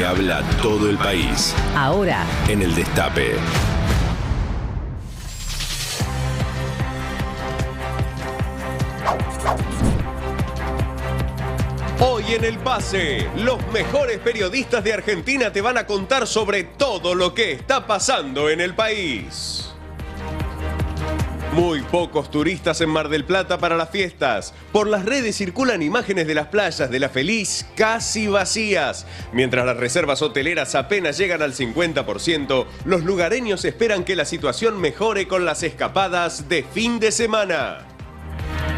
habla todo el país. Ahora, En El Destape. Hoy en El Pase, los mejores periodistas de Argentina te van a contar sobre todo lo que está pasando en el país. Muy pocos turistas en Mar del Plata para las fiestas. Por las redes circulan imágenes de las playas de La Feliz casi vacías. Mientras las reservas hoteleras apenas llegan al 50%, los lugareños esperan que la situación mejore con las escapadas de fin de semana.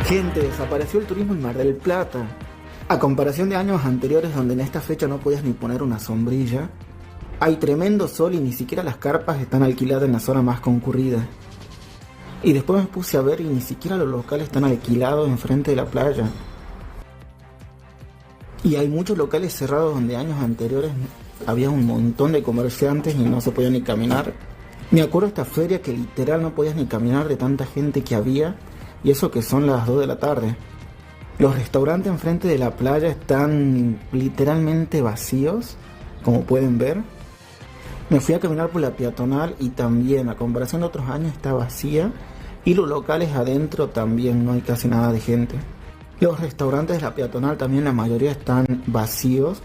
Gente, desapareció el turismo en Mar del Plata. A comparación de años anteriores donde en esta fecha no podías ni poner una sombrilla, hay tremendo sol y ni siquiera las carpas están alquiladas en la zona más concurrida. Y después me puse a ver y ni siquiera los locales están alquilados enfrente de la playa. Y hay muchos locales cerrados donde años anteriores había un montón de comerciantes y no se podía ni caminar. Me acuerdo de esta feria que literal no podías ni caminar de tanta gente que había, y eso que son las 2 de la tarde. Los restaurantes enfrente de la playa están literalmente vacíos, como pueden ver. Me fui a caminar por la peatonal y también, a comparación de otros años, está vacía. Y los locales adentro también no hay casi nada de gente. Los restaurantes de la peatonal también la mayoría están vacíos.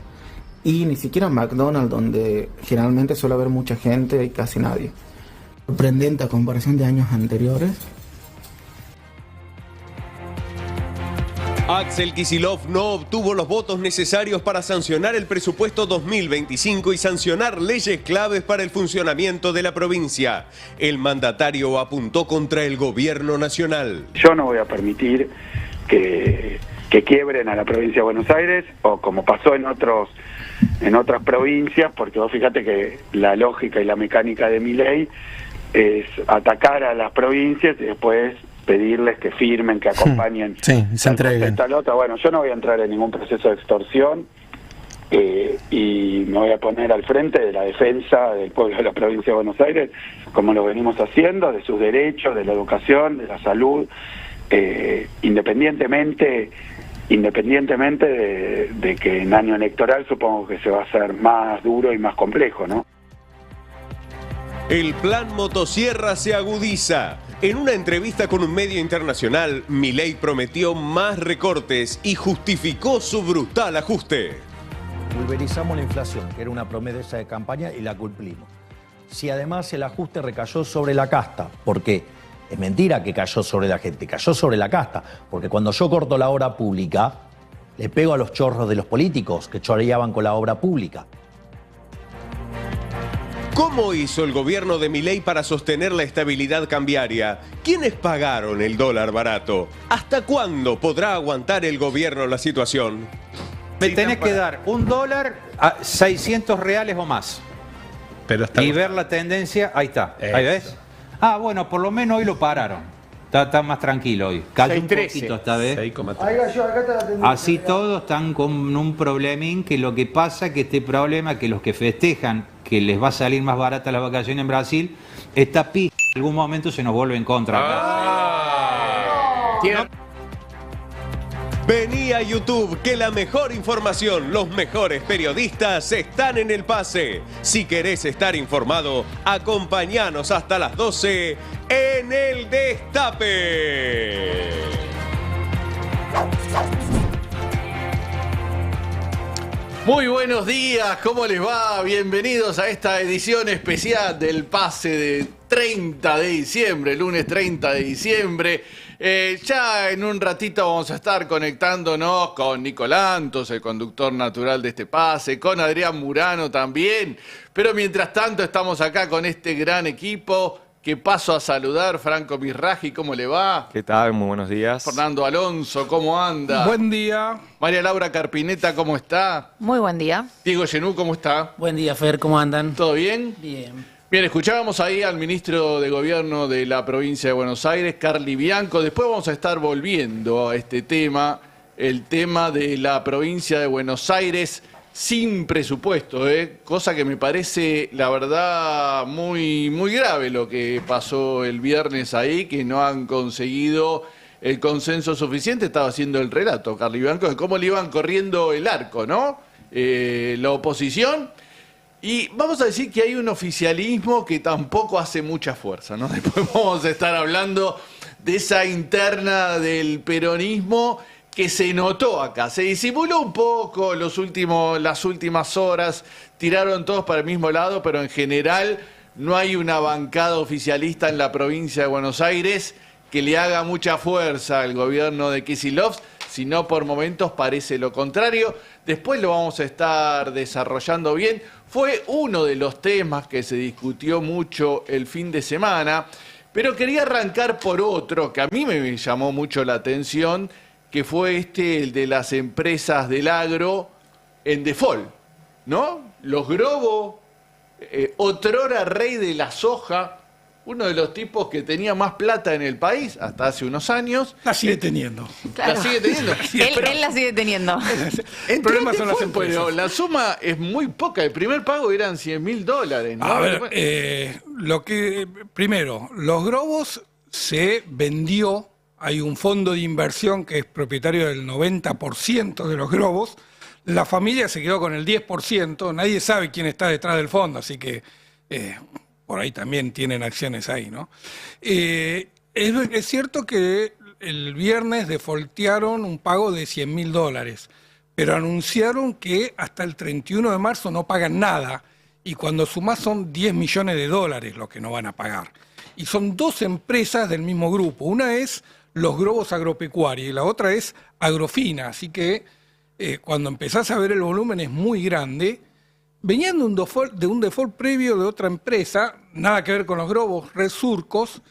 Y ni siquiera McDonald's, donde generalmente suele haber mucha gente, hay casi nadie. Sorprendente a comparación de años anteriores. Axel Kicillof no obtuvo los votos necesarios para sancionar el presupuesto 2025 y sancionar leyes claves para el funcionamiento de la provincia. El mandatario apuntó contra el gobierno nacional. Yo no voy a permitir que quiebren a la provincia de Buenos Aires, o como pasó en otras provincias, porque vos fíjate que la lógica y la mecánica de mi ley es atacar a las provincias y después pedirles que firmen, que acompañen. Sí, se entreguen. Bueno, yo no voy a entrar en ningún proceso de extorsión y me voy a poner al frente de la defensa del pueblo de la provincia de Buenos Aires, como lo venimos haciendo, de sus derechos, de la educación, de la salud, independientemente de que en año electoral supongo que se va a hacer más duro y más complejo, ¿no? El plan motosierra se agudiza. En una entrevista con un medio internacional, Milei prometió más recortes y justificó su brutal ajuste. Pulverizamos la inflación, que era una promesa de campaña, y la cumplimos. Si además el ajuste recayó sobre la casta, porque es mentira que cayó sobre la gente, cayó sobre la casta, porque cuando yo corto la obra pública, le pego a los chorros de los políticos que choreaban con la obra pública. ¿Cómo hizo el gobierno de Milei para sostener la estabilidad cambiaria? ¿Quiénes pagaron el dólar barato? ¿Hasta cuándo podrá aguantar el gobierno la situación? Me tenés que dar $1 a 600 reales o más. Pero está y ver la tendencia, ahí está, ahí ves. Ah, bueno, por lo menos hoy lo pararon. Está más tranquilo hoy. Cayó un poquito esta vez. 6,3. Así todos están con un problemín, que lo que pasa es que este problema, que los que festejan que les va a salir más barata la vacación en Brasil, esta en algún momento se nos vuelve en contra. Vení a YouTube, que la mejor información, los mejores periodistas están en El Pase. Si querés estar informado, acompañanos hasta las 12 en El Destape. Muy buenos días, ¿cómo les va? Bienvenidos a esta edición especial del Pase de 30 de diciembre, lunes 30 de diciembre. Ya en un ratito vamos a estar conectándonos con Nicolás Antos, el conductor natural de este pase, con Adrián Murano también. Pero mientras tanto estamos acá con este gran equipo que paso a saludar. Franco Mirraji, ¿cómo le va? ¿Qué tal? Muy buenos días. Fernando Alonso, ¿cómo anda? Buen día. María Laura Carpineta, ¿cómo está? Muy buen día. Diego Genú, ¿cómo está? Buen día, Fer, ¿cómo andan? ¿Todo bien? Bien. Bien, escuchábamos ahí al ministro de Gobierno de la provincia de Buenos Aires, Carly Bianco. Después vamos a estar volviendo a este tema, el tema de la provincia de Buenos Aires sin presupuesto, cosa que me parece, la verdad, muy, muy grave lo que pasó el viernes ahí, que no han conseguido el consenso suficiente. Estaba haciendo el relato, Carly Bianco, de cómo le iban corriendo el arco, ¿no? La oposición. Y vamos a decir que hay un oficialismo que tampoco hace mucha fuerza, ¿no? Después vamos a estar hablando de esa interna del peronismo que se notó acá. Se disimuló un poco las últimas horas, tiraron todos para el mismo lado, pero en general no hay una bancada oficialista en la provincia de Buenos Aires que le haga mucha fuerza al gobierno de Kicillof, sino por momentos parece lo contrario. Después lo vamos a estar desarrollando bien. Fue uno de los temas que se discutió mucho el fin de semana, pero quería arrancar por otro que a mí me llamó mucho la atención, que fue el de las empresas del agro en default, ¿no? Los Grobo, otrora rey de la soja, uno de los tipos que tenía más plata en el país hasta hace unos años. La sigue teniendo. Claro. La sigue teniendo. Él la sigue teniendo. El problema son las Pero empresas. la suma es muy poca. El primer pago eran $100.000, ¿no? A ver, primero, los Grobos se vendió. Hay un fondo de inversión que es propietario del 90% de los Grobos. La familia se quedó con el 10%. Nadie sabe quién está detrás del fondo, así que por ahí también tienen acciones ahí, ¿no? Es cierto que el viernes defaultearon un pago de $100.000, pero anunciaron que hasta el 31 de marzo no pagan nada, y cuando sumás son $10 millones lo que no van a pagar. Y son dos empresas del mismo grupo. Una es los Grobos Agropecuarios y la otra es Agrofina, así que cuando empezás a ver el volumen es muy grande. Venían de un default previo de otra empresa, nada que ver con los Grobos, Red Surcos,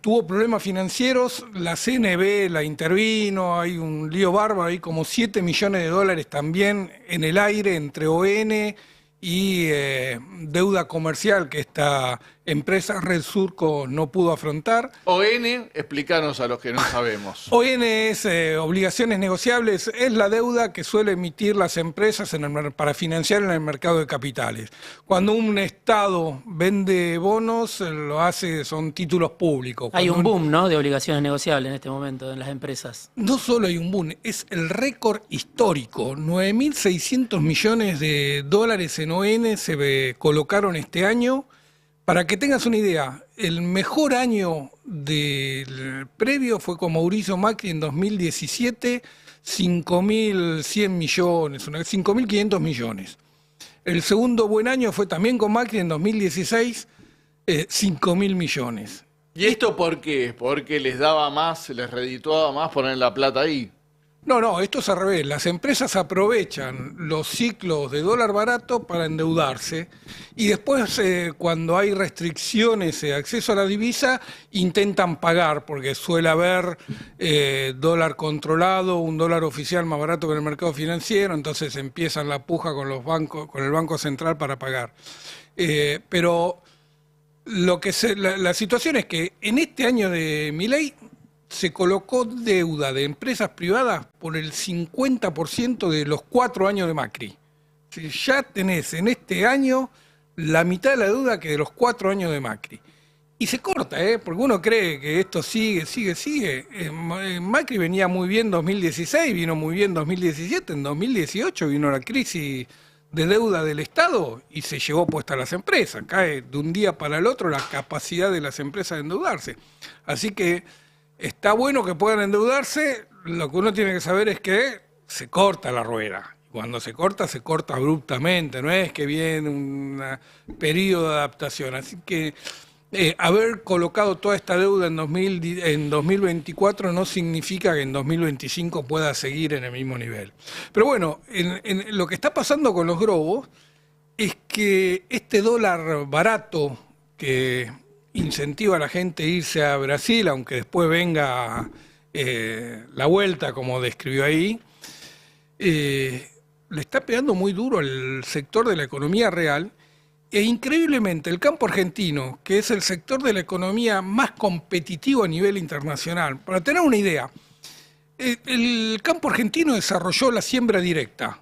tuvo problemas financieros, la CNB la intervino, hay un lío bárbaro, hay como $7 millones también en el aire entre ON y deuda comercial que esta empresa Red Surco no pudo afrontar. ON, explícanos a los que no sabemos. ON es obligaciones negociables, es la deuda que suele emitir las empresas para financiar en el mercado de capitales. Cuando un Estado vende bonos, lo hace, son títulos públicos. Hay Cuando un boom, ¿no?, de obligaciones negociables en este momento en las empresas. No solo hay un boom, es el récord histórico. 9.600 millones de dólares en ON se colocaron este año. Para que tengas una idea, el mejor año del previo fue con Mauricio Macri en 2017, 5.100 millones, 5.500 millones. El segundo buen año fue también con Macri en 2016, 5.000 millones. ¿Y esto por qué? ¿Porque les daba más, les redituaba más poner la plata ahí? No, esto es al revés. Las empresas aprovechan los ciclos de dólar barato para endeudarse y después cuando hay restricciones de acceso a la divisa intentan pagar porque suele haber dólar controlado, un dólar oficial más barato que en el mercado financiero, entonces empiezan la puja con los bancos, con el Banco Central para pagar. Pero la situación es que en este año de Milei se colocó deuda de empresas privadas por el 50% de los 4 años de Macri. Si ya tenés en este año la mitad de la deuda que de los 4 años de Macri. Y se corta, porque uno cree que esto sigue. Macri venía muy bien en 2016, vino muy bien en 2017, en 2018 vino la crisis de deuda del Estado y se llevó puesta a las empresas. Cae de un día para el otro la capacidad de las empresas de endeudarse. Así que está bueno que puedan endeudarse, lo que uno tiene que saber es que se corta la rueda. Cuando se corta abruptamente, no es que viene un periodo de adaptación. Así que haber colocado toda esta deuda en 2024 no significa que en 2025 pueda seguir en el mismo nivel. Pero bueno, en lo que está pasando con los Grobos es que este dólar barato que incentiva a la gente a irse a Brasil, aunque después venga la vuelta, como describió ahí, le está pegando muy duro al sector de la economía real, e increíblemente el campo argentino, que es el sector de la economía más competitivo a nivel internacional. Para tener una idea, el campo argentino desarrolló la siembra directa,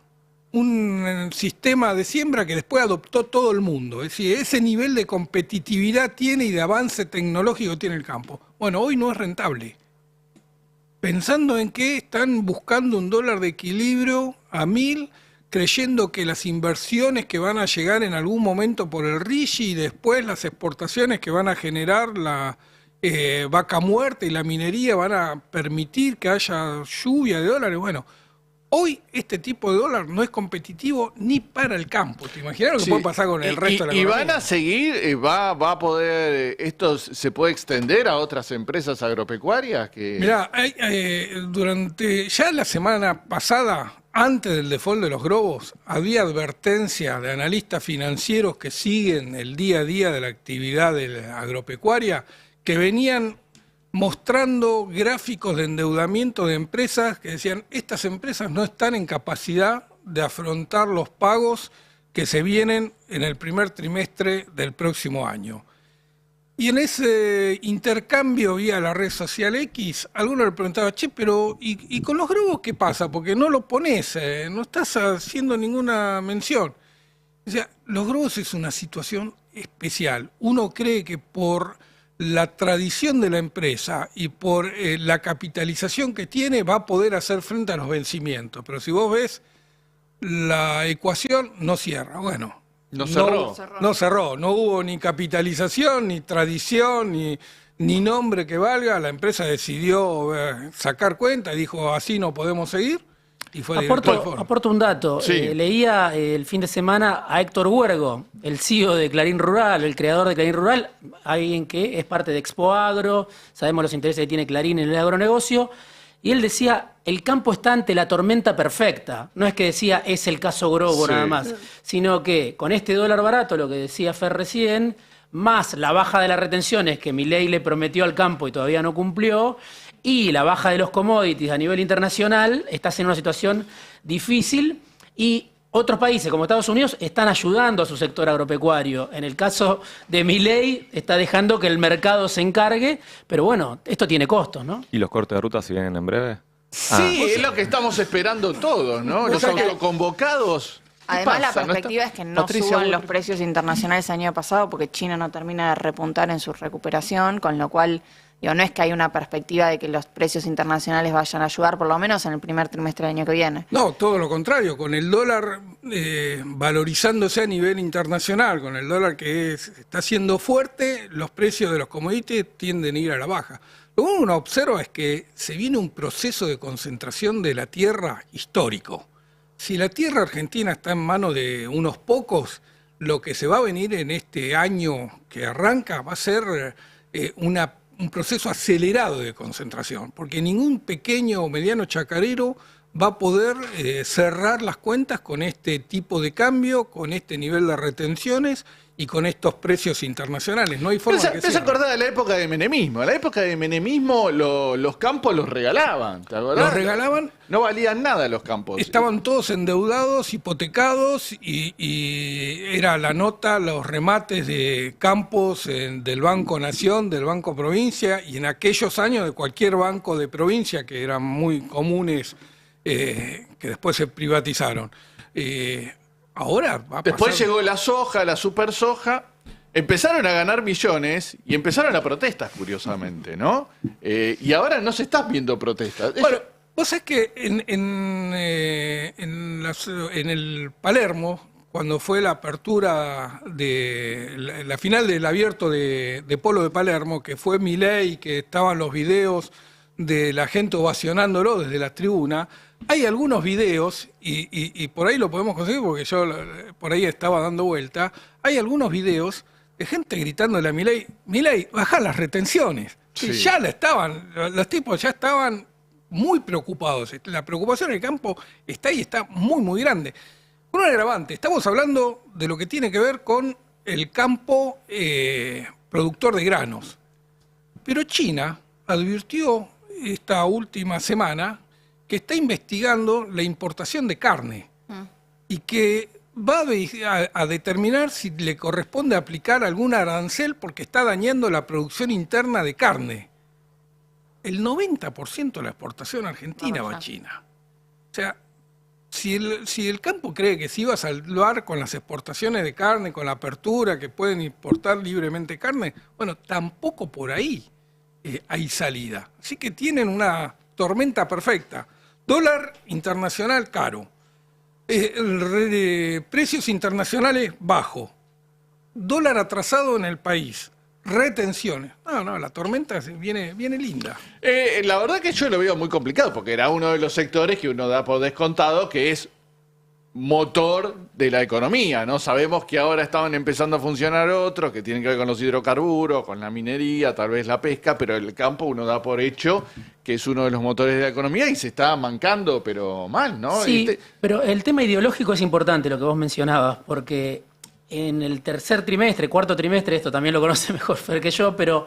un sistema de siembra que después adoptó todo el mundo. Es decir, ese nivel de competitividad tiene y de avance tecnológico tiene el campo. Bueno, hoy no es rentable. Pensando en que están buscando un dólar de equilibrio a 1.000, creyendo que las inversiones que van a llegar en algún momento por el RIGI y después las exportaciones que van a generar la vaca muerta y la minería van a permitir que haya lluvia de dólares. Bueno, hoy este tipo de dólar no es competitivo ni para el campo. ¿Te imaginas lo que puede pasar con el resto de la economía? ¿Y van a seguir? ¿Va a poder, esto se puede extender a otras empresas agropecuarias? Mirá, durante ya la semana pasada, antes del default de los globos, había advertencia de analistas financieros que siguen el día a día de la actividad de la agropecuaria, que venían mostrando gráficos de endeudamiento de empresas que decían, estas empresas no están en capacidad de afrontar los pagos que se vienen en el primer trimestre del próximo año. Y en ese intercambio vía la red social X, alguno le preguntaba, che, pero ¿y con los globos qué pasa? Porque no lo pones, no estás haciendo ninguna mención. O sea, los globos es una situación especial. Uno cree que por la tradición de la empresa y por la capitalización que tiene va a poder hacer frente a los vencimientos. Pero si vos ves, la ecuación no cierra. Bueno, no cerró. No cerró. No hubo ni capitalización, ni tradición, ni nombre que valga. La empresa decidió sacar cuenta y dijo, así no podemos seguir. Y fue aporto un dato. Sí. Leía el fin de semana a Héctor Huergo, el CEO de Clarín Rural, el creador de Clarín Rural, alguien que es parte de Expo Agro, sabemos los intereses que tiene Clarín en el agronegocio, y él decía, el campo está ante la tormenta perfecta. No es que decía, es el caso Grobo nada más, sino que con este dólar barato, lo que decía Fer recién, más la baja de las retenciones que Milei le prometió al campo y todavía no cumplió, y la baja de los commodities a nivel internacional, estás en una situación difícil y otros países como Estados Unidos están ayudando a su sector agropecuario. En el caso de Milei está dejando que el mercado se encargue, pero bueno, esto tiene costos, ¿no? ¿Y los cortes de ruta si vienen en breve? Sí, es lo que estamos esperando todos, ¿no? Los autoconvocados. Además, la perspectiva es que no suban los precios internacionales el año pasado porque China no termina de repuntar en su recuperación, con lo cual no es que hay una perspectiva de que los precios internacionales vayan a ayudar, por lo menos en el primer trimestre del año que viene. No, todo lo contrario, con el dólar valorizándose a nivel internacional, con el dólar que está siendo fuerte, los precios de los commodities tienden a ir a la baja. Lo que uno observa es que se viene un proceso de concentración de la tierra histórico. Si la tierra argentina está en manos de unos pocos, lo que se va a venir en este año que arranca va a ser un proceso acelerado de concentración, porque ningún pequeño o mediano chacarero va a poder cerrar las cuentas con este tipo de cambio, con este nivel de retenciones y con estos precios internacionales. No hay forma de que se acordaba de la época de menemismo. En la época de menemismo los campos los regalaban, ¿te acordás? Los regalaban. No valían nada los campos. Estaban todos endeudados, hipotecados y era la nota, los remates de campos del Banco Nación, del Banco Provincia y en aquellos años de cualquier banco de provincia que eran muy comunes, que después se privatizaron. Ahora va a Después pasar. llegó la soja, la super soja, empezaron a ganar millones y empezaron a protestas, curiosamente, ¿no? Y ahora no se están viendo protestas. Bueno, vos sabés que en el Palermo, cuando fue la apertura de la final del abierto de Polo de Palermo, que fue Milei, que estaban los videos de la gente ovacionándolo desde la tribuna, hay algunos videos, y por ahí lo podemos conseguir porque yo por ahí estaba dando vuelta, hay algunos videos de gente gritándole a Milei, bajá las retenciones. Sí. Ya los tipos ya estaban muy preocupados. La preocupación en el campo está ahí, está muy, muy grande. Un agravante, estamos hablando de lo que tiene que ver con el campo productor de granos. Pero China advirtió esta última semana que está investigando la importación de carne y que va a determinar si le corresponde aplicar algún arancel porque está dañando la producción interna de carne. El 90% de la exportación argentina va a China. O sea, si el campo cree que se iba a salvar con las exportaciones de carne, con la apertura, que pueden importar libremente carne, bueno, tampoco por ahí hay salida. Así que tienen una tormenta perfecta. Dólar internacional caro. Precios internacionales bajo, dólar atrasado en el país, retenciones. No, la tormenta viene linda. La verdad que yo lo veo muy complicado, porque era uno de los sectores que uno da por descontado, que es motor de la economía, ¿no? Sabemos que ahora estaban empezando a funcionar otros que tienen que ver con los hidrocarburos, con la minería, tal vez la pesca, pero el campo uno da por hecho que es uno de los motores de la economía y se está mancando, pero mal, ¿no? Sí, pero el tema ideológico es importante, lo que vos mencionabas, porque en el tercer trimestre, cuarto trimestre, esto también lo conoce mejor Fer que yo, pero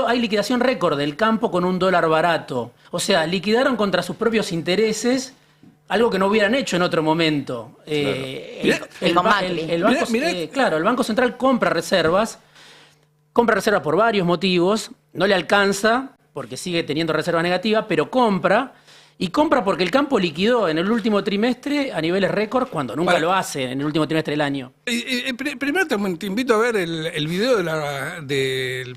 hay liquidación récord del campo con un dólar barato. O sea, liquidaron contra sus propios intereses algo que no hubieran hecho en otro momento. El Banco Central compra reservas por varios motivos, no le alcanza porque sigue teniendo reserva negativa, pero compra porque el campo liquidó en el último trimestre a niveles récord cuando nunca lo hace en el último trimestre del año. Primero te invito a ver el video del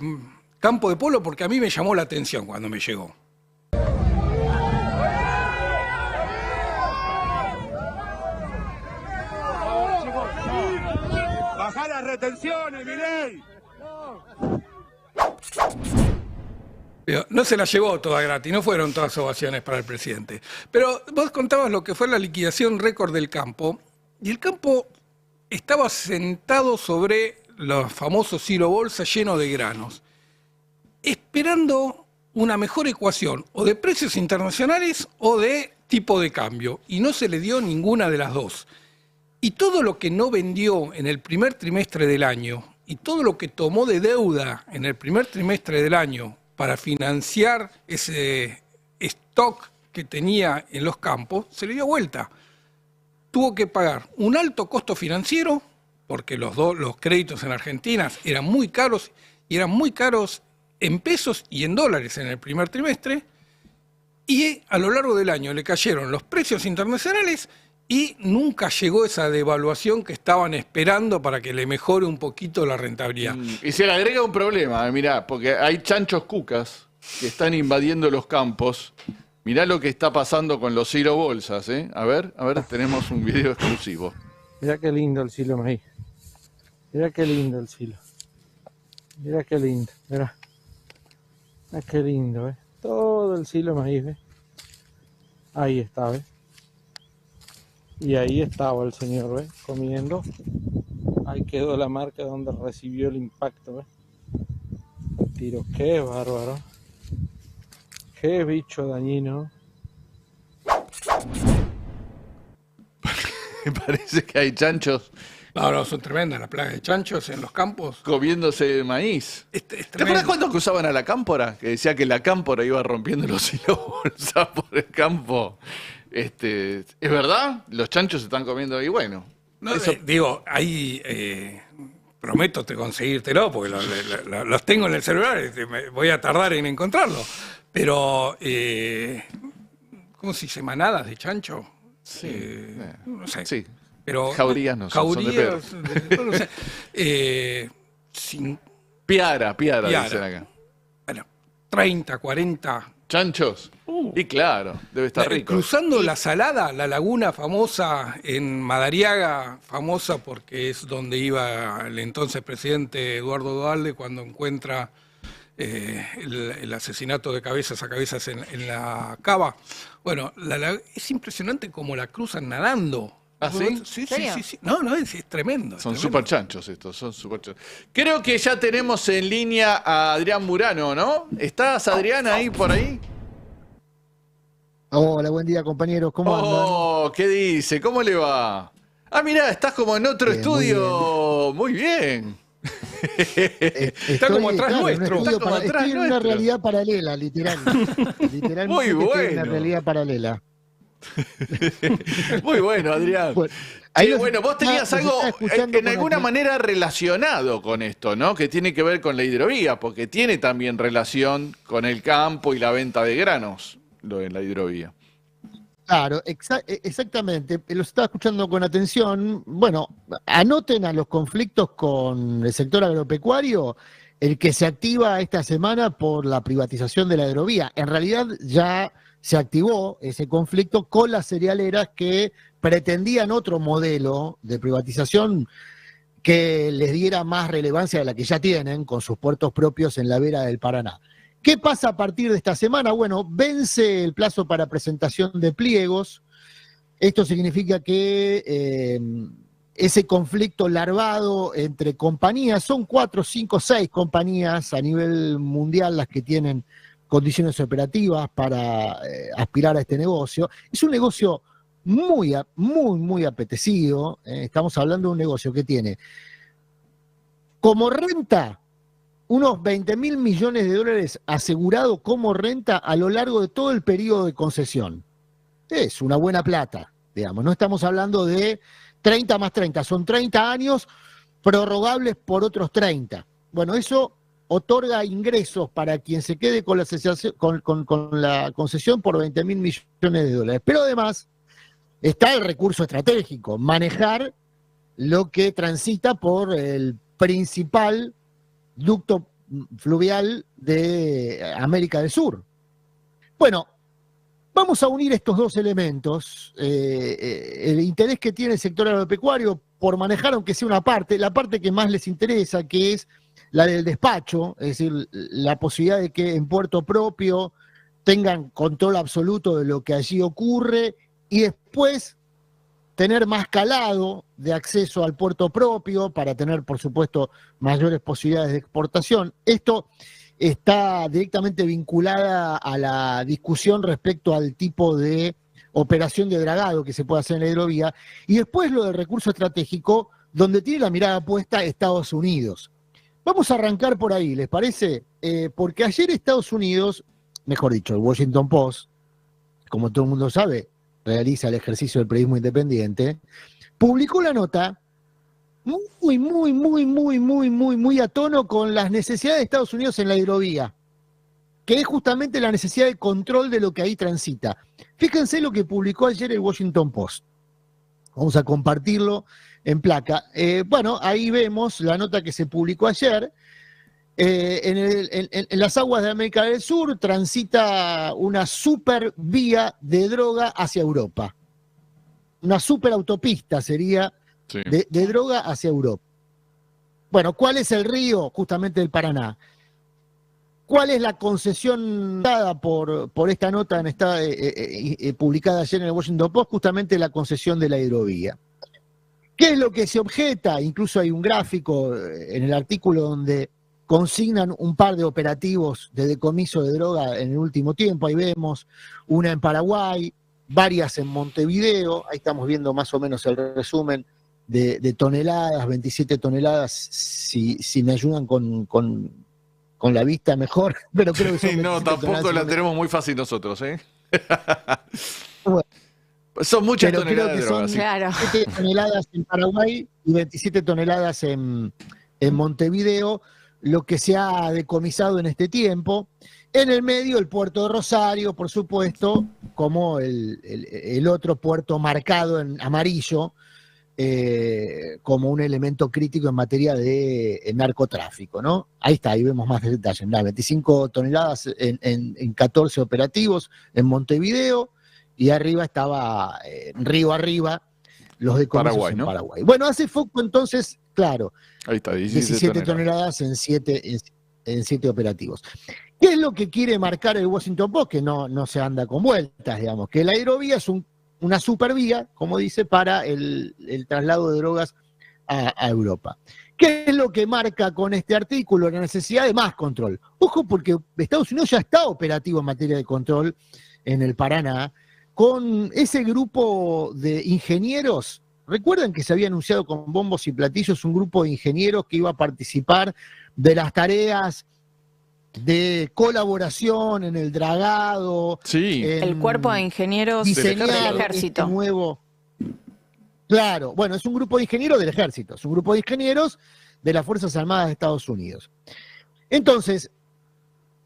campo de polo porque a mí me llamó la atención cuando me llegó. ¡Bajá las retenciones, Milei! No se la llevó toda gratis, no fueron todas ovaciones para el presidente. Pero vos contabas lo que fue la liquidación récord del campo, y el campo estaba sentado sobre los famosos silo bolsa llenos de granos, esperando una mejor ecuación, o de precios internacionales o de tipo de cambio, y no se le dio ninguna de las dos. Y todo lo que no vendió en el primer trimestre del año, y todo lo que tomó de deuda en el primer trimestre del año, para financiar ese stock que tenía en los campos, se le dio vuelta. Tuvo que pagar un alto costo financiero, porque los créditos en Argentina eran muy caros, y eran muy caros en pesos y en dólares en el primer trimestre, y a lo largo del año le cayeron los precios internacionales y nunca llegó esa devaluación que estaban esperando para que le mejore un poquito la rentabilidad. Y se le agrega un problema, mirá, porque hay chanchos cucas que están invadiendo los campos. Mirá lo que está pasando con los silo bolsas, ¿eh? A ver, tenemos un video exclusivo. Mirá qué lindo el silo maíz. Mirá qué lindo el silo. Mirá qué lindo, mirá. Mirá qué lindo, ¿eh? Todo el silo maíz, ¿ves? Ahí está, ¿ves? Y ahí estaba el señor, ¿ves? Comiendo. Ahí quedó la marca donde recibió el impacto, ¿ves? Tiro, qué bárbaro. Qué bicho dañino. Me parece que hay chanchos. No, son tremendas las plagas de chanchos en los campos. Comiéndose el maíz. ¿Te acuerdas cuando usaban a la cámpora? Que decía que la cámpora iba rompiendo los hilos bolsa por el campo. ¿Es verdad? Los chanchos se están comiendo ahí, bueno. No, digo, ahí prometo conseguírtelo, porque los tengo en el celular, voy a tardar en encontrarlo. Pero, ¿cómo se dice? ¿Manadas de chancho? Sí. No sé. Sí. Pero, jaurías no son de perro. No sé. Piara, dicen acá. Bueno, 30, 40... ¿Chanchos? Y claro, debe estar rico. Cruzando la Salada, la laguna famosa en Madariaga, famosa porque es donde iba el entonces presidente Eduardo Duhalde cuando encuentra el asesinato de cabezas a cabezas en la cava. Bueno, es impresionante cómo la cruzan nadando. ¿Ah, sí? Sí. No, es tremendo. Son súper chanchos estos, son súper chanchos. Creo que ya tenemos en línea a Adrián Murano, ¿no? ¿Estás, Adrián, ahí por ahí? Hola, buen día, compañeros. ¿Cómo andan? ¿Qué dice? ¿Cómo le va? Ah, mirá, estás como en otro estudio. Muy bien. Está como atrás nuestro. Estoy en una realidad paralela, literalmente. Muy bueno. Estoy en una realidad paralela. Muy bueno, Adrián. Bueno, vos tenías algo en alguna manera relacionado con esto, ¿no? Que tiene que ver con la hidrovía, porque tiene también relación con el campo y la venta de granos, lo de la hidrovía. Claro, exactamente. Los estaba escuchando con atención. Bueno, anoten a los conflictos con el sector agropecuario, el que se activa esta semana por la privatización de la hidrovía. En realidad ya se activó ese conflicto con las cerealeras que pretendían otro modelo de privatización que les diera más relevancia de la que ya tienen con sus puertos propios en la vera del Paraná. ¿Qué pasa a partir de esta semana? Bueno, vence el plazo para presentación de pliegos. Esto significa que ese conflicto larvado entre compañías, son 4, 5, 6 compañías a nivel mundial las que tienen condiciones operativas para aspirar a este negocio. Es un negocio muy apetecido. Estamos hablando de un negocio que tiene como renta unos 20.000 millones de dólares asegurado como renta a lo largo de todo el periodo de concesión. Es una buena plata, digamos. No estamos hablando de 30 más 30, son 30 años prorrogables por otros 30. Bueno, eso otorga ingresos para quien se quede con la concesión por 20.000 millones de dólares. Pero además está el recurso estratégico, manejar lo que transita por el principal ducto fluvial de América del Sur. Bueno, vamos a unir estos dos elementos, el interés que tiene el sector agropecuario por manejar, aunque sea una parte, la parte que más les interesa, que es la del despacho, es decir, la posibilidad de que en puerto propio tengan control absoluto de lo que allí ocurre y después tener más calado de acceso al puerto propio para tener, por supuesto, mayores posibilidades de exportación. Esto está directamente vinculada a la discusión respecto al tipo de operación de dragado que se puede hacer en la hidrovía. Y después lo del recurso estratégico, donde tiene la mirada puesta Estados Unidos. Vamos a arrancar por ahí, ¿les parece? Porque ayer Estados Unidos, mejor dicho, el Washington Post, como todo el mundo sabe, realiza el ejercicio del periodismo independiente, publicó la nota muy a tono con las necesidades de Estados Unidos en la hidrovía, que es justamente la necesidad de control de lo que ahí transita. Fíjense lo que publicó ayer el Washington Post. Vamos a compartirlo en placa. Bueno, ahí vemos la nota que se publicó ayer. En las aguas de América del Sur transita una super vía de droga hacia Europa. Una super autopista sería de droga hacia Europa. Bueno, ¿cuál es el río? Justamente el Paraná. ¿Cuál es la concesión dada por esta nota publicada ayer en el Washington Post? Justamente la concesión de la hidrovía. ¿Qué es lo que se objeta? Incluso hay un gráfico en el artículo donde consignan un par de operativos de decomiso de droga en el último tiempo. Ahí vemos una en Paraguay, varias en Montevideo. Ahí estamos viendo más o menos el resumen de toneladas, 27 toneladas, si me ayudan con la vista mejor, pero creo que son no, tampoco la tenemos muy fácil nosotros, ¿eh? Bueno, son muchas toneladas de droga. Son 27 toneladas en Paraguay y 27 toneladas en Montevideo, lo que se ha decomisado en este tiempo. En el medio, el puerto de Rosario, por supuesto, como el otro puerto marcado en amarillo, como un elemento crítico en materia de narcotráfico, ¿no? Ahí está, ahí vemos más detalles. 25 toneladas en 14 operativos en Montevideo, y arriba estaba, río arriba, los decomisos Paraguay, ¿no? En Paraguay. Bueno, hace foco entonces, claro, ahí está, 17 toneladas en 7 operativos. ¿Qué es lo que quiere marcar el Washington Post? Que no se anda con vueltas, digamos, que la hidrovía es una supervía, como dice, para el traslado de drogas a Europa. ¿Qué es lo que marca con este artículo? La necesidad de más control. Ojo, porque Estados Unidos ya está operativo en materia de control en el Paraná, con ese grupo de ingenieros. Recuerdan que se había anunciado con bombos y platillos un grupo de ingenieros que iba a participar de las tareas de colaboración en el dragado. Sí. El cuerpo de ingenieros del ejército. Este nuevo. Claro, bueno, es un grupo de ingenieros del ejército, es un grupo de ingenieros de las Fuerzas Armadas de Estados Unidos. Entonces,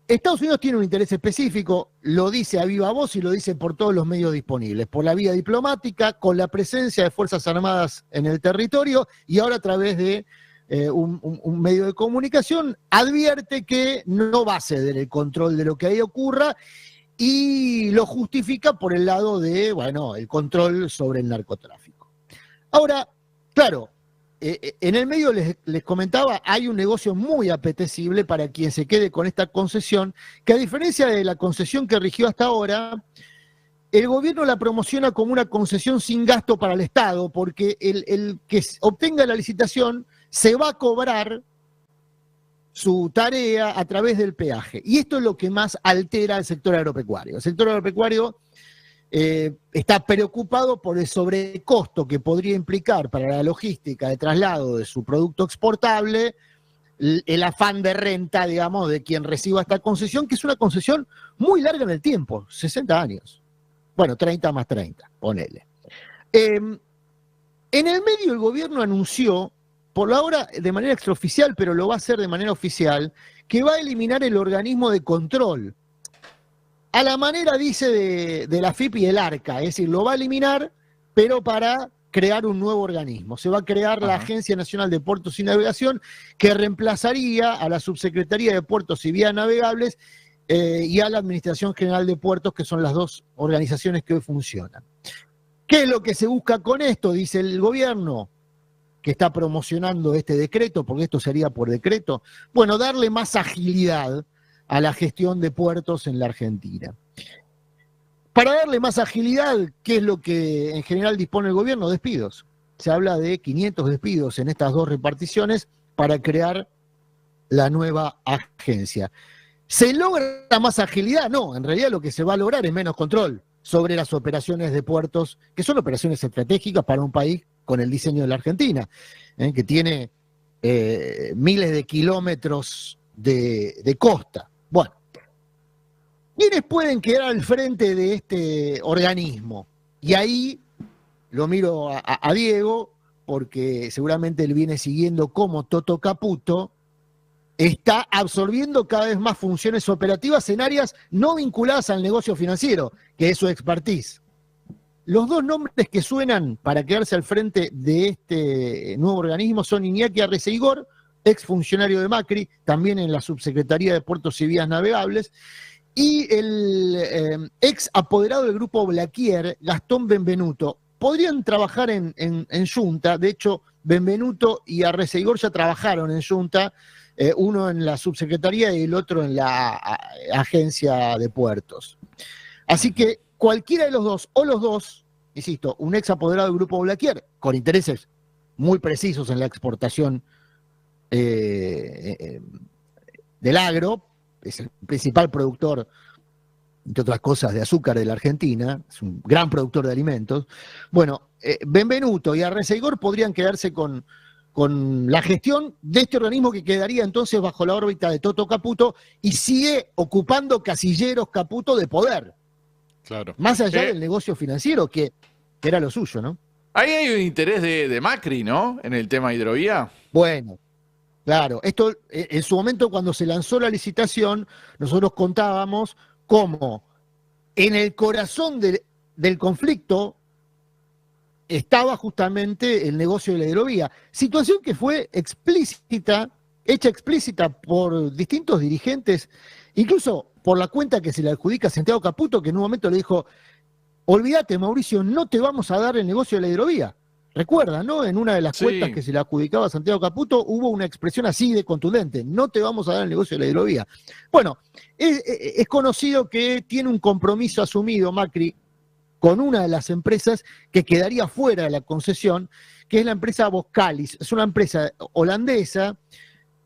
Estados Unidos tiene un interés específico, lo dice a viva voz y lo dice por todos los medios disponibles, por la vía diplomática, con la presencia de Fuerzas Armadas en el territorio y ahora a través de un medio de comunicación, advierte que no va a ceder el control de lo que ahí ocurra y lo justifica por el lado de, bueno, el control sobre el narcotráfico. Ahora, claro, en el medio les comentaba, hay un negocio muy apetecible para quien se quede con esta concesión, que a diferencia de la concesión que rigió hasta ahora, el gobierno la promociona como una concesión sin gasto para el Estado, porque el que obtenga la licitación se va a cobrar su tarea a través del peaje. Y esto es lo que más altera al sector agropecuario. El sector agropecuario está preocupado por el sobrecosto que podría implicar para la logística de traslado de su producto exportable, el afán de renta, digamos, de quien reciba esta concesión, que es una concesión muy larga en el tiempo, 60 años. Bueno, 30 más 30, ponele. En el medio el gobierno anunció, por ahora de manera extraoficial, pero lo va a hacer de manera oficial, que va a eliminar el organismo de control. A la manera, dice, de la FIP y el ARCA, es decir, lo va a eliminar, pero para crear un nuevo organismo. Se va a crear la Agencia Nacional de Puertos y Navegación, que reemplazaría a la Subsecretaría de Puertos y Vías Navegables y a la Administración General de Puertos, que son las dos organizaciones que hoy funcionan. ¿Qué es lo que se busca con esto? Dice el gobierno, que está promocionando este decreto, porque esto sería por decreto. Bueno, darle más agilidad a la gestión de puertos en la Argentina. Para darle más agilidad, ¿qué es lo que en general dispone el gobierno? Despidos. Se habla de 500 despidos en estas dos reparticiones para crear la nueva agencia. ¿Se logra más agilidad? No, en realidad lo que se va a lograr es menos control sobre las operaciones de puertos, que son operaciones estratégicas para un país con el diseño de la Argentina, que tiene miles de kilómetros de costa. Bueno, ¿quiénes pueden quedar al frente de este organismo? Y ahí lo miro a Diego, porque seguramente él viene siguiendo cómo Toto Caputo está absorbiendo cada vez más funciones operativas en áreas no vinculadas al negocio financiero, que es su expertise. Los dos nombres que suenan para quedarse al frente de este nuevo organismo son Iñaki Arreceigor, exfuncionario de Macri, también en la Subsecretaría de Puertos y Vías Navegables, y el ex apoderado del grupo Blaquier, Gastón Benvenuto. Podrían trabajar en Junta, de hecho, Benvenuto y Arreceigor ya trabajaron en Junta, uno en la Subsecretaría y el otro en la Agencia de Puertos. Así que cualquiera de los dos, o los dos, insisto, un ex apoderado del grupo Blaquier, con intereses muy precisos en la exportación del agro, es el principal productor, entre otras cosas, de azúcar de la Argentina, es un gran productor de alimentos. Bueno, Benvenuto y Arreceigor podrían quedarse con la gestión de este organismo que quedaría entonces bajo la órbita de Toto Caputo y sigue ocupando casilleros Caputo de poder. Claro. Más allá del negocio financiero, que era lo suyo, ¿no? Ahí hay un interés de Macri, ¿no? En el tema hidrovía. Bueno, claro. Esto, en su momento, cuando se lanzó la licitación, nosotros contábamos cómo en el corazón del conflicto estaba justamente el negocio de la hidrovía. Situación que fue hecha explícita por distintos dirigentes, incluso por la cuenta que se le adjudica a Santiago Caputo, que en un momento le dijo: olvídate, Mauricio, no te vamos a dar el negocio de la hidrovía. Recuerda, ¿no? En una de las cuentas que se le adjudicaba a Santiago Caputo hubo una expresión así de contundente: no te vamos a dar el negocio de la hidrovía. Bueno, es conocido que tiene un compromiso asumido Macri con una de las empresas que quedaría fuera de la concesión, que es la empresa Boskalis. Es una empresa holandesa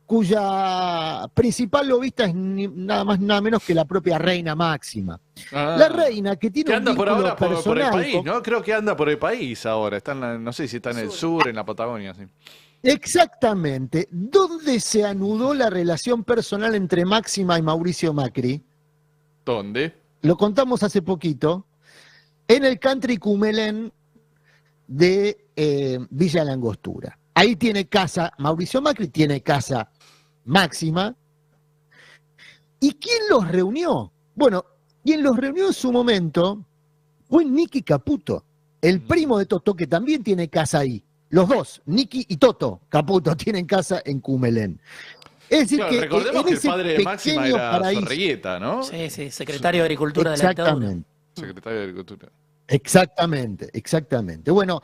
cuya principal lobista es nada más nada menos que la propia reina Máxima. La reina, que tiene un vínculo personal por el país, ¿no? Creo que anda por el país ahora. Está no sé si está en el sur, en la Patagonia. Sí. Exactamente. ¿Dónde se anudó la relación personal entre Máxima y Mauricio Macri? ¿Dónde? Lo contamos hace poquito. En el country Cumelén de Villa La Angostura. Ahí tiene casa Mauricio Macri, tiene casa Máxima. ¿Y quién los reunió? Bueno, quien los reunió en su momento fue Nicky Caputo, el primo de Toto, que también tiene casa ahí. Los dos, Nicky y Toto Caputo, tienen casa en Cumelén. Es decir, Claro, que recordemos en que el ese padre de Máxima pequeño era paraíso. Zorrilleta, ¿no? Sí, sí, secretario de Agricultura de la dictadura. Exactamente. Secretario de Agricultura. Exactamente, exactamente. Bueno,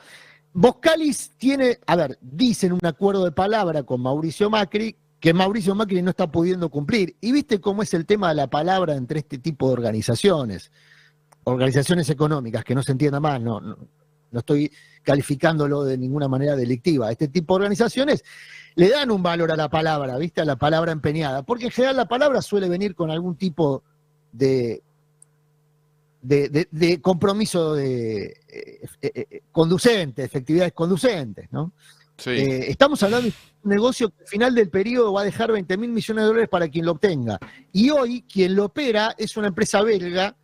Boskalis tiene, a ver, dicen un acuerdo de palabra con Mauricio Macri que Mauricio Macri no está pudiendo cumplir. Y viste cómo es el tema de la palabra entre este tipo de organizaciones económicas, que no se entienda más, no estoy calificándolo de ninguna manera delictiva. Este tipo de organizaciones le dan un valor a la palabra, ¿viste? A la palabra empeñada, porque en general la palabra suele venir con algún tipo de compromiso conducente, efectividades conducentes, ¿no? Sí. Estamos hablando de un negocio que al final del periodo va a dejar 20.000 millones de dólares para quien lo obtenga. Y hoy quien lo opera es una empresa belga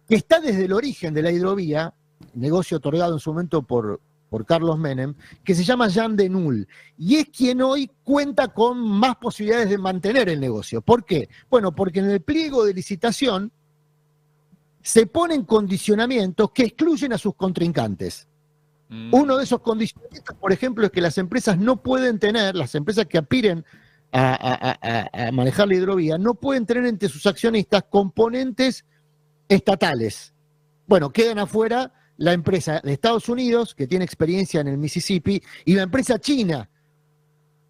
que está desde el origen de la hidrovía, negocio otorgado en su momento por Carlos Menem, que se llama Jan de Null, y es quien hoy cuenta con más posibilidades de mantener el negocio. ¿Por qué? Bueno, porque en el pliego de licitación se ponen condicionamientos que excluyen a sus contrincantes. Uno de esos condicionamientos, por ejemplo, es que las empresas no pueden tener, las empresas que aspiren a manejar la hidrovía, no pueden tener entre sus accionistas componentes estatales. Bueno, quedan afuera la empresa de Estados Unidos, que tiene experiencia en el Mississippi, y la empresa china,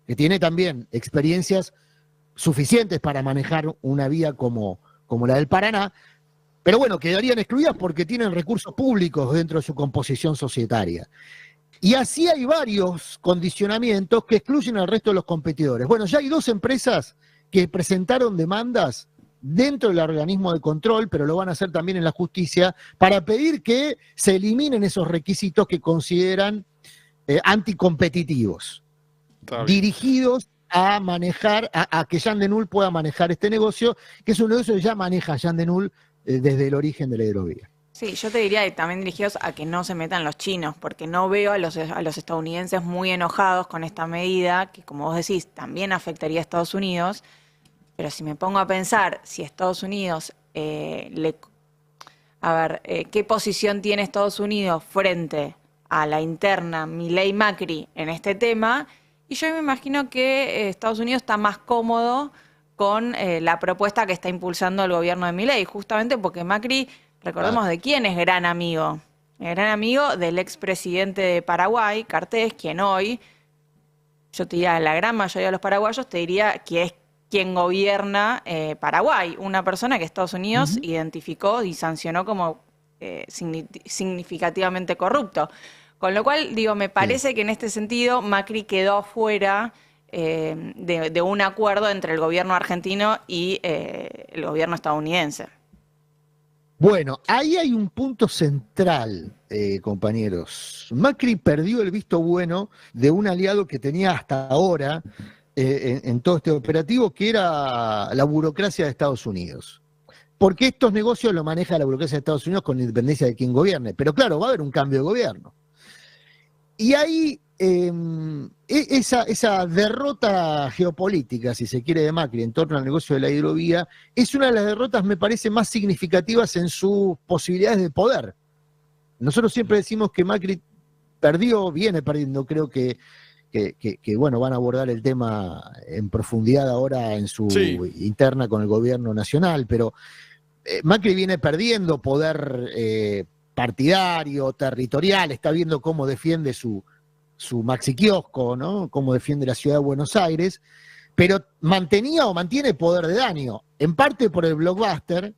que tiene también experiencias suficientes para manejar una vía como la del Paraná, pero bueno, quedarían excluidas porque tienen recursos públicos dentro de su composición societaria. Y así hay varios condicionamientos que excluyen al resto de los competidores. Bueno, ya hay 2 empresas que presentaron demandas dentro del organismo de control, pero lo van a hacer también en la justicia, para pedir que se eliminen esos requisitos que consideran anticompetitivos, dirigidos a manejar, a que Jan de Null pueda manejar este negocio, que es un negocio que ya maneja Jan de Null desde el origen de la hidrovía. Sí, yo te diría también dirigidos a que no se metan los chinos, porque no veo a los estadounidenses muy enojados con esta medida, que como vos decís, también afectaría a Estados Unidos, pero si me pongo a pensar, si Estados Unidos, ¿qué posición tiene Estados Unidos frente a la interna Milei-Macri en este tema? Y yo me imagino que Estados Unidos está más cómodo con la propuesta que está impulsando el gobierno de Milei, justamente porque Macri, recordemos de quién es gran amigo. Es gran amigo del expresidente de Paraguay, Cartés, quien hoy, yo te diría, la gran mayoría de los paraguayos te diría que es quien gobierna Paraguay, una persona que Estados Unidos identificó y sancionó como significativamente corrupto. Con lo cual, digo, me parece que en este sentido Macri quedó fuera de un acuerdo entre el gobierno argentino y el gobierno estadounidense. Bueno, ahí hay un punto central, compañeros. Macri perdió el visto bueno de un aliado que tenía hasta ahora en todo este operativo, que era la burocracia de Estados Unidos. Porque estos negocios lo maneja la burocracia de Estados Unidos con independencia de quién gobierne. Pero claro, va a haber un cambio de gobierno. Y ahí esa derrota geopolítica, si se quiere, de Macri en torno al negocio de la hidrovía, es una de las derrotas, me parece, más significativas en sus posibilidades de poder. Nosotros siempre decimos que Macri viene perdiendo, creo que bueno, van a abordar el tema en profundidad ahora en su interna con el gobierno nacional, pero Macri viene perdiendo poder partidario, territorial, está viendo cómo defiende su maxi kiosco, ¿no? Cómo defiende la ciudad de Buenos Aires, pero mantenía o mantiene poder de daño, en parte por el blockbuster,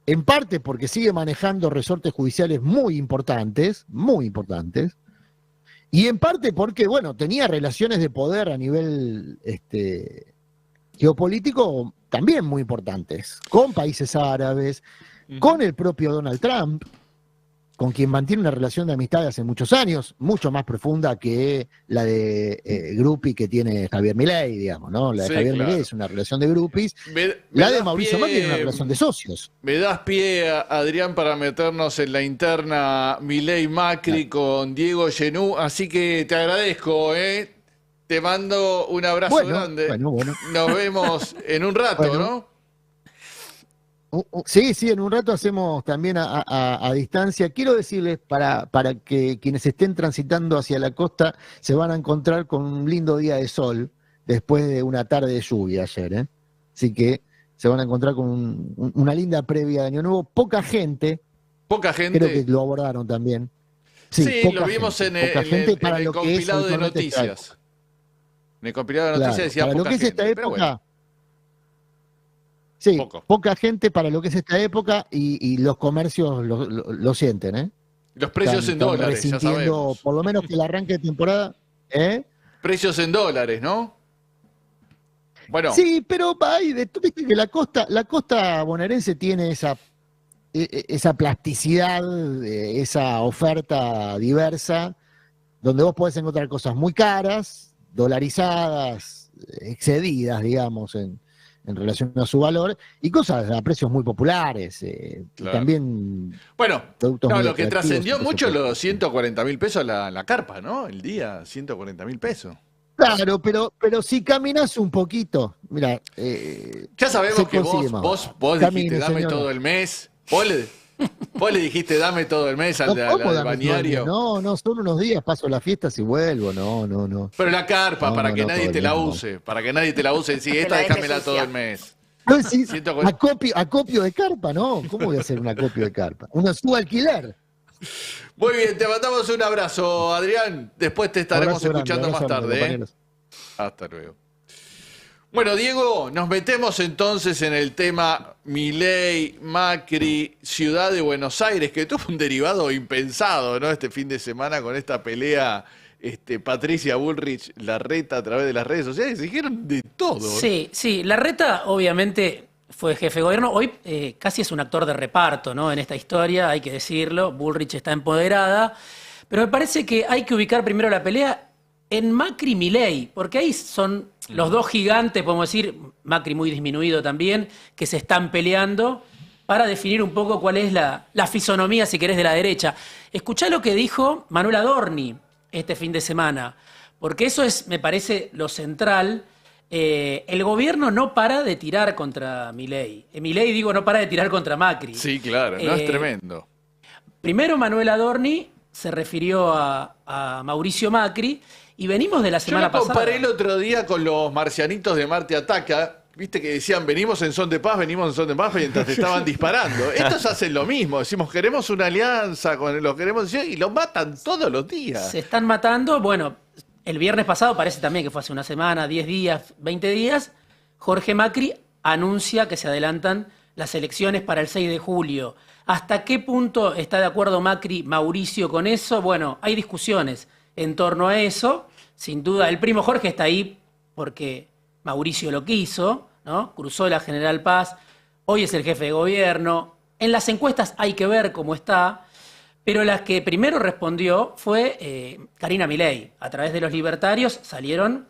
en parte porque sigue manejando resortes judiciales muy importantes, y en parte porque, bueno, tenía relaciones de poder a nivel geopolítico también muy importantes, con países árabes, con el propio Donald Trump, con quien mantiene una relación de amistad de hace muchos años, mucho más profunda que la de gruppi que tiene Javier Milei, digamos, ¿no? La de Javier Milei es una relación de gruppis, la de Mauricio Macri es una relación de socios. Me das pie, Adrián, para meternos en la interna Milei-Macri con Diego Genú, así que te agradezco, Te mando un abrazo grande. Bueno. Nos vemos en un rato, ¿no? Sí, en un rato hacemos también a distancia. Quiero decirles, para que quienes estén transitando hacia la costa se van a encontrar con un lindo día de sol después de una tarde de lluvia ayer, ¿eh? Así que se van a encontrar con una linda previa de Año Nuevo. Poca gente. Creo que lo abordaron también. Sí, lo vimos en el compilado de noticias. En el compilado de noticias decía para poca lo que es gente, esta época. bueno. Sí, poca gente para lo que es esta época y los comercios lo sienten, ¿eh? Los precios en dólares, ya sabemos. Por lo menos que el arranque de temporada, ¿eh? Precios en dólares, ¿no? Bueno. Sí, pero tú viste que la costa bonaerense tiene esa plasticidad, esa oferta diversa, donde vos podés encontrar cosas muy caras, dolarizadas, excedidas, digamos, en relación a su valor, y cosas a precios muy populares. Y también. Bueno, lo que trascendió mucho los 140.000 pesos la carpa, ¿no? El día, 140.000 pesos. Claro, pero si caminas un poquito, mira. Ya sabemos que vos dijiste, dame todo el mes. Vos le dijiste, dame todo el mes al bañario. No, son unos días, paso las fiestas y vuelvo. No. Pero la carpa, para que nadie te la use. Para que nadie te la use. Sí, esta déjamela todo el mes. No decís, acopio de carpa, ¿no? ¿Cómo voy a hacer un acopio de carpa? Una subalquiler. Muy bien, te mandamos un abrazo, Adrián. Después te estaremos escuchando más tarde. Hasta luego. Bueno, Diego, nos metemos entonces en el tema Milei, Macri, Ciudad de Buenos Aires, que tuvo un derivado impensado, ¿no? Este fin de semana con esta pelea Patricia Bullrich, Larreta a través de las redes sociales, se dijeron de todo. Sí, Larreta obviamente fue jefe de gobierno, hoy casi es un actor de reparto, ¿no? En esta historia, hay que decirlo, Bullrich está empoderada, pero me parece que hay que ubicar primero la pelea en Macri y Milei, porque ahí son los dos gigantes, podemos decir, Macri muy disminuido también, que se están peleando para definir un poco cuál es la fisonomía, si querés, de la derecha. Escuchá lo que dijo Manuel Adorni este fin de semana, porque eso es, me parece, lo central. El gobierno no para de tirar contra Milei. Milei, no para de tirar contra Macri. Sí, claro, no es tremendo. Primero Manuel Adorni se refirió a Mauricio Macri y venimos de la semana pasada. Yo lo comparé el otro día con los marcianitos de Marte Ataca. Viste que decían, venimos en son de paz, mientras te estaban disparando. Estos hacen lo mismo, decimos, queremos una alianza con los queremos y lo matan todos los días. Se están matando, bueno, el viernes pasado, parece también que fue hace una semana, 10 días, 20 días, Jorge Macri anuncia que se adelantan las elecciones para el 6 de julio. ¿Hasta qué punto está de acuerdo Macri, Mauricio con eso? Bueno, hay discusiones en torno a eso. Sin duda, el primo Jorge está ahí porque Mauricio lo quiso, ¿no? Cruzó la General Paz, hoy es el jefe de gobierno. En las encuestas hay que ver cómo está, pero la que primero respondió fue Karina Milei. A través de los libertarios salieron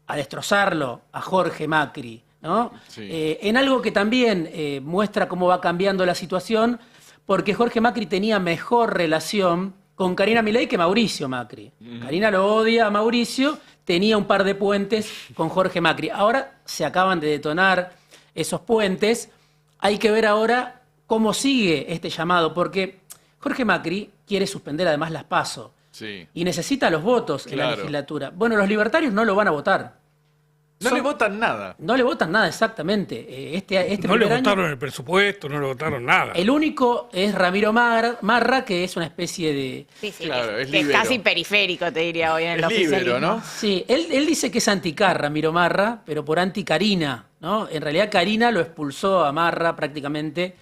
a destrozarlo a Jorge Macri, ¿no? Sí. En algo que también muestra cómo va cambiando la situación, porque Jorge Macri tenía mejor relación con Karina Milei que Mauricio Macri. Karina lo odia a Mauricio, tenía un par de puentes con Jorge Macri. Ahora se acaban de detonar esos puentes. Hay que ver ahora cómo sigue este llamado, porque Jorge Macri quiere suspender además las PASO. Sí. Y necesita los votos en la legislatura. Bueno, los libertarios no lo van a votar. No le votan nada. No le votan nada, exactamente. No le votaron el presupuesto, no le votaron nada. El único es Ramiro Marra, que es una especie de... Sí, claro, es casi periférico, te diría hoy en el oficialismo. ¿No? Sí, él dice que es anticar Ramiro Marra, pero por anti-Karina, ¿no? En realidad Karina lo expulsó a Marra prácticamente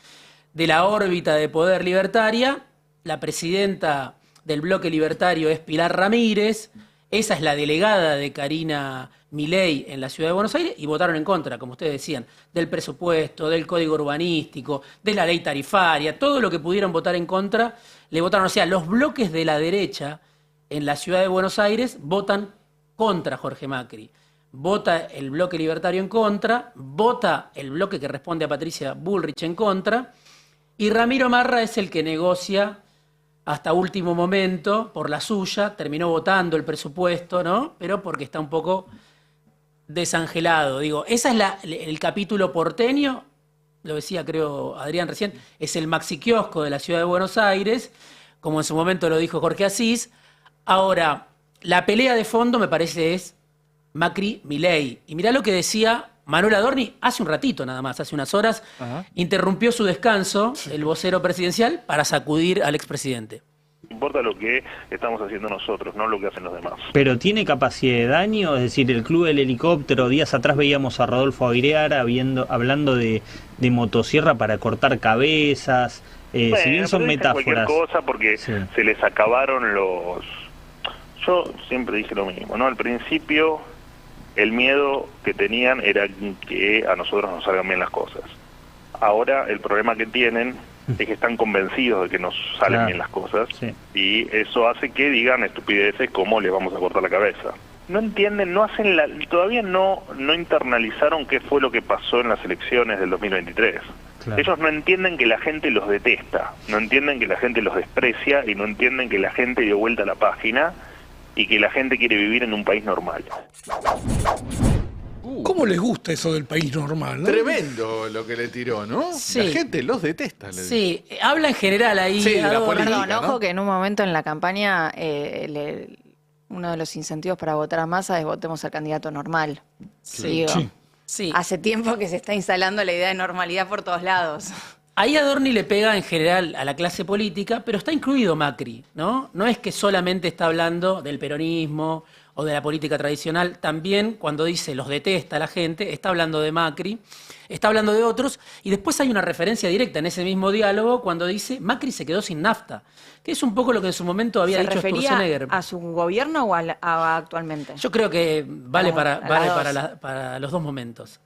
de la órbita de poder libertaria. La presidenta del bloque libertario es Pilar Ramírez. Esa es la delegada de Karina Milei en la Ciudad de Buenos Aires y votaron en contra, como ustedes decían, del presupuesto, del código urbanístico, de la ley tarifaria, todo lo que pudieron votar en contra, le votaron. O sea, los bloques de la derecha en la Ciudad de Buenos Aires votan contra Jorge Macri. Vota el bloque libertario en contra, vota el bloque que responde a Patricia Bullrich en contra, y Ramiro Marra es el que negocia hasta último momento, por la suya, terminó votando el presupuesto, ¿no? Pero porque está un poco desangelado. Digo, ese es el capítulo porteño, lo decía creo Adrián recién, es el maxi kiosco de la Ciudad de Buenos Aires, como en su momento lo dijo Jorge Asís. Ahora, la pelea de fondo me parece es Macri, Milei. Y mirá lo que decía Manuel Adorni hace un ratito nada más, hace unas horas, interrumpió su descanso, el vocero presidencial, para sacudir al expresidente. Importa lo que estamos haciendo nosotros, no lo que hacen los demás. ¿Pero tiene capacidad de daño? Es decir, el Club del Helicóptero, días atrás veíamos a Rodolfo Agriara hablando de motosierra para cortar cabezas. Bueno, si bien son metáforas. Cualquier cosa porque se les acabaron los... Yo siempre dije lo mismo, ¿no? Al principio el miedo que tenían era que a nosotros nos salgan bien las cosas. Ahora el problema que tienen es que están convencidos de que nos salen bien las cosas y eso hace que digan estupideces como les vamos a cortar la cabeza. No entienden, no hacen todavía no internalizaron qué fue lo que pasó en las elecciones del 2023. Claro. Ellos no entienden que la gente los detesta, no entienden que la gente los desprecia y no entienden que la gente dio vuelta a la página y que la gente quiere vivir en un país normal. ¿Cómo les gusta eso del país normal, no? Tremendo lo que le tiró, ¿no? Sí. La gente los detesta. Sí, habla en general ahí. Sí, de la política, Perdón, ojo que en un momento en la campaña uno de los incentivos para votar a Massa es votemos al candidato normal. Sí. Sí. Hace tiempo que se está instalando la idea de normalidad por todos lados. Ahí Adorni le pega en general a la clase política, pero está incluido Macri, ¿no? No es que solamente está hablando del peronismo o de la política tradicional, también cuando dice los detesta la gente, está hablando de Macri, está hablando de otros, y después hay una referencia directa en ese mismo diálogo cuando dice Macri se quedó sin nafta, que es un poco lo que en su momento había dicho Sturzenegger. ¿A su gobierno o a actualmente? Yo creo que vale para los dos momentos.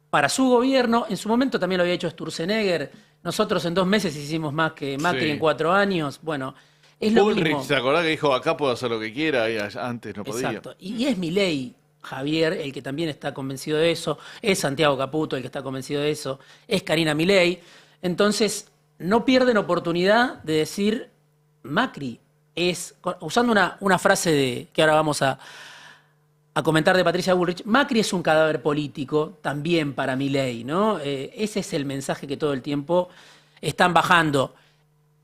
Para su gobierno, en su momento también lo había hecho Sturzenegger. Nosotros en 2 meses hicimos más que Macri en 4 años. Bueno, es lo Bullrich, mismo. ¿se acordás que dijo acá puedo hacer lo que quiera y antes no podía? Exacto. Y es Milei, Javier, el que también está convencido de eso. Es Santiago Caputo el que está convencido de eso. Es Karina Milei. Entonces, no pierden oportunidad de decir Macri es, usando una frase que ahora vamos a comentar de Patricia Bullrich, Macri es un cadáver político también para Milei, ¿no? Ese es el mensaje que todo el tiempo están bajando.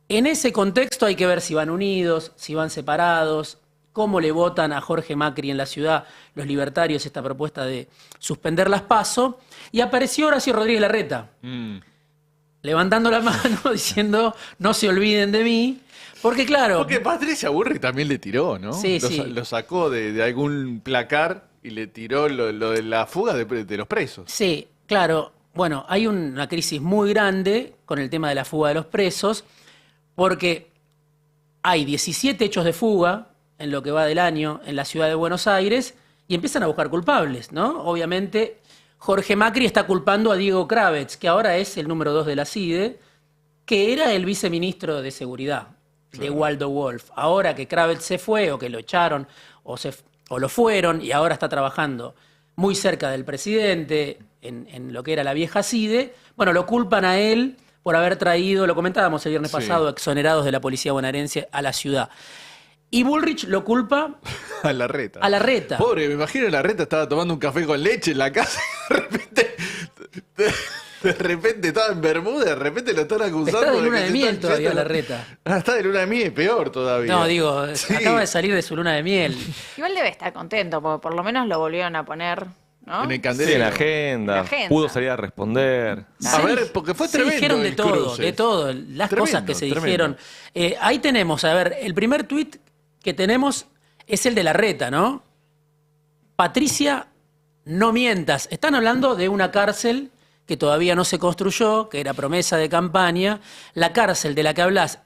En ese contexto hay que ver si van unidos, si van separados, cómo le votan a Jorge Macri en la ciudad los libertarios esta propuesta de suspender las PASO. Y apareció Horacio Rodríguez Larreta, levantando la mano, diciendo no se olviden de mí. Porque claro... Porque Patricia Bullrich también le tiró, ¿no? Sí, lo sacó de algún placar y le tiró lo de la fuga de los presos. Sí, claro. Bueno, hay una crisis muy grande con el tema de la fuga de los presos, porque hay 17 hechos de fuga en lo que va del año en la ciudad de Buenos Aires y empiezan a buscar culpables, ¿no? Obviamente, Jorge Macri está culpando a Diego Kravetz, que ahora es el número 2 de la CIDE, que era el viceministro de Seguridad de Waldo Wolf. Ahora que Kravetz se fue o que lo echaron o lo fueron y ahora está trabajando muy cerca del presidente en lo que era la vieja CIDE, bueno, lo culpan a él por haber traído, lo comentábamos el viernes pasado, exonerados de la policía bonaerense a la ciudad. Y Bullrich lo culpa a Larreta. A Larreta. Pobre, me imagino Larreta estaba tomando un café con leche en la casa de repente estaba en Bermuda, de repente lo están acusando. Está de luna que de miel todavía Larreta. Está de luna de miel, peor todavía. No, digo, acaba de salir de su luna de miel. Igual debe estar contento, porque por lo menos lo volvieron a poner, ¿no? En el candelero. Sí, en la agenda. Pudo salir a responder. A ver, porque fue tremendo. Dijeron de todo, las cosas que se dijeron. Ahí tenemos, a ver, el primer tuit que tenemos es el de Larreta, ¿no? Patricia, no mientas. Están hablando de una cárcel que todavía no se construyó, que era promesa de campaña. La cárcel de la que hablas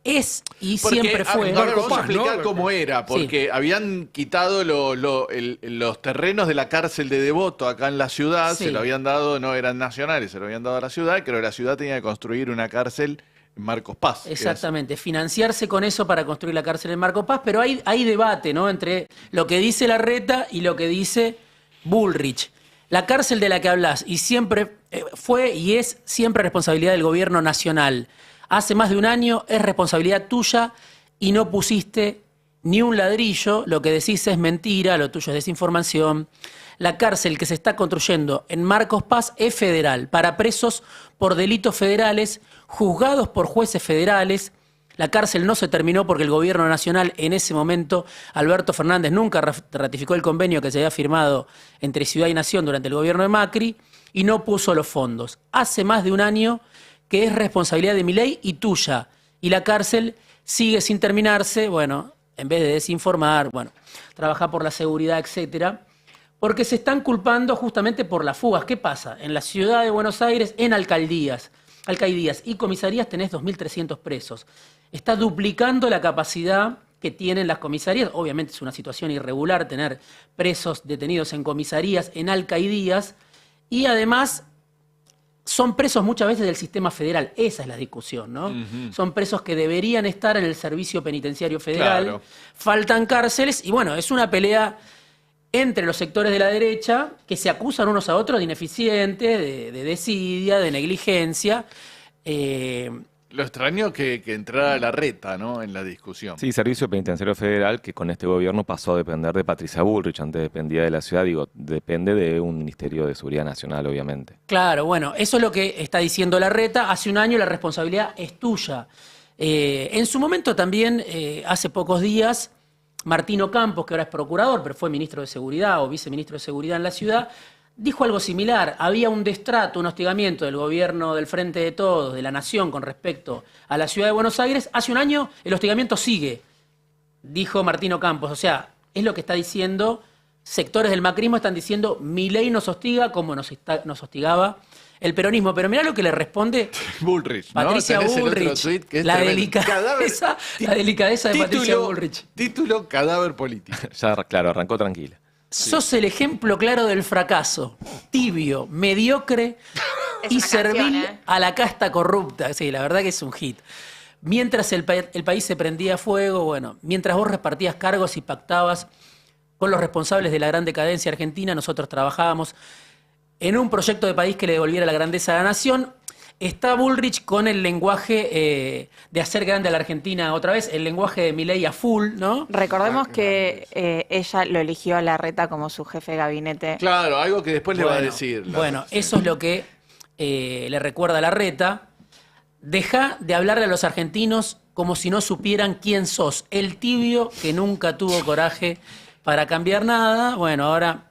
es y siempre fue. Vamos a explicar cómo era, porque habían quitado los terrenos de la cárcel de Devoto acá en la ciudad, se lo habían dado, no eran nacionales, se lo habían dado a la ciudad, pero la ciudad tenía que construir una cárcel en Marcos Paz. Exactamente, financiarse con eso para construir la cárcel en Marcos Paz, pero hay debate, ¿no?, entre lo que dice Larreta y lo que dice Bullrich. La cárcel de la que hablas y siempre fue y es siempre responsabilidad del gobierno nacional. Hace más de un año es responsabilidad tuya y no pusiste ni un ladrillo, lo que decís es mentira, lo tuyo es desinformación. La cárcel que se está construyendo en Marcos Paz es federal, para presos por delitos federales, juzgados por jueces federales. La cárcel no se terminó porque el gobierno nacional en ese momento, Alberto Fernández, nunca ratificó el convenio que se había firmado entre Ciudad y Nación durante el gobierno de Macri y no puso los fondos. Hace más de un año que es responsabilidad de Milei y tuya. Y la cárcel sigue sin terminarse, bueno, en vez de desinformar, bueno, trabajar por la seguridad, etcétera, porque se están culpando justamente por las fugas. ¿Qué pasa? En la ciudad de Buenos Aires, en alcaldías y comisarías tenés 2.300 presos. Está duplicando la capacidad que tienen las comisarías. Obviamente es una situación irregular tener presos detenidos en comisarías, en alcaldías, y además son presos muchas veces del sistema federal. Esa es la discusión, ¿no? Son presos que deberían estar en el servicio penitenciario federal. Claro. Faltan cárceles y bueno, es una pelea entre los sectores de la derecha que se acusan unos a otros de ineficiente, de desidia, de negligencia. Lo extraño que entrara Larreta, ¿no?, en la discusión. Sí, Servicio Penitenciario Federal, que con este gobierno pasó a depender de Patricia Bullrich, antes dependía de la ciudad, digo, depende de un Ministerio de Seguridad Nacional, obviamente. Claro, bueno, eso es lo que está diciendo Larreta. Hace un año la responsabilidad es tuya. En su momento también, hace pocos días, Martino Campos, que ahora es procurador, pero fue ministro de Seguridad o viceministro de Seguridad en la ciudad, dijo algo similar. Había un destrato, un hostigamiento del gobierno del Frente de Todos, de la Nación, con respecto a la ciudad de Buenos Aires. Hace un año el hostigamiento sigue, dijo Martino Campos. O sea, es lo que está diciendo, sectores del macrismo están diciendo, Milei nos hostiga como nos hostigaba el peronismo. Pero mirá lo que le responde Bullrich, ¿no? Patricia Bullrich, Tweet que es la delicadeza de Patricia Bullrich. Título Cadáver Político. Ya, claro, arrancó tranquila. Sí. Sos el ejemplo claro del fracaso, tibio, mediocre y servil a la casta corrupta. Sí, la verdad que es un hit. Mientras el país se prendía a fuego, bueno, mientras vos repartías cargos y pactabas con los responsables de la gran decadencia argentina, nosotros trabajábamos en un proyecto de país que le devolviera la grandeza a la nación. Está Bullrich con el lenguaje de hacer grande a la Argentina otra vez, el lenguaje de Milei a full, ¿no? Recordemos que ella lo eligió a Larreta como su jefe de gabinete. Claro, algo que después le va a decir. Bueno, eso es lo que le recuerda a Larreta. Deja de hablarle a los argentinos como si no supieran quién sos. El tibio que nunca tuvo coraje para cambiar nada. Bueno, ahora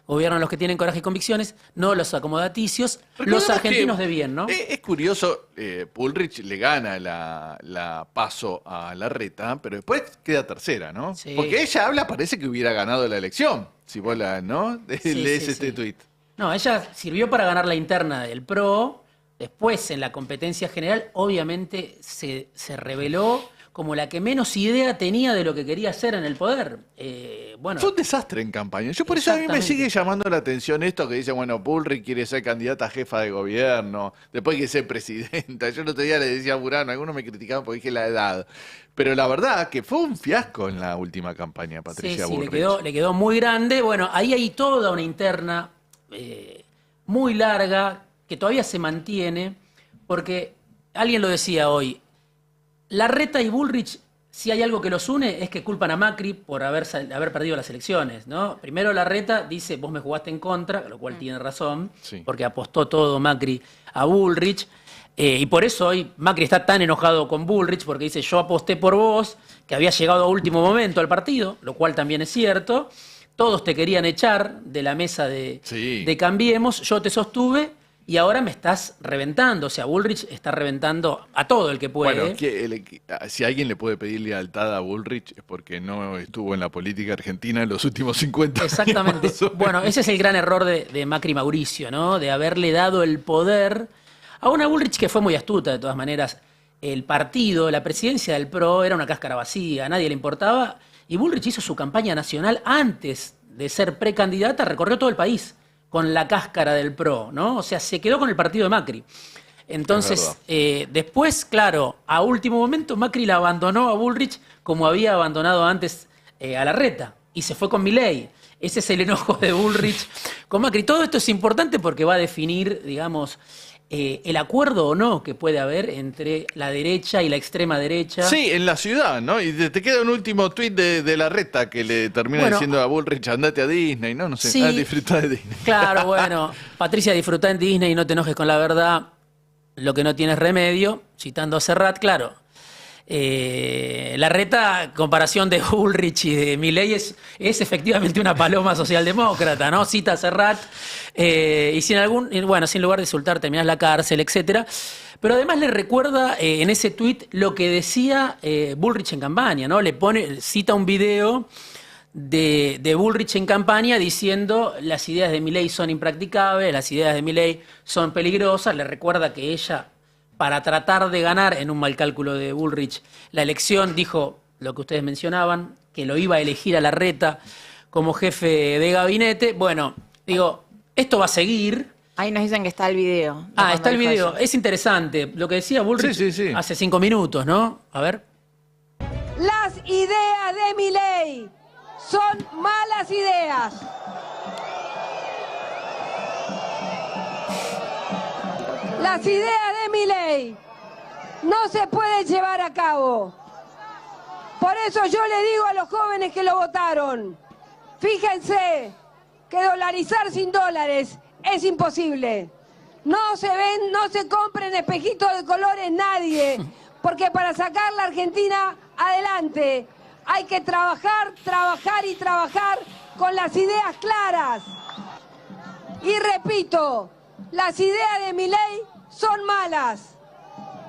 gobiernan los que tienen coraje y convicciones, no los acomodaticios, los argentinos de bien, ¿no? Es curioso, Bullrich le gana la paso a Larreta, pero después queda tercera, ¿no? Sí. Porque ella habla, parece que hubiera ganado la elección, si vos ¿no? Lees este tuit. No, ella sirvió para ganar la interna del PRO, después en la competencia general, obviamente se reveló como la que menos idea tenía de lo que quería hacer en el poder. Bueno, fue un desastre en campaña. Yo por eso a mí me sigue llamando la atención esto que dice, bueno, Bullrich quiere ser candidata a jefa de gobierno, después quiere ser presidenta. Yo el otro día le decía a Burano, algunos me criticaban porque dije la edad. Pero la verdad que fue un fiasco en la última campaña, Patricia Bullrich. Le quedó muy grande. Bueno, ahí hay toda una interna muy larga que todavía se mantiene, porque alguien lo decía hoy, Larreta y Bullrich, si hay algo que los une, es que culpan a Macri por haber perdido las elecciones, ¿no? Primero Larreta dice, vos me jugaste en contra, lo cual tiene razón, porque apostó todo Macri a Bullrich, y por eso hoy Macri está tan enojado con Bullrich, porque dice, yo aposté por vos, que había llegado a último momento al partido, lo cual también es cierto, todos te querían echar de la mesa de Cambiemos, yo te sostuve, y ahora me estás reventando. O sea, Bullrich está reventando a todo el que puede. Bueno, si alguien le puede pedir lealtad a Bullrich es porque no estuvo en la política argentina en los últimos 50 años. Exactamente. Bueno, ese es el gran error de Macri Mauricio, ¿no? De haberle dado el poder a una Bullrich que fue muy astuta, de todas maneras. El partido, la presidencia del PRO era una cáscara vacía, a nadie le importaba. Y Bullrich hizo su campaña nacional antes de ser precandidata, recorrió todo el país con la cáscara del PRO, ¿no? O sea, se quedó con el partido de Macri. Entonces, después, claro, a último momento Macri la abandonó a Bullrich como había abandonado antes a Larreta y se fue con Milei. Ese es el enojo de Bullrich con Macri. Todo esto es importante porque va a definir, digamos, el acuerdo o no que puede haber entre la derecha y la extrema derecha. Sí, en la ciudad, ¿no? Y te queda un último tuit de Larreta que le termina diciendo a Bullrich, andate a Disney, ¿no? No sé, sí, disfrutá de Disney. Claro, bueno, Patricia, disfrutá en Disney y no te enojes con la verdad, lo que no tienes remedio, citando a Serrat, claro. Larreta, comparación de Bullrich y de Milei, es efectivamente una paloma socialdemócrata, ¿no? Cita a Serrat, y sin lugar de insultar terminás la cárcel, etcétera. Pero además le recuerda en ese tuit lo que decía Bullrich en campaña, ¿no? Cita un video de Bullrich en campaña diciendo las ideas de Milei son impracticables, las ideas de Milei son peligrosas. Le recuerda que ella, para tratar de ganar, en un mal cálculo de Bullrich, la elección, dijo lo que ustedes mencionaban, que lo iba a elegir a Larreta como jefe de gabinete. Bueno, digo, esto va a seguir. Ahí nos dicen que está el video. Está el video. Es interesante. Lo que decía Bullrich hace 5 minutos, ¿no? A ver. Las ideas de Milei son malas ideas. Las ideas de Milei no se pueden llevar a cabo. Por eso yo le digo a los jóvenes que lo votaron, fíjense que dolarizar sin dólares es imposible. No se compren espejitos de colores nadie, porque para sacar la Argentina adelante hay que trabajar y trabajar con las ideas claras. Y repito, las ideas de Milei son malas.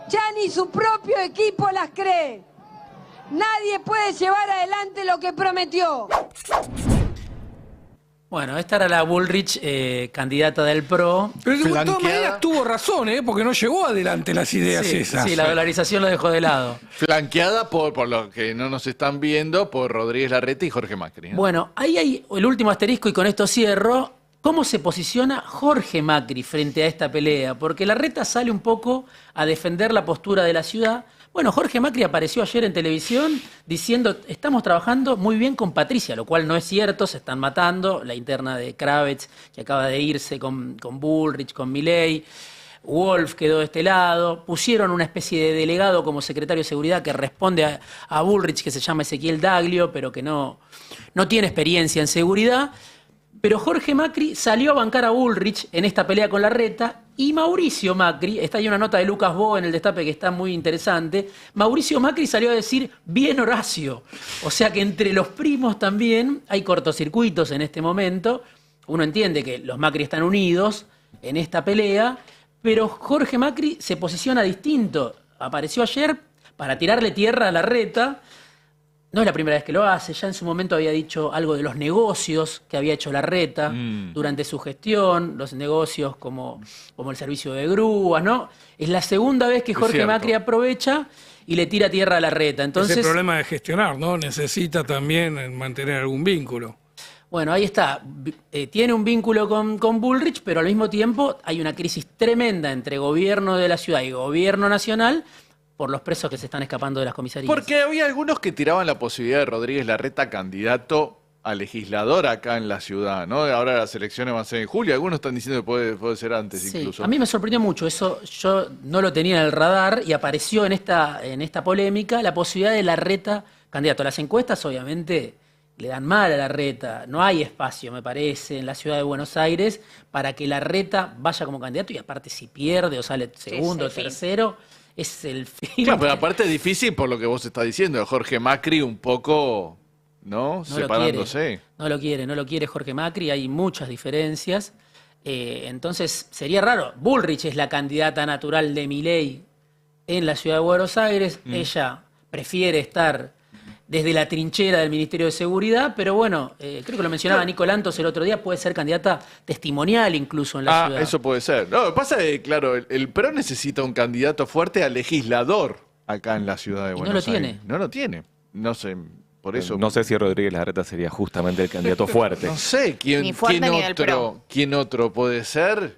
Ya ni su propio equipo las cree. Nadie puede llevar adelante lo que prometió. Bueno, esta era la Bullrich, candidata del PRO. Pero de todas maneras tuvo razón, porque no llegó adelante las ideas esas. Sí, la dolarización lo dejó de lado. Flanqueada por los que no nos están viendo, por Rodríguez Larreta y Jorge Macri, ¿no? Bueno, ahí hay el último asterisco y con esto cierro. ¿Cómo se posiciona Jorge Macri frente a esta pelea? Porque Larreta sale un poco a defender la postura de la ciudad. Bueno, Jorge Macri apareció ayer en televisión diciendo estamos trabajando muy bien con Patricia, lo cual no es cierto, se están matando. La interna de Kravitz, que acaba de irse con Bullrich, con Milei. Wolf quedó de este lado. Pusieron una especie de delegado como secretario de seguridad que responde a Bullrich, que se llama Ezequiel Daglio, pero que no tiene experiencia en seguridad. Pero Jorge Macri salió a bancar a Bullrich en esta pelea con Larreta, y Mauricio Macri, está ahí una nota de Lucas Bo en el Destape que está muy interesante, Mauricio Macri salió a decir, bien Horacio. O sea que entre los primos también hay cortocircuitos en este momento. Uno entiende que los Macri están unidos en esta pelea, pero Jorge Macri se posiciona distinto. Apareció ayer para tirarle tierra a Larreta. No es la primera vez que lo hace, ya en su momento había dicho algo de los negocios que había hecho Larreta durante su gestión, los negocios como el servicio de grúas, ¿no? Es la segunda vez que Jorge Macri aprovecha y le tira tierra a Larreta. Entonces, es el problema de gestionar, ¿no? Necesita también mantener algún vínculo. Bueno, ahí está. Tiene un vínculo con Bullrich, pero al mismo tiempo hay una crisis tremenda entre gobierno de la ciudad y gobierno nacional por los presos que se están escapando de las comisarías. Porque había algunos que tiraban la posibilidad de Rodríguez Larreta candidato a legislador acá en la ciudad, ¿no? Ahora las elecciones van a ser en julio, algunos están diciendo que puede ser antes incluso. A mí me sorprendió mucho eso, yo no lo tenía en el radar y apareció en esta polémica la posibilidad de Larreta candidato. Las encuestas obviamente le dan mal a Larreta, no hay espacio, me parece, en la ciudad de Buenos Aires para que Larreta vaya como candidato, y aparte si pierde o sale segundo o tercero, es el fin. Claro, pero aparte es difícil por lo que vos estás diciendo, Jorge Macri un poco, ¿no? Separándose. No lo quiere Jorge Macri, hay muchas diferencias. Entonces sería raro. Bullrich es la candidata natural de Milei en la ciudad de Buenos Aires. Ella prefiere estar desde la trinchera del Ministerio de Seguridad, pero bueno, creo que lo mencionaba Nico Lantos el otro día, puede ser candidata testimonial incluso en la ciudad. Eso puede ser. No, lo que pasa es que, claro, el PRO necesita un candidato fuerte a legislador acá en la ciudad de Buenos Aires. No lo tiene. No sé, por eso. No sé si Rodríguez Larreta sería justamente el candidato fuerte. No sé quién otro puede ser,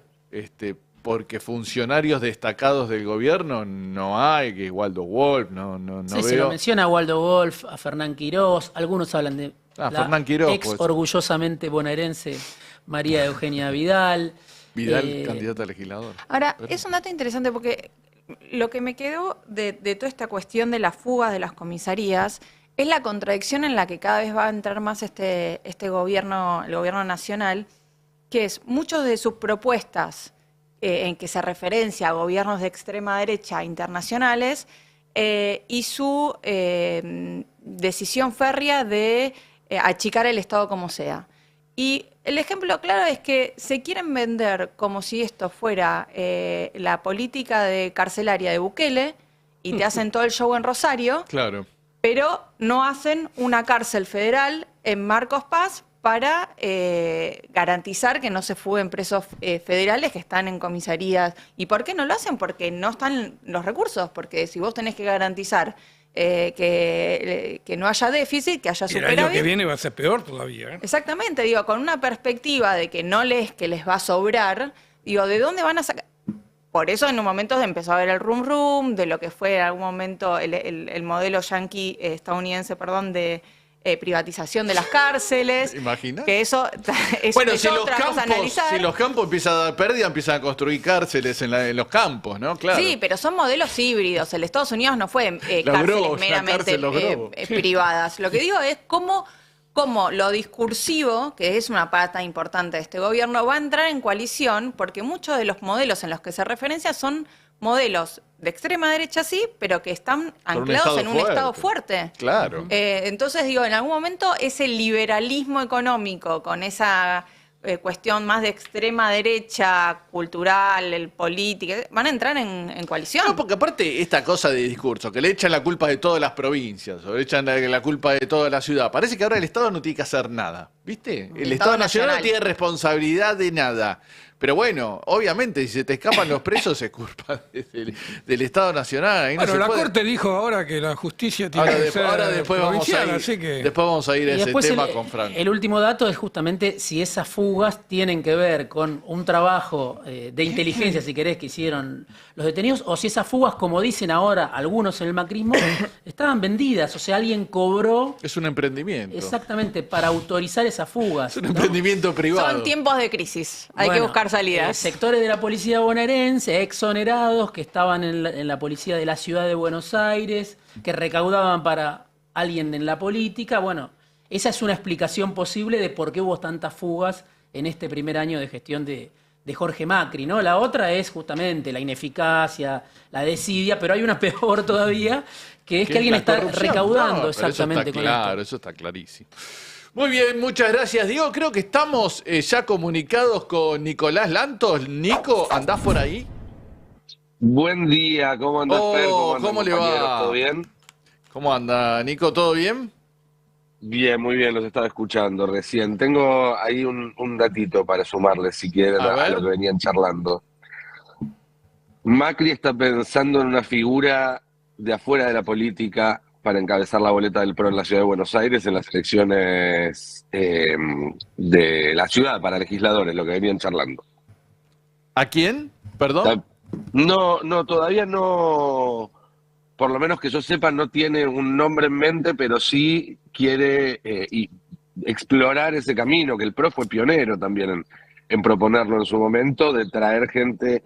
porque funcionarios destacados del gobierno no hay, que es Waldo Wolf, no veo. Se lo menciona a Waldo Wolf, a Fernán Quirós, algunos hablan de Fernán Quirós, orgullosamente bonaerense María Eugenia Vidal. Candidata a legislador. Ahora, es un dato interesante porque lo que me quedó de toda esta cuestión de las fugas de las comisarías es la contradicción en la que cada vez va a entrar más este gobierno, el gobierno nacional, que es muchas de sus propuestas en que se referencia a gobiernos de extrema derecha internacionales, y su decisión férrea de achicar el Estado como sea. Y el ejemplo claro es que se quieren vender como si esto fuera la política de carcelaria de Bukele y te hacen todo el show en Rosario, Claro. pero no hacen una cárcel federal en Marcos Paz para garantizar que no se fuguen presos federales que están en comisarías. ¿Y por qué no lo hacen? Porque no están los recursos, porque si vos tenés que garantizar que no haya déficit, que haya superávit. El año que viene va a ser peor todavía. Exactamente, digo, con una perspectiva de que no que les va a sobrar, digo, ¿de dónde van a sacar? Por eso en un momento empezó a ver el rum rum, de lo que fue en algún momento el modelo yanqui estadounidense, perdón, de privatización de las cárceles. ¿Imaginas? Que eso es, Bueno, es si otra cosa a analizar. si los campos empiezan a dar pérdida, empiezan a construir cárceles en los campos, ¿no? Claro. Sí, pero son modelos híbridos. El Estados Unidos no fue cárceles Grobos, meramente privadas. Lo que digo es cómo lo discursivo, que es una pata importante de este gobierno, va a entrar en coalición, porque muchos de los modelos en los que se referencia son modelos de extrema derecha, sí, pero que están anclados en un Estado fuerte. Claro. Entonces, digo, en algún momento ese liberalismo económico con esa cuestión más de extrema derecha, cultural, política, van a entrar en coalición. No, porque aparte esta cosa de discurso, que le echan la culpa de todas las provincias, o le echan la culpa de toda la ciudad, parece que ahora el Estado no tiene que hacer nada, ¿viste? El Estado Nacional no tiene responsabilidad de nada. Pero bueno, obviamente, si se te escapan los presos es culpa del Estado Nacional. Ahí no Bueno, se la puede. Corte dijo ahora que la justicia tiene que ser después provincial, vamos a ir, así que... después vamos a ir a Y ese después tema con Frank. el último dato es justamente si esas fugas tienen que ver con un trabajo de inteligencia, si querés, que hicieron los detenidos, o si esas fugas, como dicen ahora algunos en el macrismo, estaban vendidas, o sea, alguien cobró... Es un emprendimiento. Exactamente, para autorizar esas fugas. Es un emprendimiento privado. Son tiempos de crisis, hay que Bueno, buscar salidas. Sectores de la policía bonaerense, exonerados, que estaban en la policía de la ciudad de Buenos Aires, que recaudaban para alguien en la política. Bueno, esa es una explicación posible de por qué hubo tantas fugas en este primer año de gestión de Jorge Macri, ¿no? La otra es justamente la ineficacia, la desidia, pero hay una peor todavía, que es que alguien está recaudando exactamente con esto. Claro, eso está clarísimo. Muy bien, muchas gracias, Diego. Creo que estamos ya comunicados con Nicolás Lantos. Nico, ¿andás por ahí? Buen día, ¿cómo andás, Fer? ¿Cómo le va? ¿Todo bien? ¿Cómo anda, Nico? ¿Todo bien? Bien, muy bien, los estaba escuchando recién. Tengo ahí un datito para sumarles, si quieren, a lo que venían charlando. Macri está pensando en una figura de afuera de la política para encabezar la boleta del PRO en la ciudad de Buenos Aires en las elecciones de la ciudad para legisladores, lo que venían charlando. ¿A quién? ¿Perdón? No, todavía no, por lo menos que yo sepa, no tiene un nombre en mente, pero sí quiere explorar ese camino, que el PRO fue pionero también en proponerlo en su momento, de traer gente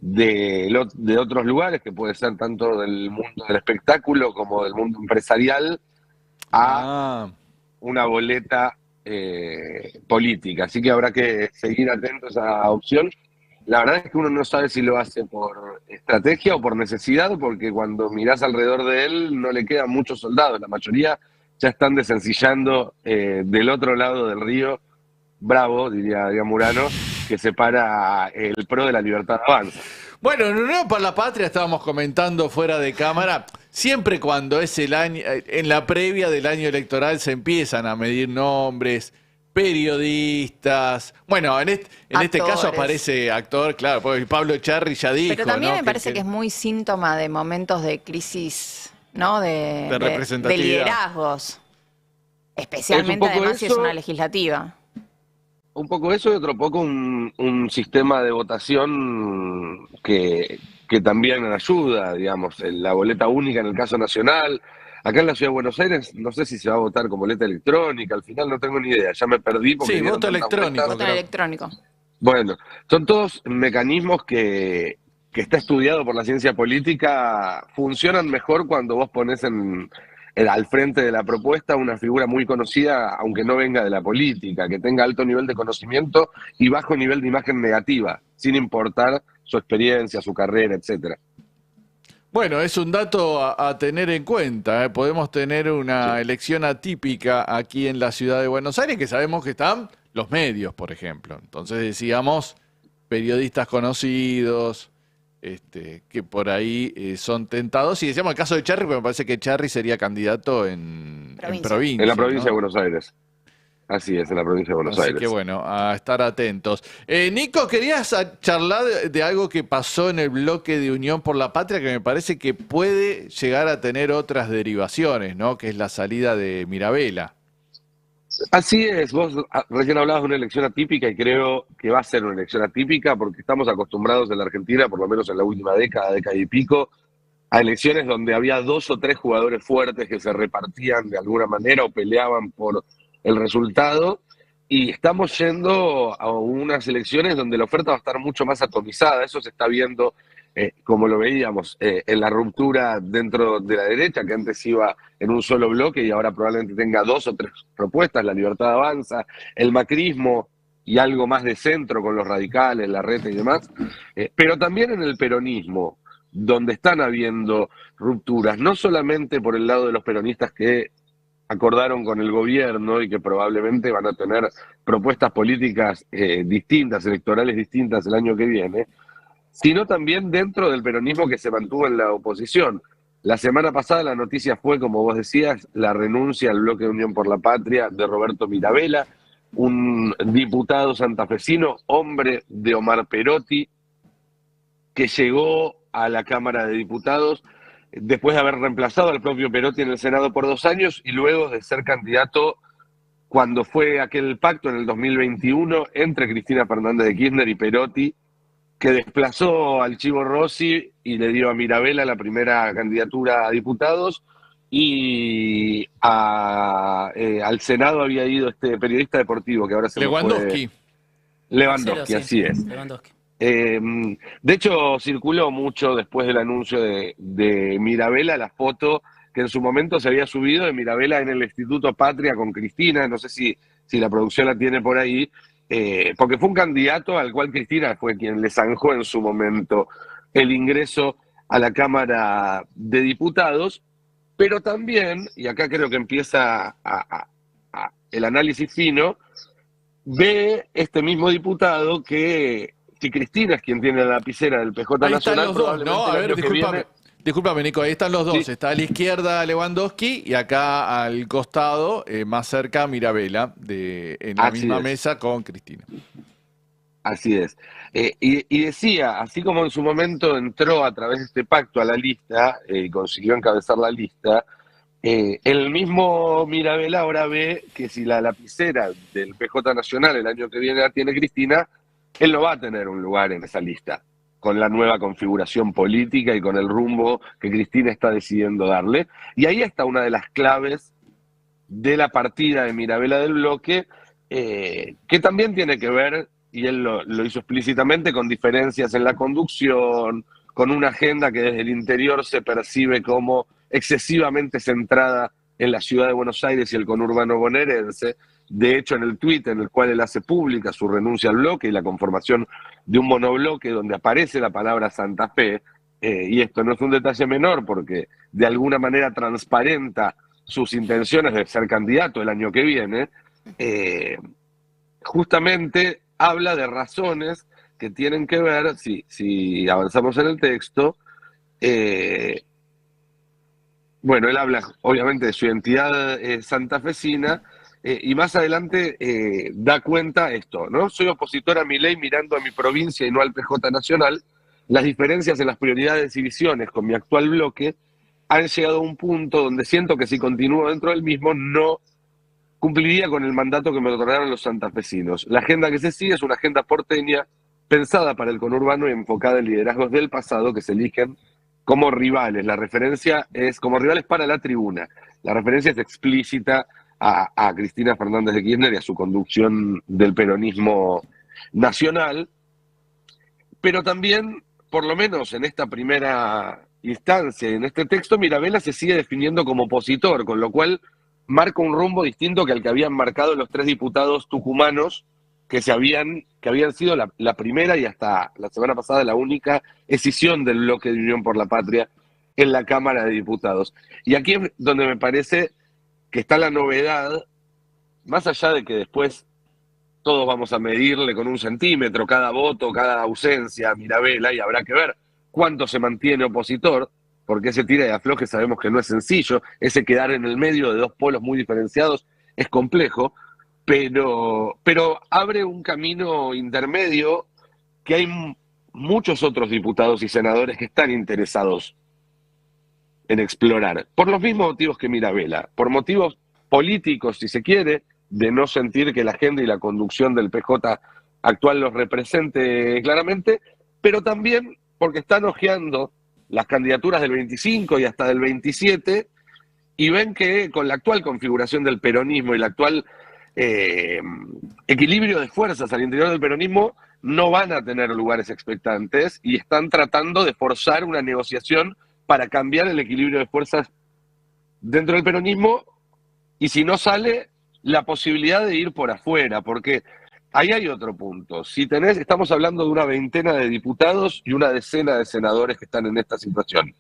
de otros lugares, que puede ser tanto del mundo del espectáculo como del mundo empresarial, a una boleta política. Así que habrá que seguir atentos a esa opción. La verdad es que uno no sabe si lo hace por estrategia o por necesidad, porque cuando mirás alrededor de él no le quedan muchos soldados. La mayoría ya están desencillando del otro lado del río Bravo, diría Murano, que separa el PRO de la Libertad Avanza. Bueno, en Unión por la Patria estábamos comentando fuera de cámara, siempre cuando es el año, en la previa del año electoral se empiezan a medir nombres, periodistas, bueno, en este caso aparece actor, claro, porque Pablo Echarri ya dijo, pero también ¿no? me parece que es muy síntoma de momentos de crisis, ¿no? De representatividad. De liderazgos, especialmente además si es una legislativa. Un poco eso y otro poco un sistema de votación que también ayuda, digamos, la boleta única en el caso nacional. Acá en la Ciudad de Buenos Aires no sé si se va a votar con boleta electrónica, al final no tengo ni idea, ya me perdí. Porque sí, voto electrónico. Voto electrónico. Bueno, son todos mecanismos que está estudiado por la ciencia política, funcionan mejor cuando vos pones al frente de la propuesta una figura muy conocida, aunque no venga de la política, que tenga alto nivel de conocimiento y bajo nivel de imagen negativa, sin importar su experiencia, su carrera, etcétera. Bueno, es un dato a tener en cuenta, ¿eh? Podemos tener una elección atípica aquí en la ciudad de Buenos Aires, que sabemos que están los medios, por ejemplo. Entonces decíamos periodistas conocidos, que por ahí son tentados. Y decíamos el caso de Cherry, porque me parece que Cherry sería candidato en provincia. En la provincia ¿no? de Buenos Aires. Así es, en la provincia de Buenos Aires. Así que bueno, a estar atentos. Nico, querías charlar de algo que pasó en el bloque de Unión por la Patria, que me parece que puede llegar a tener otras derivaciones, ¿no? Que es la salida de Mirabella. Así es, vos recién hablabas de una elección atípica y creo que va a ser una elección atípica porque estamos acostumbrados en la Argentina, por lo menos en la última década y pico, a elecciones donde había 2 o 3 jugadores fuertes que se repartían de alguna manera o peleaban por el resultado, y estamos yendo a unas elecciones donde la oferta va a estar mucho más atomizada. Eso se está viendo, como lo veíamos, en la ruptura dentro de la derecha, que antes iba en un solo bloque y ahora probablemente tenga 2 o 3 propuestas: La Libertad Avanza, el macrismo y algo más de centro con los radicales, la Reta y demás, pero también en el peronismo, donde están habiendo rupturas, no solamente por el lado de los peronistas que acordaron con el gobierno y que probablemente van a tener propuestas políticas distintas, electorales distintas el año que viene, sino también dentro del peronismo que se mantuvo en la oposición. La semana pasada la noticia fue, como vos decías, la renuncia al bloque de Unión por la Patria de Roberto Mirabella, un diputado santafesino, hombre de Omar Perotti, que llegó a la Cámara de Diputados después de haber reemplazado al propio Perotti en el Senado por 2 años y luego de ser candidato cuando fue aquel pacto en el 2021 entre Cristina Fernández de Kirchner y Perotti, que desplazó al Chivo Rossi y le dio a Mirabella la primera candidatura a diputados, y al Senado había ido este periodista deportivo que ahora se Lewandowski. Lewandowski, así es. Lewandowski. De hecho, circuló mucho después del anuncio de Mirabella la foto que en su momento se había subido de Mirabella en el Instituto Patria con Cristina. No sé si la producción la tiene por ahí, porque fue un candidato al cual Cristina fue quien le zanjó en su momento el ingreso a la Cámara de Diputados, pero también, y acá creo que empieza el análisis fino, ve este mismo diputado que si Cristina es quien tiene la lapicera del PJ ahí Nacional, están los dos, ¿no? A ver, discúlpame, Nico, ahí están los dos. Sí. Está a la izquierda Lewandowski y acá al costado, más cerca, Mirabella, en la misma mesa con Cristina. Así es. Y decía, así como en su momento entró a través de este pacto a la lista y consiguió encabezar la lista, el mismo Mirabella ahora ve que si la lapicera del PJ Nacional el año que viene la tiene Cristina, él no va a tener un lugar en esa lista, con la nueva configuración política y con el rumbo que Cristina está decidiendo darle. Y ahí está una de las claves de la partida de Mirabella del bloque, que también tiene que ver, y él lo hizo explícitamente, con diferencias en la conducción, con una agenda que desde el interior se percibe como excesivamente centrada en la ciudad de Buenos Aires y el conurbano bonaerense. De hecho, en el tuit en el cual él hace pública su renuncia al bloque y la conformación de un monobloque donde aparece la palabra Santa Fe, y esto no es un detalle menor porque de alguna manera transparenta sus intenciones de ser candidato el año que viene, justamente habla de razones que tienen que ver, si avanzamos en el texto, bueno, él habla obviamente de su identidad santafesina, y más adelante da cuenta esto, ¿no? Soy opositor a Milei mirando a mi provincia y no al PJ Nacional. Las diferencias en las prioridades y visiones con mi actual bloque han llegado a un punto donde siento que si continúo dentro del mismo no cumpliría con el mandato que me otorgaron los santafesinos. La agenda que se sigue es una agenda porteña pensada para el conurbano y enfocada en liderazgos del pasado que se eligen como rivales. La referencia es como rivales para la tribuna. La referencia es explícita a Cristina Fernández de Kirchner y a su conducción del peronismo nacional, pero también, por lo menos en esta primera instancia, en este texto, Mirabella se sigue definiendo como opositor, con lo cual marca un rumbo distinto que al que habían marcado los 3 diputados tucumanos que habían sido la primera y hasta la semana pasada la única escisión del bloque de Unión por la Patria en la Cámara de Diputados. Y aquí es donde me parece que está la novedad, más allá de que después todos vamos a medirle con un centímetro cada voto, cada ausencia a Mirabella, y habrá que ver cuánto se mantiene opositor, porque ese tira y afloje sabemos que no es sencillo, ese quedar en el medio de dos polos muy diferenciados es complejo, pero abre un camino intermedio que hay muchos otros diputados y senadores que están interesados en explorar, por los mismos motivos que Mirabella, por motivos políticos, si se quiere, de no sentir que la agenda y la conducción del PJ actual los represente claramente, pero también porque están hojeando las candidaturas del 25 y hasta del 27 y ven que con la actual configuración del peronismo y el actual equilibrio de fuerzas al interior del peronismo no van a tener lugares expectantes y están tratando de forzar una negociación para cambiar el equilibrio de fuerzas dentro del peronismo, y si no sale, la posibilidad de ir por afuera, porque ahí hay otro punto. Si estamos hablando de una veintena de diputados y una decena de senadores que están en esta situación.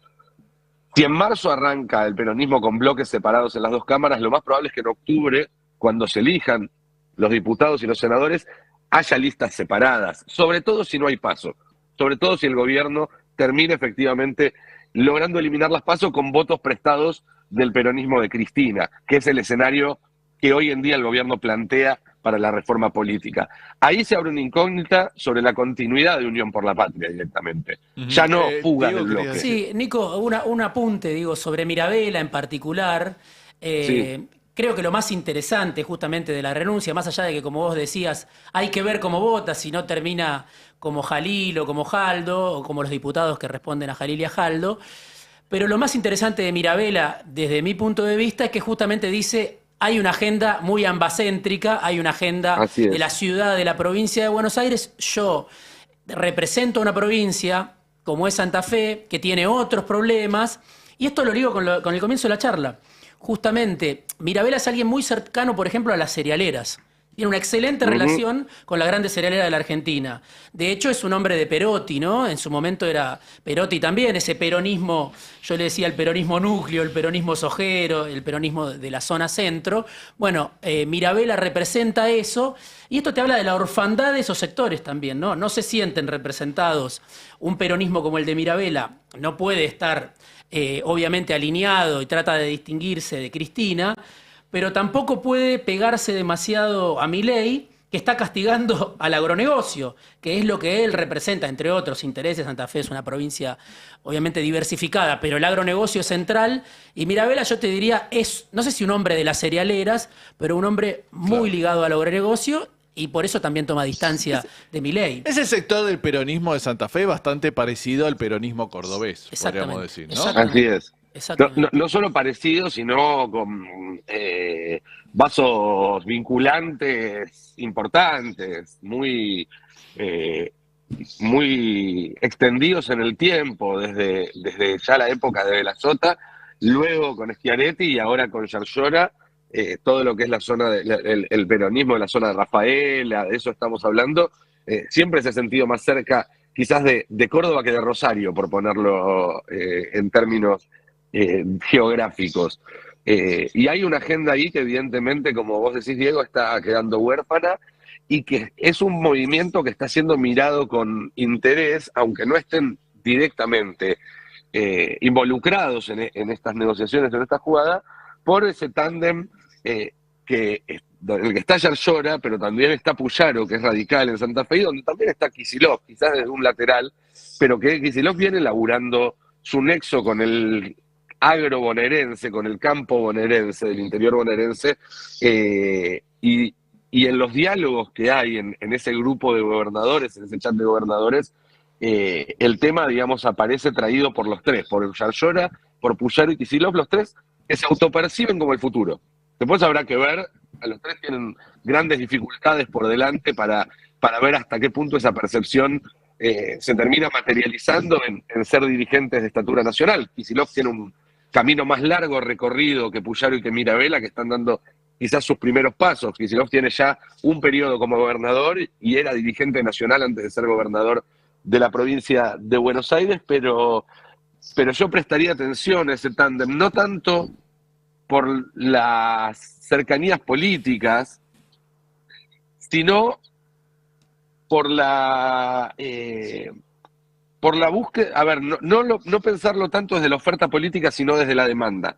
Si en marzo arranca el peronismo con bloques separados en las dos cámaras, lo más probable es que en octubre, cuando se elijan los diputados y los senadores, haya listas separadas, sobre todo si no hay PASO, sobre todo si el gobierno termina efectivamente logrando eliminar las PASO con votos prestados del peronismo de Cristina, que es el escenario que hoy en día el gobierno plantea para la reforma política. Ahí se abre una incógnita sobre la continuidad de Unión por la Patria directamente. Ya no fuga del bloque. Sí, Nico, un apunte, digo, sobre Mirabella en particular. Sí. Creo que lo más interesante justamente de la renuncia, más allá de que, como vos decías, hay que ver cómo vota, si no termina como Jalil o como Jaldo, o como los diputados que responden a Jalil y a Jaldo, pero lo más interesante de Mirabella, desde mi punto de vista, es que justamente dice: hay una agenda muy ambacéntrica, hay una agenda de la ciudad, de la provincia de Buenos Aires. Yo represento una provincia como es Santa Fe, que tiene otros problemas, y esto lo digo con el comienzo de la charla. Justamente, Mirabella es alguien muy cercano, por ejemplo, a las cerealeras. Tiene una excelente relación con la grande cerealera de la Argentina. De hecho, es un hombre de Perotti, ¿no? En su momento era Perotti también, ese peronismo, yo le decía el peronismo núcleo, el peronismo sojero, el peronismo de la zona centro. Bueno, Mirabella representa eso, y esto te habla de la orfandad de esos sectores también, ¿no? No se sienten representados. Un peronismo como el de Mirabella no puede estar, obviamente, alineado y trata de distinguirse de Cristina, pero tampoco puede pegarse demasiado a Milei, que está castigando al agronegocio, que es lo que él representa, entre otros intereses. Santa Fe es una provincia obviamente diversificada, pero el agronegocio es central, y Mirabella, yo te diría, es, no sé si un hombre de las cerealeras, pero un hombre muy ligado al agronegocio, y por eso también toma distancia de Milei. Ese sector del peronismo de Santa Fe bastante parecido al peronismo cordobés, podríamos decir, ¿no? Así es. No solo parecido, sino con vasos vinculantes importantes, muy extendidos en el tiempo, desde ya la época de Bela Sota, luego con Schiaretti y ahora con Yarlora, todo lo que es la zona el peronismo de la zona de Rafaela, de eso estamos hablando, siempre se ha sentido más cerca quizás de Córdoba que de Rosario, por ponerlo en términos geográficos. Y hay una agenda ahí que evidentemente, como vos decís, Diego, está quedando huérfana, y que es un movimiento que está siendo mirado con interés, aunque no estén directamente involucrados en estas negociaciones, en esta jugada, por ese tándem en el que está Yarlora, pero también está Puyaro, que es radical en Santa Fe, y donde también está Kicillof, quizás desde un lateral, pero que Kicillof viene laburando su nexo con el agro bonaerense, con el campo bonaerense, del interior bonaerense, y en los diálogos que hay en ese grupo de gobernadores, en ese chat de gobernadores, el tema, digamos, aparece traído por los tres, por Yarlora, por Puyaro y Kicillof, los tres que se autoperciben como el futuro. Después habrá que ver, a los tres tienen grandes dificultades por delante para ver hasta qué punto esa percepción se termina materializando en ser dirigentes de estatura nacional. Kicillof tiene un camino más largo recorrido que Puyaro y que Mirabella, que están dando quizás sus primeros pasos. Kicillof tiene ya un periodo como gobernador y era dirigente nacional antes de ser gobernador de la provincia de Buenos Aires, pero pero yo prestaría atención a ese tándem, no tanto por las cercanías políticas, sino por la búsqueda, a ver, no pensarlo tanto desde la oferta política, sino desde la demanda.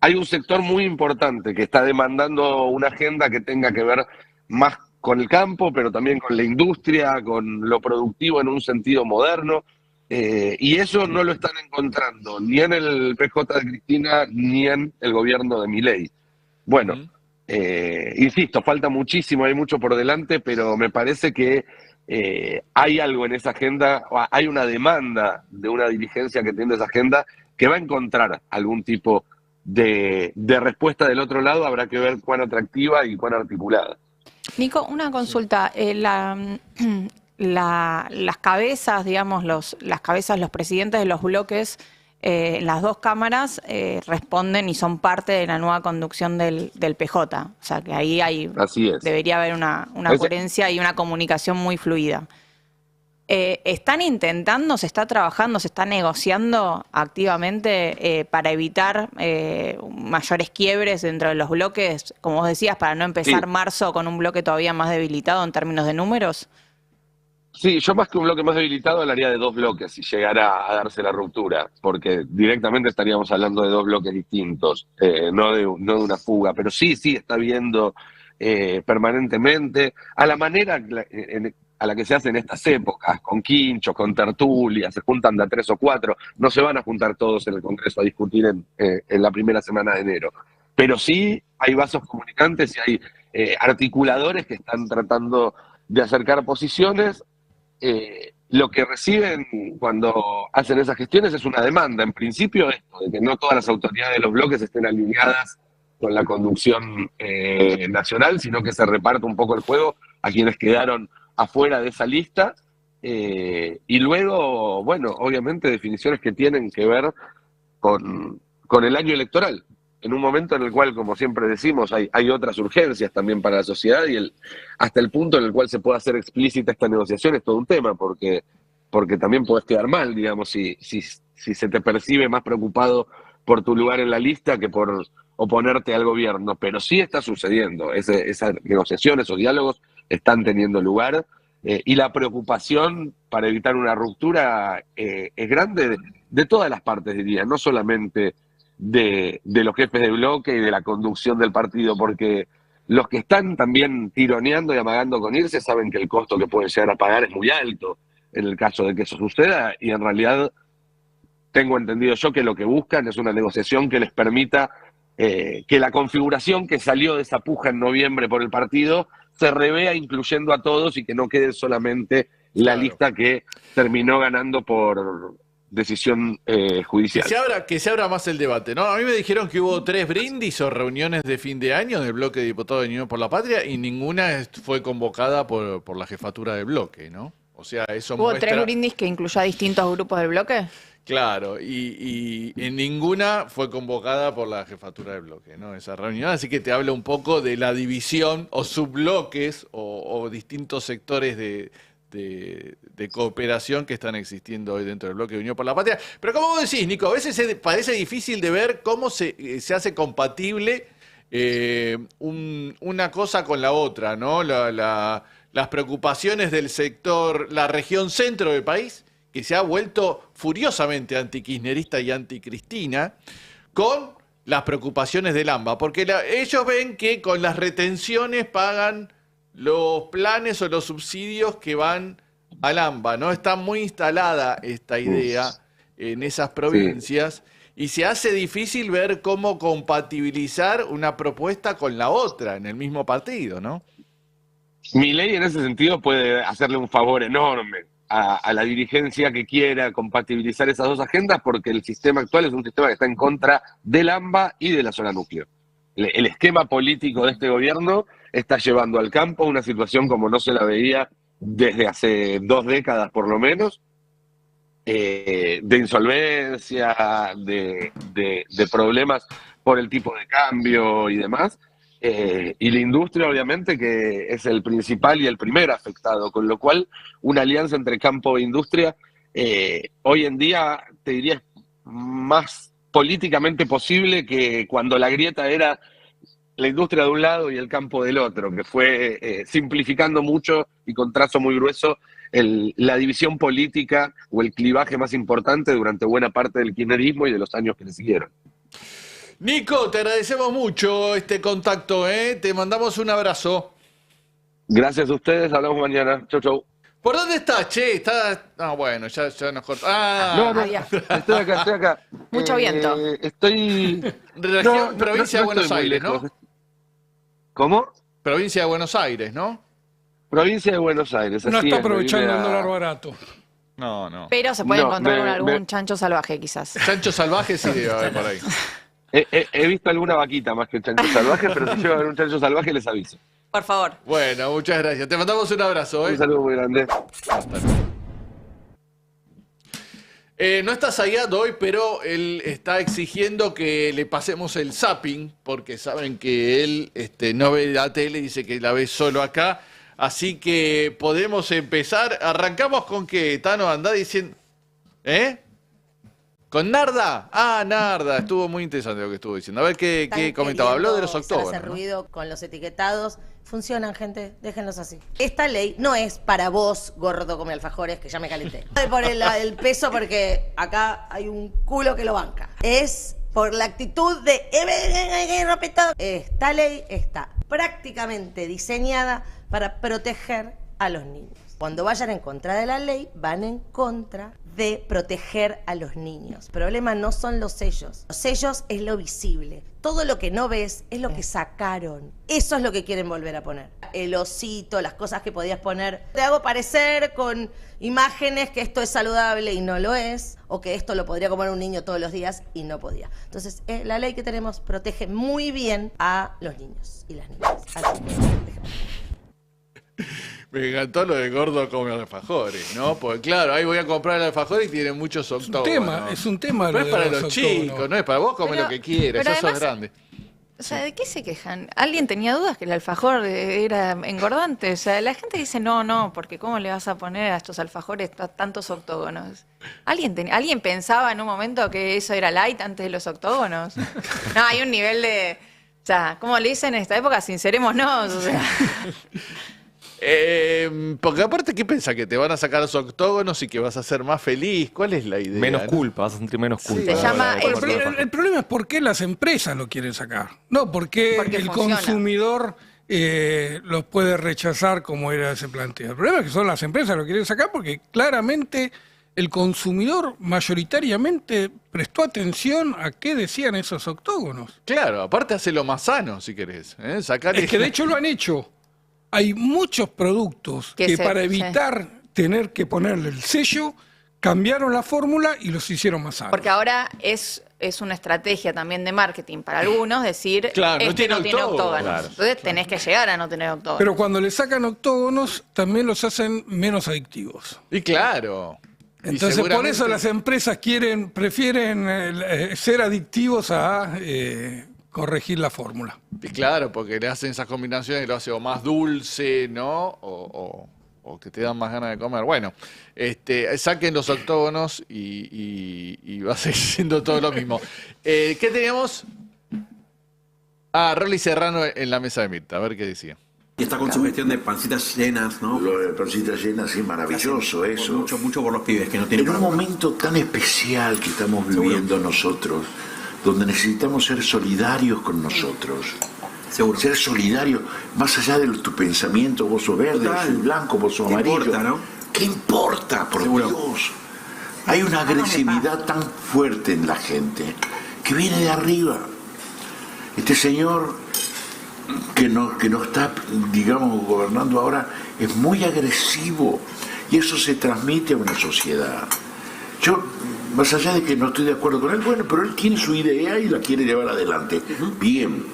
Hay un sector muy importante que está demandando una agenda que tenga que ver más con el campo, pero también con la industria, con lo productivo en un sentido moderno, y eso no lo están encontrando ni en el PJ de Cristina ni en el gobierno de Milei. Bueno, insisto, falta muchísimo, hay mucho por delante, pero me parece que hay algo en esa agenda, hay una demanda de una dirigencia que tiene esa agenda que va a encontrar algún tipo de respuesta del otro lado. Habrá que ver cuán atractiva y cuán articulada. Nico, una consulta. Las cabezas, digamos, los presidentes de los bloques, las dos cámaras responden y son parte de la nueva conducción del PJ. O sea, que ahí debería haber una coherencia y una comunicación muy fluida. ¿Están intentando, se está trabajando, se está negociando activamente para evitar mayores quiebres dentro de los bloques, como vos decías, para no empezar marzo con un bloque todavía más debilitado en términos de números? Sí, yo más que un bloque más debilitado hablaría de dos bloques si llegara a darse la ruptura, porque directamente estaríamos hablando de dos bloques distintos, no de una fuga, pero sí está viendo permanentemente, a la manera a la que se hace en estas épocas, con quinchos, con tertulias, se juntan de a 3 o 4, no se van a juntar todos en el Congreso a discutir en la primera semana de enero, pero sí hay vasos comunicantes y hay articuladores que están tratando de acercar posiciones. Lo que reciben cuando hacen esas gestiones es una demanda, en principio, esto, de que no todas las autoridades de los bloques estén alineadas con la conducción nacional, sino que se reparta un poco el juego a quienes quedaron afuera de esa lista, y luego, bueno, obviamente definiciones que tienen que ver con el año electoral, en un momento en el cual, como siempre decimos, hay otras urgencias también para la sociedad, y hasta el punto en el cual se pueda hacer explícita esta negociación es todo un tema, porque también podés quedar mal, digamos, si se te percibe más preocupado por tu lugar en la lista que por oponerte al gobierno. Pero sí está sucediendo, esa negociación, esos diálogos están teniendo lugar, y la preocupación para evitar una ruptura es grande de todas las partes, diría, no solamente de los jefes de bloque y de la conducción del partido, porque los que están también tironeando y amagando con irse saben que el costo que pueden llegar a pagar es muy alto en el caso de que eso suceda, y en realidad tengo entendido yo que lo que buscan es una negociación que les permita que la configuración que salió de esa puja en noviembre por el partido se revea incluyendo a todos y que no quede solamente la lista que terminó ganando por decisión judicial. Que se abra más el debate, ¿no? A mí me dijeron que hubo 3 brindis o reuniones de fin de año en el bloque de diputados de Unión por la Patria y ninguna fue convocada por la jefatura del bloque, ¿no? O sea, eso ¿Hubo 3 brindis que incluya distintos grupos del bloque? Claro, y en ninguna fue convocada por la jefatura del bloque, ¿no? Esa reunión, así que te habla un poco de la división o subbloques o distintos sectores de cooperación que están existiendo hoy dentro del bloque de Unión por la Patria. Pero como vos decís, Nico, a veces parece difícil de ver cómo se hace compatible una cosa con la otra, ¿no? Las preocupaciones del sector, la región centro del país, que se ha vuelto furiosamente antikirchnerista y anticristina, con las preocupaciones del AMBA, porque ellos ven que con las retenciones pagan los planes o los subsidios que van al AMBA, ¿no? Está muy instalada esta idea en esas provincias y se hace difícil ver cómo compatibilizar una propuesta con la otra en el mismo partido, ¿no? Milei en ese sentido puede hacerle un favor enorme a la dirigencia que quiera compatibilizar esas dos agendas, porque el sistema actual es un sistema que está en contra del AMBA y de la zona núcleo. El esquema político de este gobierno está llevando al campo una situación como no se la veía desde hace 2 décadas por lo menos, de insolvencia, de problemas por el tipo de cambio y demás, y la industria obviamente que es el principal y el primer afectado, con lo cual una alianza entre campo e industria hoy en día te diría más políticamente posible que cuando la grieta era la industria de un lado y el campo del otro, que fue simplificando mucho y con trazo muy grueso la división política o el clivaje más importante durante buena parte del kirchnerismo y de los años que le siguieron. Nico, te agradecemos mucho este contacto, ¿eh? Te mandamos un abrazo. Gracias a ustedes, hablamos mañana. Chau, chau. ¿Por dónde estás, che? Bueno, ya nos cortó. No, estoy acá. Mucho viento. Estoy... Provincia de Buenos Aires, ¿no? ¿Cómo? Provincia de Buenos Aires, ¿no? Provincia de Buenos Aires. No así está es, aprovechando el dólar barato. No. Pero se puede encontrar algún chancho salvaje, quizás. Chancho salvaje sí debe haber por ahí. He visto alguna vaquita más que un chancho salvaje, pero si llega a haber un chancho salvaje les aviso. Por favor. Bueno, muchas gracias. Te mandamos un abrazo. Un saludo muy grande. No está Zayat hoy, pero él está exigiendo que le pasemos el zapping, porque saben que él no ve la tele, dice que la ve solo acá. Así que podemos empezar. Arrancamos con que Tano anda diciendo... ¿Con Narda? Narda. Estuvo muy interesante lo que estuvo diciendo. A ver qué comentaba. Habló de los octógonos. Hacer ruido con los etiquetados. Funcionan, gente. Déjenlos así. Esta ley no es para vos, gordo come alfajores, que ya me calenté. Por el peso, porque acá hay un culo que lo banca. Es por la actitud de... Esta ley está prácticamente diseñada para proteger a los niños. Cuando vayan en contra de la ley, van en contra de proteger a los niños. El problema no son los sellos. Los sellos es lo visible. Todo lo que no ves es lo que sacaron. Eso es lo que quieren volver a poner. El osito, las cosas que podías poner. Te hago parecer con imágenes que esto es saludable y no lo es, o que esto lo podría comer un niño todos los días y no podía. Entonces, la ley que tenemos protege muy bien a los niños y las niñas. Así que, me encantó lo de gordo come alfajores, ¿no? Porque claro, ahí voy a comprar el alfajor y tiene muchos octógonos. Es un tema. No es para los chicos, no es para vos, come lo que quieras, ya sos grande. O sea, ¿de qué se quejan? ¿Alguien tenía dudas que el alfajor era engordante? O sea, la gente dice, no, porque ¿cómo le vas a poner a estos alfajores tantos octógonos? ¿Alguien pensaba en un momento que eso era light antes de los octógonos? No, hay un nivel de... O sea, ¿cómo le dicen en esta época? Sincerémonos, o sea... porque aparte, ¿qué pensás? ¿Que te van a sacar los octógonos y que vas a ser más feliz? ¿Cuál es la idea? Menos culpa, vas a sentir menos culpa. El problema es por qué las empresas lo quieren sacar. No, porque el consumidor los puede rechazar como era ese planteo. El problema es que son las empresas lo quieren sacar porque claramente el consumidor mayoritariamente prestó atención a qué decían esos octógonos. Claro, aparte hace lo más sano, si querés. Es que de hecho lo han hecho. Hay muchos productos que para evitar tener que ponerle el sello, cambiaron la fórmula y los hicieron más sanos. Porque ahora es una estrategia también de marketing para algunos decir, claro, no tiene octógonos. Claro. Entonces tenés que llegar a no tener octógonos. Pero cuando le sacan octógonos, también los hacen menos adictivos. Y claro. Entonces por eso las empresas prefieren ser adictivos a... corregir la fórmula. Y claro, porque le hacen esas combinaciones y lo hace o más dulce, ¿no? O que te dan más ganas de comer. Bueno, saquen los octógonos y va a seguir siendo todo lo mismo. ¿Qué teníamos? Rolly Serrano en la mesa de Mirta, a ver qué decía. Y esta consumestión de pancitas llenas, ¿no? Lo de pancitas llenas, sí, maravilloso eso. Mucho por los pibes que no tienen. En un momento tan especial que estamos viviendo nosotros, donde necesitamos ser solidarios con nosotros. Seguro. Ser solidarios, más allá de tu pensamiento, vos sos verde, vos sos blanco, vos sos amarillo. Importa, ¿no? ¿Qué importa, por Seguro. Dios? Hay una agresividad tan fuerte en la gente que viene de arriba. Este señor que no está, digamos, gobernando ahora es muy agresivo y eso se transmite a una sociedad. Yo, más allá de que no estoy de acuerdo con él, bueno, pero él tiene su idea y la quiere llevar adelante. Bien,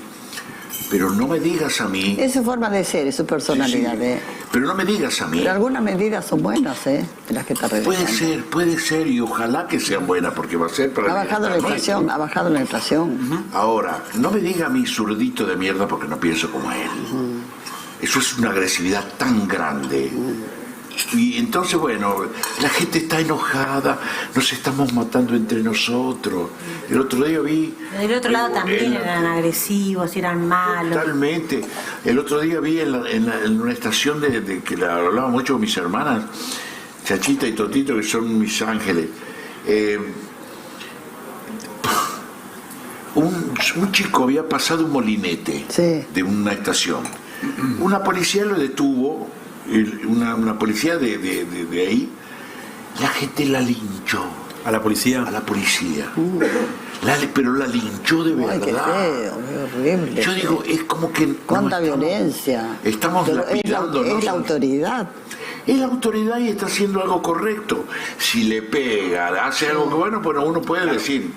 pero no me digas a mí... Es su forma de ser, es su personalidad. Sí, sí. Pero no me digas a mí... Pero algunas medidas son buenas, de las que está realizando. Puede ser, y ojalá que sean buenas, porque va a ser para... Ha bajado la inflación. Ahora, no me diga a mí zurdito de mierda porque no pienso como él. Eso es una agresividad tan grande. Y entonces, bueno, la gente está enojada, nos estamos matando entre nosotros. El otro día vi... Del otro lado también eran agresivos, eran malos. Totalmente. El otro día vi en una estación de que la hablaba mucho con mis hermanas, Chachita y Totito, que son mis ángeles. Un chico había pasado un molinete de una estación. Una policía lo detuvo, una policía de ahí. La gente la linchó. ¿A la policía? A la policía. Pero la linchó de verdad. Ay, qué feo, qué horrible. Yo digo, es como que... ¿Cuánta violencia? Estamos lapidando. Es la autoridad. Es la autoridad y está haciendo algo correcto. Si le pega, hace algo que bueno, uno puede decir.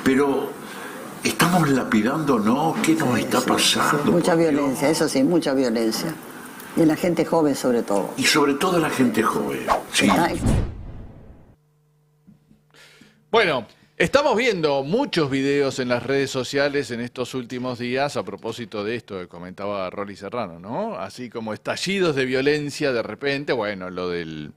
Pero estamos lapidando, ¿no? ¿Qué nos está pasando? Sí, mucha violencia, eso sí, mucha violencia. Y en la gente joven sobre todo. Y sobre todo en la gente joven. Sí. Bueno, estamos viendo muchos videos en las redes sociales en estos últimos días a propósito de esto que comentaba Rolly Serrano, ¿no? Así como estallidos de violencia de repente, bueno, lo del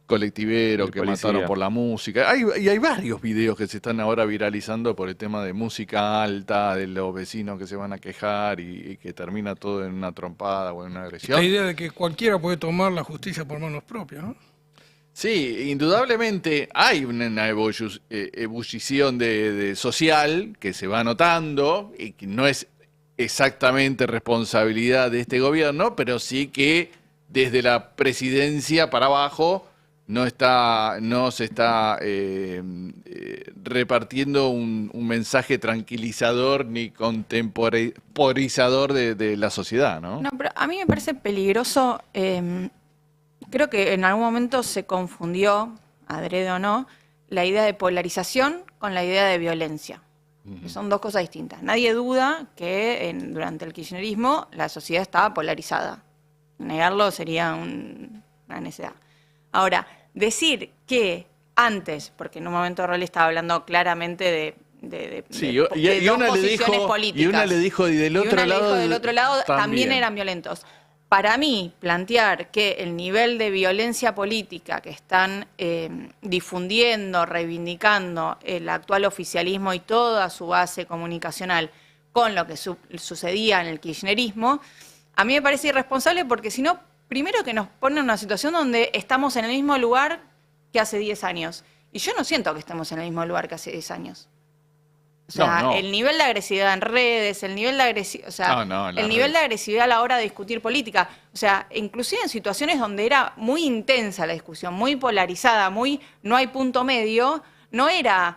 colectivero que mataron por la música. Y hay varios videos que se están ahora viralizando por el tema de música alta, de los vecinos que se van a quejar y que termina todo en una trompada o en una agresión. La idea de que cualquiera puede tomar la justicia por manos propias, ¿no? Sí, indudablemente hay una ebullición de social que se va notando y que no es exactamente responsabilidad de este gobierno, pero sí que desde la presidencia para abajo no se está repartiendo un mensaje tranquilizador ni contemporizador de la sociedad, ¿no? No, pero a mí me parece peligroso. Creo que en algún momento se confundió, adrede o no, la idea de polarización con la idea de violencia. Que son dos cosas distintas. Nadie duda que durante el kirchnerismo la sociedad estaba polarizada. Negarlo sería una necedad. Ahora, decir que antes, porque en un momento Rolly estaba hablando claramente de dos posiciones políticas. Y una le dijo, y del otro lado también eran violentos. Para mí, plantear que el nivel de violencia política que están difundiendo, reivindicando el actual oficialismo y toda su base comunicacional con lo que sucedía en el kirchnerismo, a mí me parece irresponsable porque si no, primero que nos pone en una situación donde estamos en el mismo lugar que hace 10 años. Y yo no siento que estemos en el mismo lugar que hace 10 años. O sea, el nivel de agresividad en redes, el nivel de agresividad a la hora de discutir política, o sea, inclusive en situaciones donde era muy intensa la discusión, muy polarizada, no hay punto medio, no era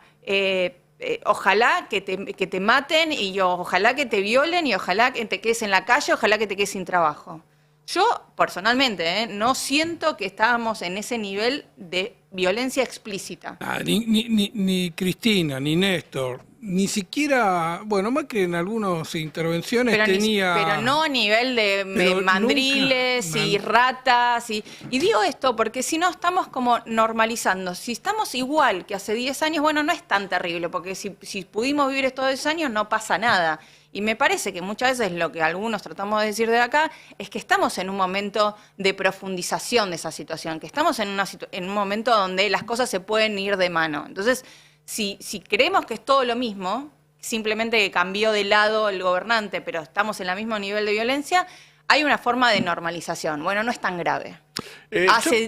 ojalá que te maten y ojalá que te violen y ojalá que te quedes en la calle, ojalá que te quedes sin trabajo. Yo, personalmente, no siento que estábamos en ese nivel de violencia explícita. Ni Cristina, ni Néstor, ni siquiera, bueno, más que en algunas intervenciones pero no a nivel de mandriles y ratas. Y digo esto porque si no estamos como normalizando. Si estamos igual que hace 10 años, bueno, no es tan terrible, porque si pudimos vivir estos 10 años no pasa nada. Y me parece que muchas veces lo que algunos tratamos de decir de acá es que estamos en un momento de profundización de esa situación, que estamos en un momento donde las cosas se pueden ir de mano. Entonces, si creemos que es todo lo mismo, simplemente que cambió de lado el gobernante, pero estamos en el mismo nivel de violencia, hay una forma de normalización. Bueno, no es tan grave.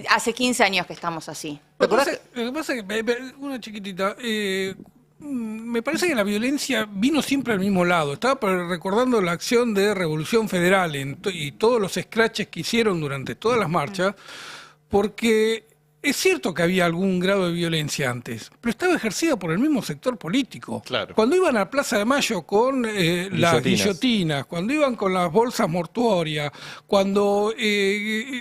Hace 15 años que estamos así. Lo que pasa es que, una chiquitita, me parece que la violencia vino siempre al mismo lado. Estaba recordando la acción de Revolución Federal y todos los scratches que hicieron durante todas las marchas, porque es cierto que había algún grado de violencia antes, pero estaba ejercida por el mismo sector político. Claro. Cuando iban a Plaza de Mayo con las guillotinas, cuando iban con las bolsas mortuorias, cuando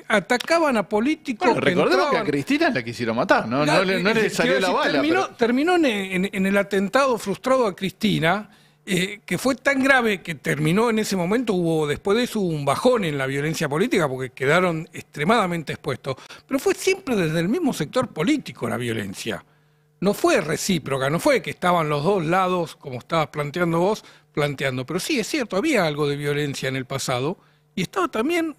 atacaban a políticos... Bueno, recordemos que a Cristina la quisieron matar, ¿no? No le salió la bala. Terminó en el atentado frustrado a Cristina, que fue tan grave que terminó en ese momento, después de eso un bajón en la violencia política porque quedaron extremadamente expuestos, pero fue siempre desde el mismo sector político la violencia. No fue recíproca, no fue que estaban los dos lados, como estabas planteando vos, pero sí, es cierto, había algo de violencia en el pasado y estaba también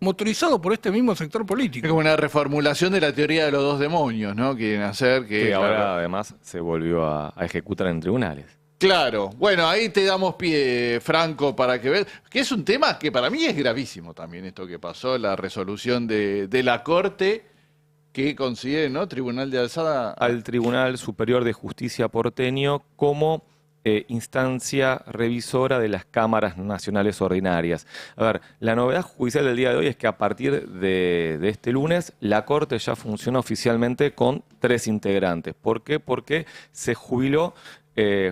motorizado por este mismo sector político. Es como una reformulación de la teoría de los dos demonios, ¿no? Quieren hacer que ahora además se volvió a ejecutar en tribunales. Claro, bueno, ahí te damos pie, Franco, para que veas, que es un tema que para mí es gravísimo también esto que pasó, la resolución de la Corte que considera, ¿no? Tribunal de Alzada. Al Tribunal Superior de Justicia porteño como instancia revisora de las cámaras nacionales ordinarias. A ver, la novedad judicial del día de hoy es que a partir de este lunes la Corte ya funciona oficialmente con 3 integrantes. ¿Por qué? Porque se jubiló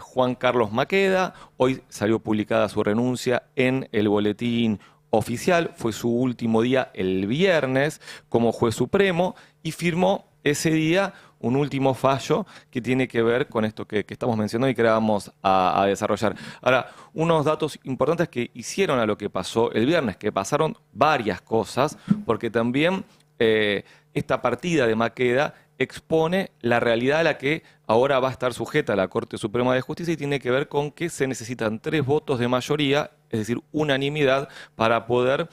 Juan Carlos Maqueda, hoy salió publicada su renuncia en el boletín oficial, fue su último día el viernes como juez supremo y firmó ese día un último fallo que tiene que ver con esto que estamos mencionando y que ahora vamos a desarrollar. Ahora, unos datos importantes que hicieron a lo que pasó el viernes, que pasaron varias cosas, porque también esta partida de Maqueda expone la realidad a la que ahora va a estar sujeta la Corte Suprema de Justicia y tiene que ver con que se necesitan 3 votos de mayoría, es decir, unanimidad, para poder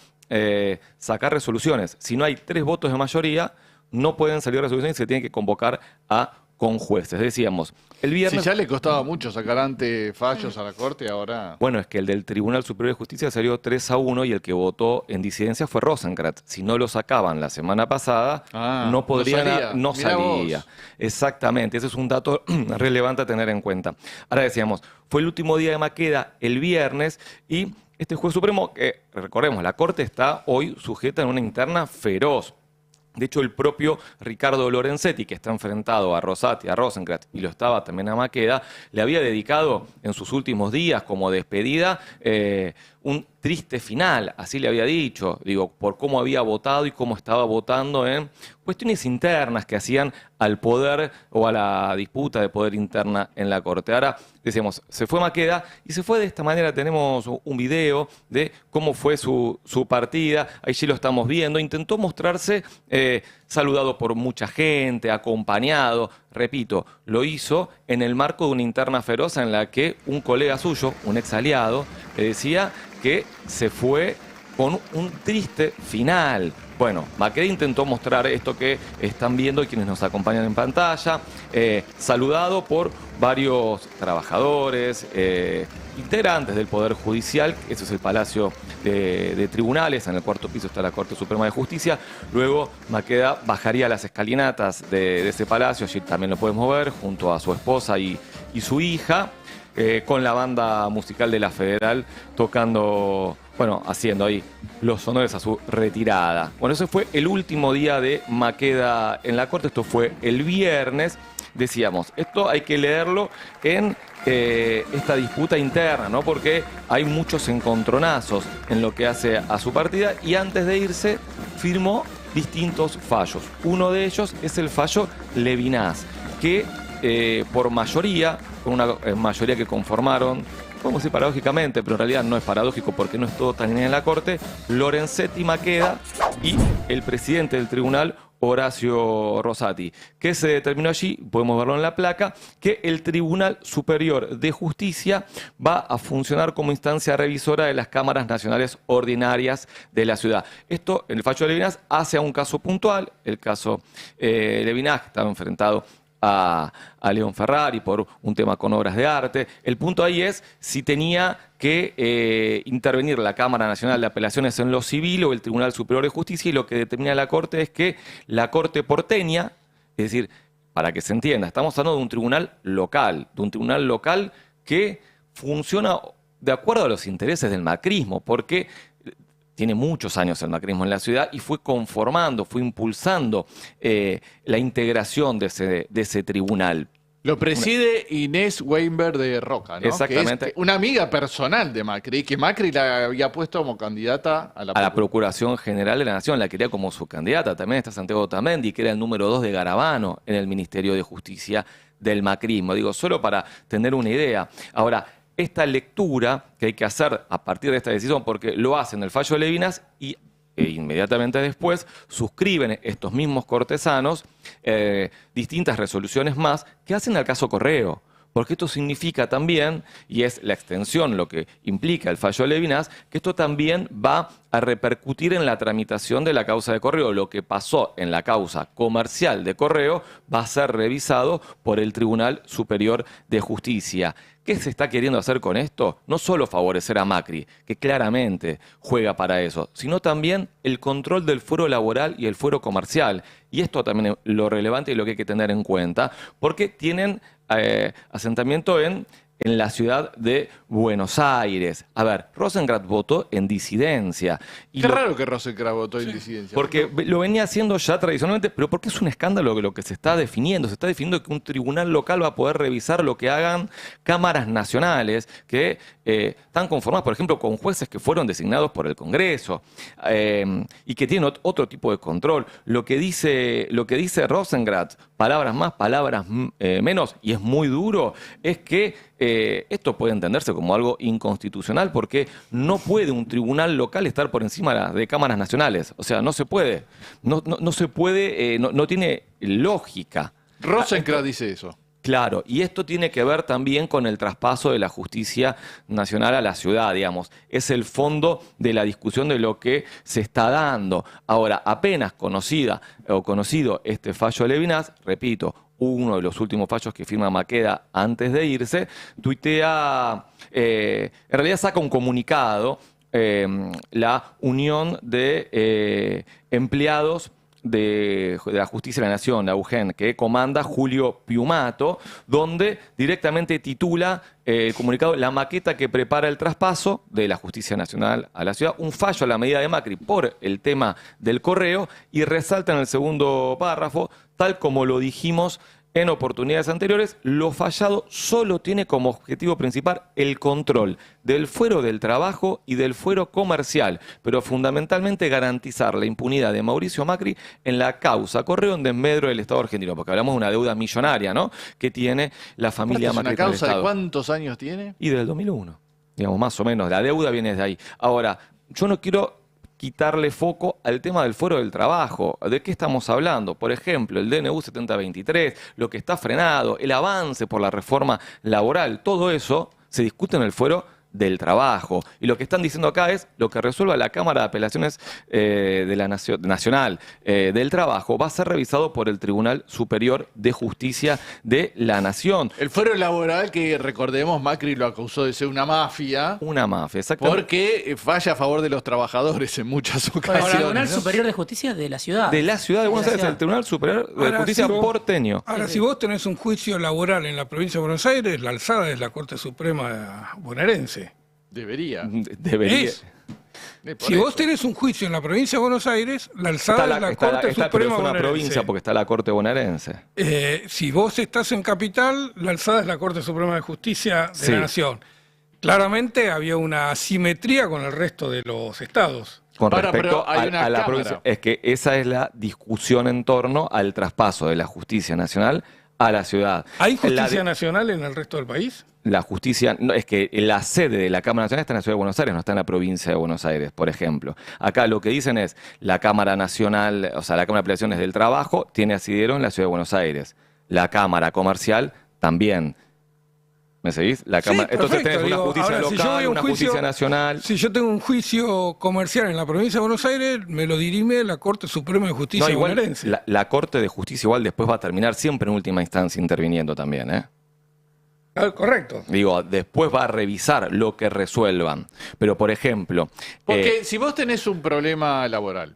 sacar resoluciones. Si no hay 3 votos de mayoría, no pueden salir resoluciones y se tienen que convocar a conjueces. Decíamos, el viernes... Si ya le costaba mucho sacar antes fallos a la Corte, ahora... Bueno, es que el del Tribunal Superior de Justicia salió 3-1 y el que votó en disidencia fue Rosenkrantz. Si no lo sacaban la semana pasada, no podrían... No salía. Exactamente, ese es un dato relevante a tener en cuenta. Ahora decíamos, fue el último día de Maqueda, el viernes, y este juez supremo, que recordemos, la Corte está hoy sujeta en una interna feroz. De hecho, el propio Ricardo Lorenzetti, que está enfrentado a Rosati, a Rosenkrantz, y lo estaba también a Maqueda, le había dedicado en sus últimos días como despedida un triste final, así le había dicho, digo, por cómo había votado y cómo estaba votando en cuestiones internas que hacían al poder o a la disputa de poder interna en la Corte. Ahora, decíamos, se fue Maqueda y se fue de esta manera. Tenemos un video de cómo fue su partida, ahí sí lo estamos viendo. Intentó mostrarse saludado por mucha gente, acompañado. Repito, lo hizo en el marco de una interna feroz en la que un colega suyo, un ex aliado, le decía que se fue con un triste final. Bueno, Maqueda intentó mostrar esto que están viendo quienes nos acompañan en pantalla, saludado por varios trabajadores, integrantes del Poder Judicial. Ese es el Palacio de Tribunales, en el 4º piso está la Corte Suprema de Justicia. Luego Maqueda bajaría las escalinatas de ese palacio, allí también lo podemos ver, junto a su esposa y su hija, con la banda musical de la Federal tocando, bueno, haciendo ahí los honores a su retirada. Bueno, ese fue el último día de Maqueda en la Corte, esto fue el viernes. Decíamos, esto hay que leerlo en esta disputa interna, ¿no? Porque hay muchos encontronazos en lo que hace a su partida y antes de irse firmó distintos fallos. Uno de ellos es el fallo Levinas, que por mayoría, con una mayoría que conformaron, podemos decir paradójicamente, pero en realidad no es paradójico porque no es todo tan en la Corte, Lorenzetti, Maqueda y el presidente del tribunal, Horacio Rosati. ¿Qué se determinó allí? Podemos verlo en la placa, que el Tribunal Superior de Justicia va a funcionar como instancia revisora de las cámaras nacionales ordinarias de la ciudad. Esto, en el fallo de Levinas, hace a un caso puntual, el caso Levinas, que estaba enfrentado a León Ferrari por un tema con obras de arte. El punto ahí es si tenía que intervenir la Cámara Nacional de Apelaciones en lo civil o el Tribunal Superior de Justicia, y lo que determina la Corte es que la Corte porteña, es decir, para que se entienda, estamos hablando de un tribunal local que funciona de acuerdo a los intereses del macrismo, porque tiene muchos años el macrismo en la ciudad y fue conformando, fue impulsando la integración de ese tribunal. Lo preside Inés Weinberg de Roca, ¿no? Exactamente. Que es una amiga personal de Macri, que Macri la había puesto como candidata a la Procuración General de la Nación, la quería como su candidata. También está Santiago Otamendi, que era el número 2 de Garabano en el Ministerio de Justicia del macrismo. Digo, solo para tener una idea. Ahora, esta lectura que hay que hacer a partir de esta decisión, porque lo hacen el fallo de Levinas y inmediatamente después suscriben estos mismos cortesanos distintas resoluciones más que hacen al caso Correo. Porque esto significa también, y es la extensión lo que implica el fallo de Levinas, que esto también va a repercutir en la tramitación de la causa de Correo. Lo que pasó en la causa comercial de Correo va a ser revisado por el Tribunal Superior de Justicia. ¿Qué se está queriendo hacer con esto? No solo favorecer a Macri, que claramente juega para eso, sino también el control del fuero laboral y el fuero comercial. Y esto también es lo relevante y lo que hay que tener en cuenta, porque tienen asentamiento en la ciudad de Buenos Aires. A ver, Rosengrat votó en disidencia. Qué raro que Rosengrat votó en disidencia. Porque lo venía haciendo ya tradicionalmente, pero porque es un escándalo lo que se está definiendo. Se está definiendo que un tribunal local va a poder revisar lo que hagan cámaras nacionales que están conformadas, por ejemplo, con jueces que fueron designados por el Congreso y que tienen otro tipo de control. Lo que dice Rosengrat, palabras más, palabras menos, y es muy duro, es que esto puede entenderse como algo inconstitucional porque no puede un tribunal local estar por encima de cámaras nacionales. O sea, no se puede. No se puede, no tiene lógica. Rosengrat dice eso. Claro, y esto tiene que ver también con el traspaso de la justicia nacional a la ciudad, digamos. Es el fondo de la discusión de lo que se está dando. Ahora, apenas conocido este fallo de Levinas, repito, uno de los últimos fallos que firma Maqueda antes de irse, tuitea, en realidad saca un comunicado, la Unión de Empleados de la Justicia de la Nación, la UGEN, que comanda Julio Piumato, donde directamente titula el comunicado "La maqueta que prepara el traspaso de la Justicia Nacional a la ciudad, un fallo a la medida de Macri por el tema del correo", y resalta en el segundo párrafo, tal como lo dijimos en oportunidades anteriores, lo fallado solo tiene como objetivo principal el control del fuero del trabajo y del fuero comercial, pero fundamentalmente garantizar la impunidad de Mauricio Macri en la causa Correo en desmedro del Estado argentino, porque hablamos de una deuda millonaria, ¿no?, que tiene la familia Macri. ¿Una causa de cuántos años tiene? Y del 2001, digamos, más o menos. La deuda viene de ahí. Ahora, yo no quiero quitarle foco al tema del fuero del trabajo. ¿De qué estamos hablando? Por ejemplo, el DNU 7023, lo que está frenado, el avance por la reforma laboral, todo eso se discute en el fuero del trabajo. Y lo que están diciendo acá es lo que resuelva la Cámara de Apelaciones de la Nacional del Trabajo va a ser revisado por el Tribunal Superior de Justicia de la Nación. El fuero laboral que, recordemos, Macri lo acusó de ser una mafia. Una mafia, exactamente. Porque falla a favor de los trabajadores en muchas ocasiones. El Tribunal Superior de Justicia de la ciudad. De la ciudad de Buenos Aires, el Tribunal Superior de Justicia porteño. Ahora, si vos tenés un juicio laboral en la provincia de Buenos Aires, la alzada es la Corte Suprema bonaerense. Debería. Si vos tenés un juicio en la provincia de Buenos Aires, la alzada es la Corte Suprema pero es una bonaerense. provincia porque está la Corte bonaerense. Si vos estás en Capital, la alzada es la Corte Suprema de Justicia de Sí. la Nación. Claramente había una asimetría con el resto de los estados. Con Ahora, respecto pero hay una a la cámara. provincia. Es que esa es la discusión en torno al traspaso de la justicia nacional a la ciudad. ¿Hay justicia nacional en el resto del país? La justicia, no, es que la sede de la Cámara Nacional está en la Ciudad de Buenos Aires, no está en la provincia de Buenos Aires, por ejemplo. Acá lo que dicen es, la Cámara Nacional, o sea, la Cámara de Apelaciones del Trabajo tiene asidero en la Ciudad de Buenos Aires. La Cámara Comercial también. ¿Me seguís? La Cámara, Sí, entonces perfecto. tenés una justicia Ahora, si yo local, voy a un una juicio- justicia nacional. Si yo tengo un juicio comercial en la provincia de Buenos Aires, me lo dirime la Corte Suprema de Justicia No, igual, bonaerense. la Corte de Justicia igual después va a terminar siempre en última instancia interviniendo también, ¿eh? Correcto. Digo, después va a revisar lo que resuelvan. Pero, por ejemplo... Porque si vos tenés un problema laboral,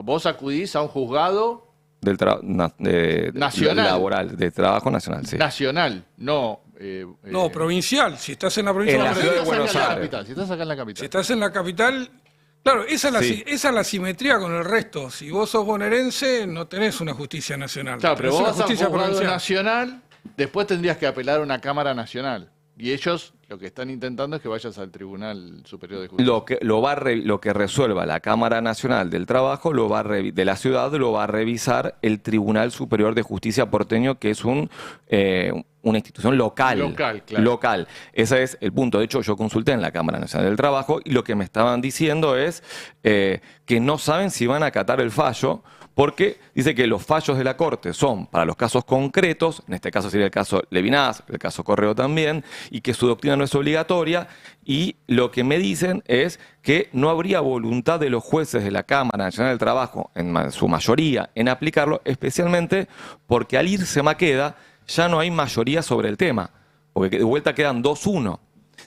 vos acudís a un juzgado nacional. Laboral, de trabajo nacional, sí. nacional, no... No, provincial. Si estás en la provincia En la de ciudad de Buenos Buenos Aires. Aires. capital, si estás acá en la capital. Si estás en la capital, claro, esa es la simetría con el resto. Si vos sos bonaerense, no tenés una justicia nacional. Claro, pero tenés vos una vas a un justicia juzgado provincial. nacional, después tendrías que apelar a una Cámara Nacional. Y ellos lo que están intentando es que vayas al Tribunal Superior de Justicia. Lo que resuelva la Cámara Nacional del Trabajo de la ciudad lo va a revisar el Tribunal Superior de Justicia porteño, que es una institución local. Local, claro. Local. Ese es el punto. De hecho, yo consulté en la Cámara Nacional del Trabajo y lo que me estaban diciendo es que no saben si van a acatar el fallo porque dice que los fallos de la Corte son para los casos concretos, en este caso sería el caso Levinas, el caso Correo también, y que su doctrina no es obligatoria, y lo que me dicen es que no habría voluntad de los jueces de la Cámara Nacional del Trabajo, en su mayoría, en aplicarlo, especialmente porque al irse Maqueda ya no hay mayoría sobre el tema, porque de vuelta quedan 2-1.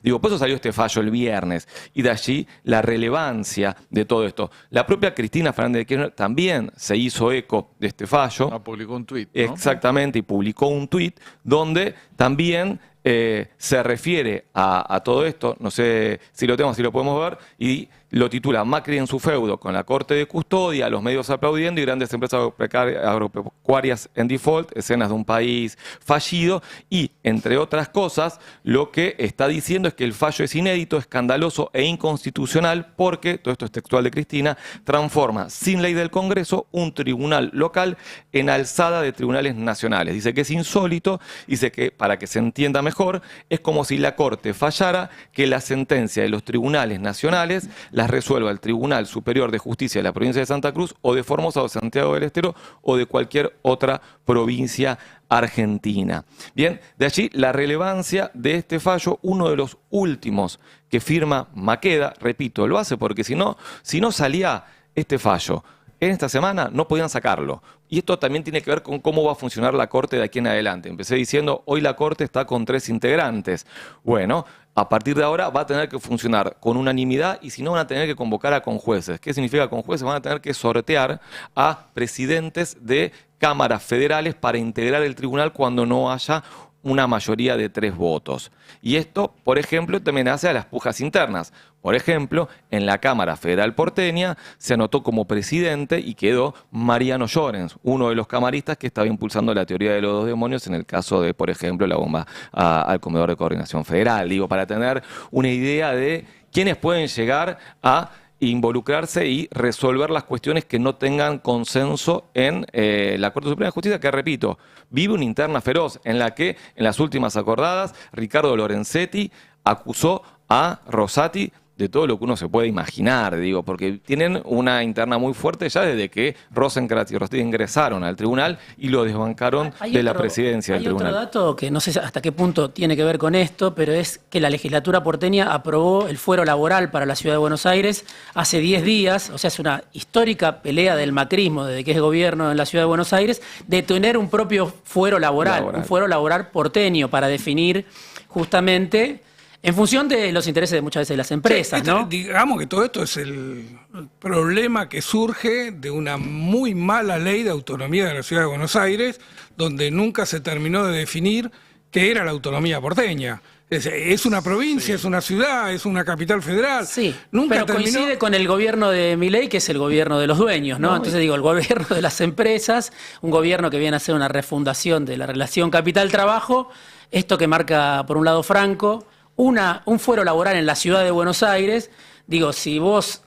Digo, por eso salió este fallo el viernes, y de allí la relevancia de todo esto. La propia Cristina Fernández de Kirchner también se hizo eco de este fallo. Publicó un tuit, ¿no? Exactamente, y publicó un tuit donde también se refiere a todo esto, no sé si lo tenemos, si lo podemos ver, y lo titula Macri en su feudo con la Corte de Custodia, los medios aplaudiendo y grandes empresas agropecuarias en default, escenas de un país fallido, y entre otras cosas lo que está diciendo es que el fallo es inédito, escandaloso e inconstitucional porque, todo esto es textual de Cristina, transforma sin ley del Congreso un tribunal local en alzada de tribunales nacionales. Dice que es insólito, dice que, para que se entienda mejor, es como si la Corte fallara que la sentencia de los tribunales nacionales las resuelva el Tribunal Superior de Justicia de la provincia de Santa Cruz o de Formosa o Santiago del Estero o de cualquier otra provincia argentina. Bien, de allí la relevancia de este fallo, uno de los últimos que firma Maqueda, repito, lo hace porque si no salía este fallo en esta semana, no podían sacarlo. Y esto también tiene que ver con cómo va a funcionar la Corte de aquí en adelante. Empecé diciendo, hoy la Corte está con 3 integrantes. Bueno, a partir de ahora va a tener que funcionar con unanimidad y si no van a tener que convocar a conjueces. ¿Qué significa conjueces? Van a tener que sortear a presidentes de cámaras federales para integrar el tribunal cuando no haya una mayoría de 3 votos. Y esto, por ejemplo, también hace a las pujas internas. Por ejemplo, en la Cámara Federal porteña se anotó como presidente y quedó Mariano Llorens, uno de los camaristas que estaba impulsando la teoría de los 2 demonios en el caso de, por ejemplo, la bomba al comedor de coordinación federal. Digo, para tener una idea de quiénes pueden llegar a involucrarse y resolver las cuestiones que no tengan consenso en la Corte Suprema de Justicia, que, repito, vive una interna feroz en la que, en las últimas acordadas, Ricardo Lorenzetti acusó a Rosati de todo lo que uno se puede imaginar, digo, porque tienen una interna muy fuerte ya desde que Rosenkrantz y Rosati ingresaron al tribunal y lo desbancaron de la presidencia del tribunal. Hay otro dato que no sé hasta qué punto tiene que ver con esto, pero es que la legislatura porteña aprobó el fuero laboral para la Ciudad de Buenos Aires hace 10 días, o sea, es una histórica pelea del macrismo desde que es gobierno en la Ciudad de Buenos Aires, de tener un propio fuero laboral. Un fuero laboral porteño para definir justamente en función de los intereses de muchas veces de las empresas, ¿no? Digamos que todo esto es el problema que surge de una muy mala ley de autonomía de la Ciudad de Buenos Aires, donde nunca se terminó de definir qué era la autonomía porteña. Es una provincia, es una ciudad, es una capital federal. Sí, pero coincide con el gobierno de Milei, que es el gobierno de los dueños, ¿no? Entonces digo, el gobierno de las empresas, un gobierno que viene a hacer una refundación de la relación capital-trabajo, esto que marca, por un lado, Franco, un fuero laboral en la Ciudad de Buenos Aires. Digo, si vos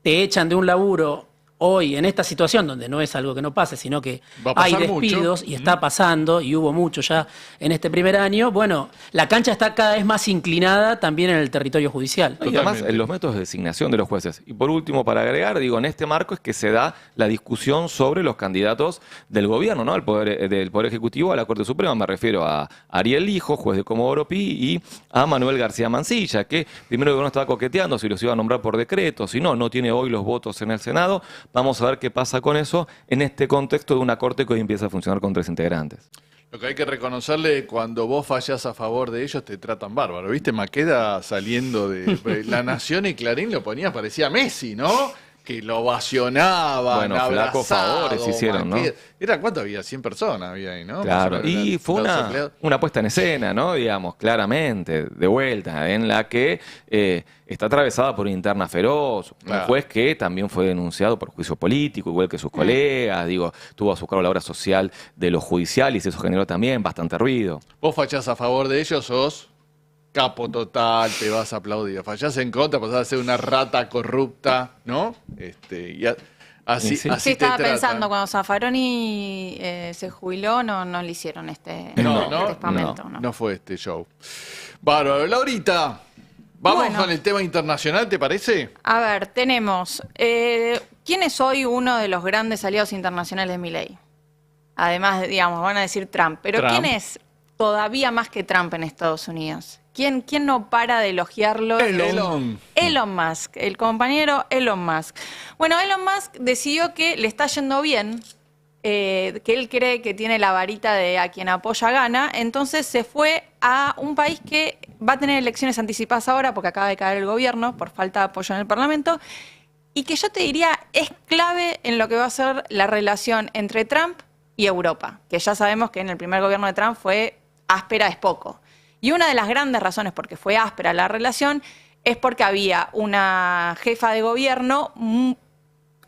te echan de un laburo hoy en esta situación, donde no es algo que no pase, sino que hay despidos y está pasando, y hubo mucho ya en este primer año, bueno, la cancha está cada vez más inclinada también en el territorio judicial. Y además en los métodos de designación de los jueces. Y por último, para agregar, digo, en este marco es que se da la discusión sobre los candidatos del gobierno, ¿no? Del Poder Ejecutivo a la Corte Suprema. Me refiero a Ariel Lijo, juez de Comodoro Pi, y a Manuel García Mancilla, que primero el gobierno estaba coqueteando si los iba a nombrar por decreto, si no tiene hoy los votos en el Senado. Vamos a ver qué pasa con eso en este contexto de una Corte que hoy empieza a funcionar con 3 integrantes. Lo que hay que reconocerle, cuando vos fallás a favor de ellos, te tratan bárbaro. ¿Viste? Maqueda saliendo de La Nación y Clarín lo ponía, parecía Messi, ¿no? Que lo ovacionaban, bueno, flacos favores hicieron, Maqueda. ¿no? ¿Era cuánto había? 100 personas había ahí, ¿no? Claro, y fue una puesta en escena, ¿no? Digamos, claramente, de vuelta, en la que está atravesada por una interna feroz, un juez que también fue denunciado por juicio político, igual que sus colegas, digo, tuvo a su cargo la obra social de los judiciales y eso generó también bastante ruido. Vos fachás a favor de ellos, sos capo total, te vas a aplaudir. Fallás en contra, pasás a ser una rata corrupta, ¿no? Así estaba pensando, cuando Zaffaroni se jubiló, no le hicieron este espamento. No fue este show. Bárbaro. Laurita, vamos con el tema internacional, ¿te parece? A ver, tenemos ¿quién es hoy uno de los grandes aliados internacionales de Milei? Además, digamos, van a decir Trump. Pero Trump. ¿quién es todavía más que Trump en Estados Unidos? ¿Quién no para de elogiarlo? Elon Musk, el compañero Elon Musk. Bueno, Elon Musk decidió que le está yendo bien, que él cree que tiene la varita de a quien apoya gana, entonces se fue a un país que va a tener elecciones anticipadas ahora porque acaba de caer el gobierno por falta de apoyo en el Parlamento, y que yo te diría es clave en lo que va a ser la relación entre Trump y Europa, que ya sabemos que en el primer gobierno de Trump fue áspera es poco. Y una de las grandes razones por qué fue áspera la relación es porque había una jefa de gobierno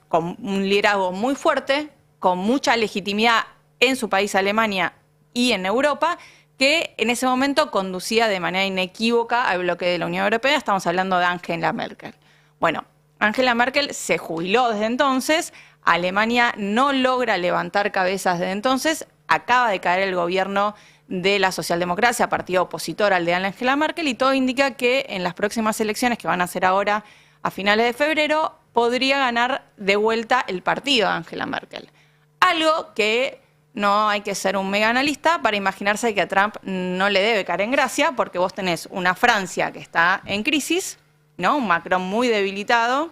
con un liderazgo muy fuerte, con mucha legitimidad en su país, Alemania, y en Europa, que en ese momento conducía de manera inequívoca al bloque de la Unión Europea. Estamos hablando de Angela Merkel. Bueno, Angela Merkel se jubiló desde entonces, Alemania no logra levantar cabezas desde entonces, acaba de caer el gobierno de la socialdemocracia, partido opositor al de Angela Merkel, y todo indica que en las próximas elecciones, que van a ser ahora a finales de febrero, podría ganar de vuelta el partido de Angela Merkel. Algo que no hay que ser un mega analista para imaginarse que a Trump no le debe caer en gracia, porque vos tenés una Francia que está en crisis, ¿no? Un Macron muy debilitado,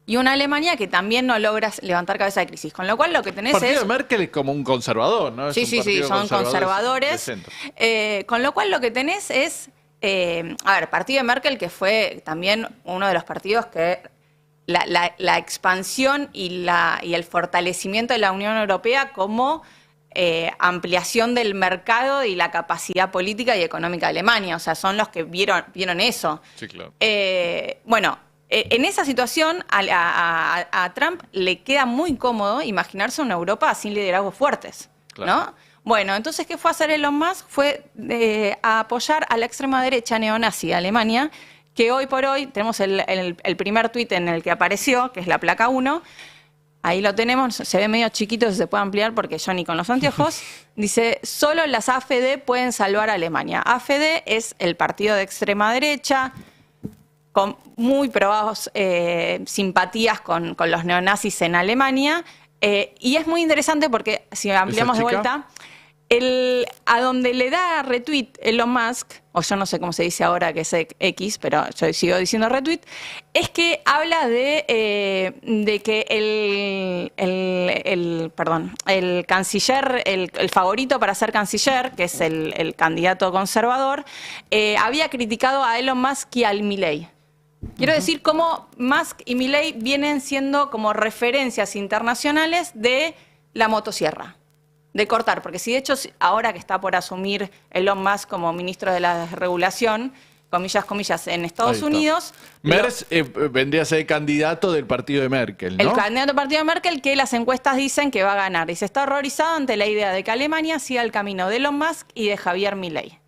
y una Alemania que también no logra levantar cabeza de crisis. Con lo cual lo que tenés el partido de Merkel es como un conservador, ¿no? Sí, son conservadores. Con lo cual lo que tenés es, partido de Merkel, que fue también uno de los partidos que la expansión y el fortalecimiento de la Unión Europea como ampliación del mercado y la capacidad política y económica de Alemania. O sea, son los que vieron eso. Sí, claro. En esa situación a Trump le queda muy cómodo imaginarse una Europa sin liderazgos fuertes, claro, ¿no? Bueno, entonces, ¿qué fue a hacer Elon Musk? Fue a apoyar a la extrema derecha neonazi de Alemania, que hoy por hoy tenemos el primer tuit en el que apareció, que es la placa 1. Ahí lo tenemos, se ve medio chiquito, se puede ampliar porque yo ni con los anteojos. Dice, solo las AfD pueden salvar a Alemania. AfD es el partido de extrema derecha, con muy probadas simpatías con los neonazis en Alemania. Y es muy interesante porque, si ampliamos de vuelta, a donde le da retweet Elon Musk, o yo no sé cómo se dice ahora que es X, pero yo sigo diciendo retweet, es que habla de que el canciller, el favorito para ser canciller, que es el candidato conservador, había criticado a Elon Musk y al Milei. Quiero decir cómo Musk y Milei vienen siendo como referencias internacionales de la motosierra, de cortar, porque si de hecho ahora que está por asumir Elon Musk como ministro de la regulación, comillas, en Estados Unidos... Merz vendría a ser el candidato del partido de Merkel, ¿no? El candidato del partido de Merkel, que las encuestas dicen que va a ganar, y se está horrorizado ante la idea de que Alemania siga el camino de Elon Musk y de Javier Milei.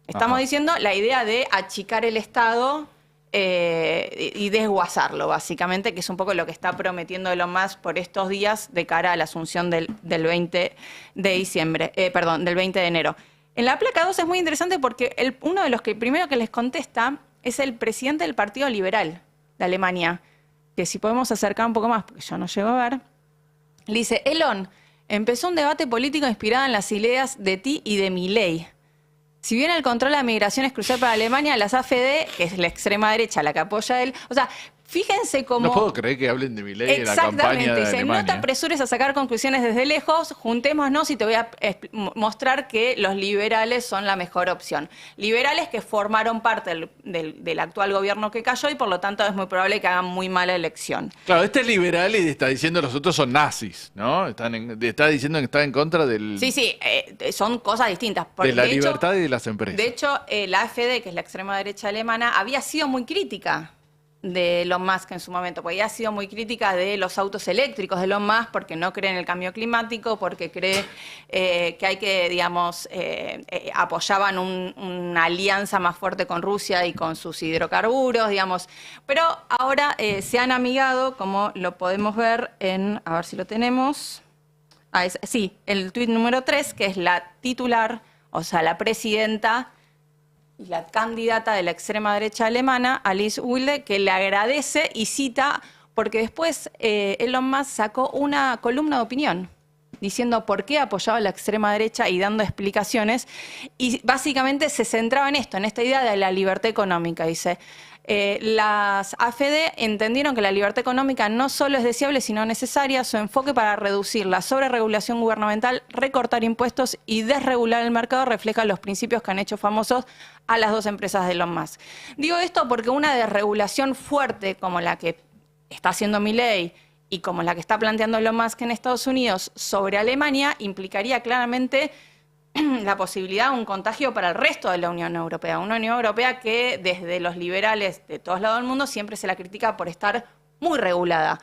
Estamos diciendo la idea de achicar el Estado y desguazarlo, básicamente, que es un poco lo que está prometiendo Elon Musk por estos días de cara a la asunción del 20 de enero. En la placa 2 es muy interesante porque uno de los que primero que les contesta es el presidente del Partido Liberal de Alemania, que si podemos acercar un poco más, porque yo no llego a ver, le dice, Elon, empezó un debate político inspirado en las ideas de ti y de Milei. Si bien el control de la migración es crucial para Alemania, las AfD, que es la extrema derecha, la que apoya a él, o sea, fíjense cómo... No puedo creer que hablen de Milei en la campaña de Alemania. No te apresures a sacar conclusiones desde lejos, juntémonos y te voy a mostrar que los liberales son la mejor opción. Liberales que formaron parte del actual gobierno que cayó y por lo tanto es muy probable que hagan muy mala elección. Claro, este es liberal y está diciendo los otros son nazis, ¿no? Está diciendo que está en contra del... Sí, son cosas distintas. De la libertad y de las empresas. De hecho, la AfD, que es la extrema derecha alemana, había sido muy crítica de Elon Musk en su momento, porque ella ha sido muy crítica de los autos eléctricos de Elon Musk porque no cree en el cambio climático, porque cree que hay que, digamos, apoyaban una alianza más fuerte con Rusia y con sus hidrocarburos, digamos. Pero ahora se han amigado, como lo podemos ver a ver si lo tenemos, el tuit número 3, que es la titular, o sea, la presidenta y la candidata de la extrema derecha alemana, Alice Wilde, que le agradece y cita porque después Elon Musk sacó una columna de opinión diciendo por qué apoyaba a la extrema derecha y dando explicaciones, y básicamente se centraba en esto, en esta idea de la libertad económica. Dice, las AfD entendieron que la libertad económica no solo es deseable, sino necesaria. Su enfoque para reducir la sobreregulación gubernamental, recortar impuestos y desregular el mercado refleja los principios que han hecho famosos a las dos empresas de Elon Musk. Digo esto porque una desregulación fuerte como la que está haciendo Milei y como la que está planteando Elon Musk en Estados Unidos sobre Alemania implicaría claramente la posibilidad de un contagio para el resto de la Unión Europea. Una Unión Europea que desde los liberales de todos lados del mundo siempre se la critica por estar muy regulada.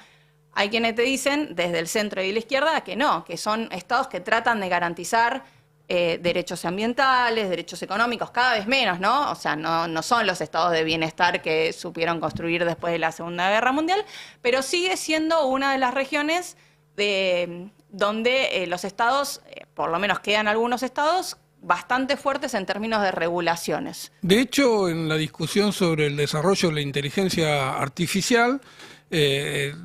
Hay quienes te dicen, desde el centro y de la izquierda, que no, que son estados que tratan de garantizar derechos ambientales, derechos económicos, cada vez menos, ¿no? O sea, no son los estados de bienestar que supieron construir después de la Segunda Guerra Mundial, pero sigue siendo una de las regiones donde los estados, por lo menos quedan algunos estados, bastante fuertes en términos de regulaciones. De hecho, en la discusión sobre el desarrollo de la inteligencia artificial,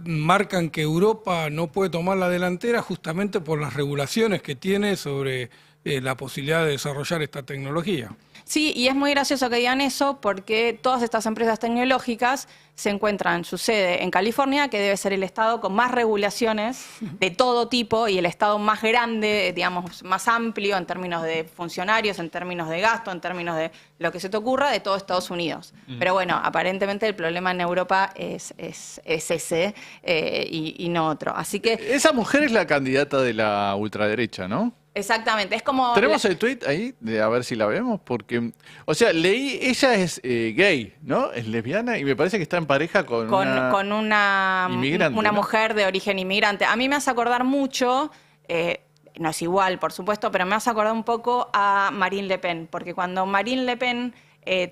marcan que Europa no puede tomar la delantera justamente por las regulaciones que tiene sobre la posibilidad de desarrollar esta tecnología. Sí, y es muy gracioso que digan eso porque todas estas empresas tecnológicas se encuentran su sede en California, que debe ser el estado con más regulaciones de todo tipo y el estado más grande, digamos, más amplio en términos de funcionarios, en términos de gasto, en términos de lo que se te ocurra, de todo Estados Unidos. Pero bueno, aparentemente el problema en Europa es ese y no otro. Así que esa mujer es la candidata de la ultraderecha, ¿no? Exactamente, es como... ¿Tenemos el tweet ahí? A ver si la vemos, porque... O sea, leí, ella es gay, ¿no? Es lesbiana y me parece que está en pareja con una inmigrante, una ¿no? mujer de origen inmigrante. A mí me hace acordar mucho, no es igual, por supuesto, pero me hace acordar un poco a Marine Le Pen, porque cuando Marine Le Pen la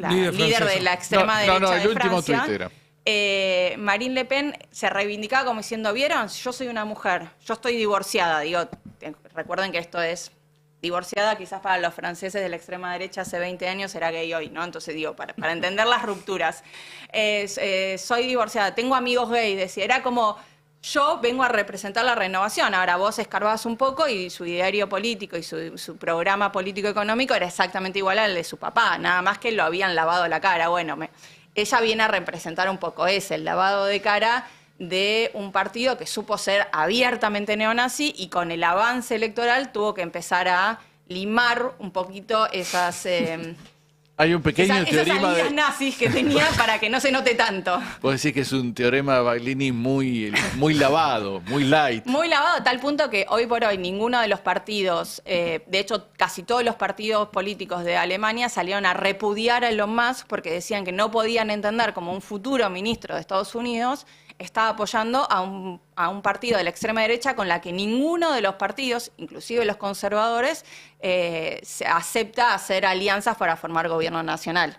líder de la extrema derecha de Francia... Marine Le Pen se reivindicaba como diciendo, ¿vieron? Yo soy una mujer, yo estoy divorciada. Digo, recuerden que esto es divorciada, quizás para los franceses de la extrema derecha hace 20 años era gay hoy, ¿no? Entonces digo, para entender las rupturas, soy divorciada, tengo amigos gays, decía, era como... Yo vengo a representar la renovación. Ahora vos escarbás un poco y su ideario político y su programa político-económico era exactamente igual al de su papá, nada más que lo habían lavado la cara. Bueno, ella viene a representar un poco el lavado de cara de un partido que supo ser abiertamente neonazi y con el avance electoral tuvo que empezar a limar un poquito esas... Hay un pequeño teorema de nazis que tenía para que no se note tanto. Vos decís que es un teorema de Baglini muy lavado, muy light. Muy lavado a tal punto que hoy por hoy ninguno de los partidos, de hecho casi todos los partidos políticos de Alemania salieron a repudiar a Elon Musk porque decían que no podían entender como un futuro ministro de Estados Unidos estaba apoyando a un partido de la extrema derecha con la que ninguno de los partidos, inclusive los conservadores, se acepta hacer alianzas para formar gobierno nacional.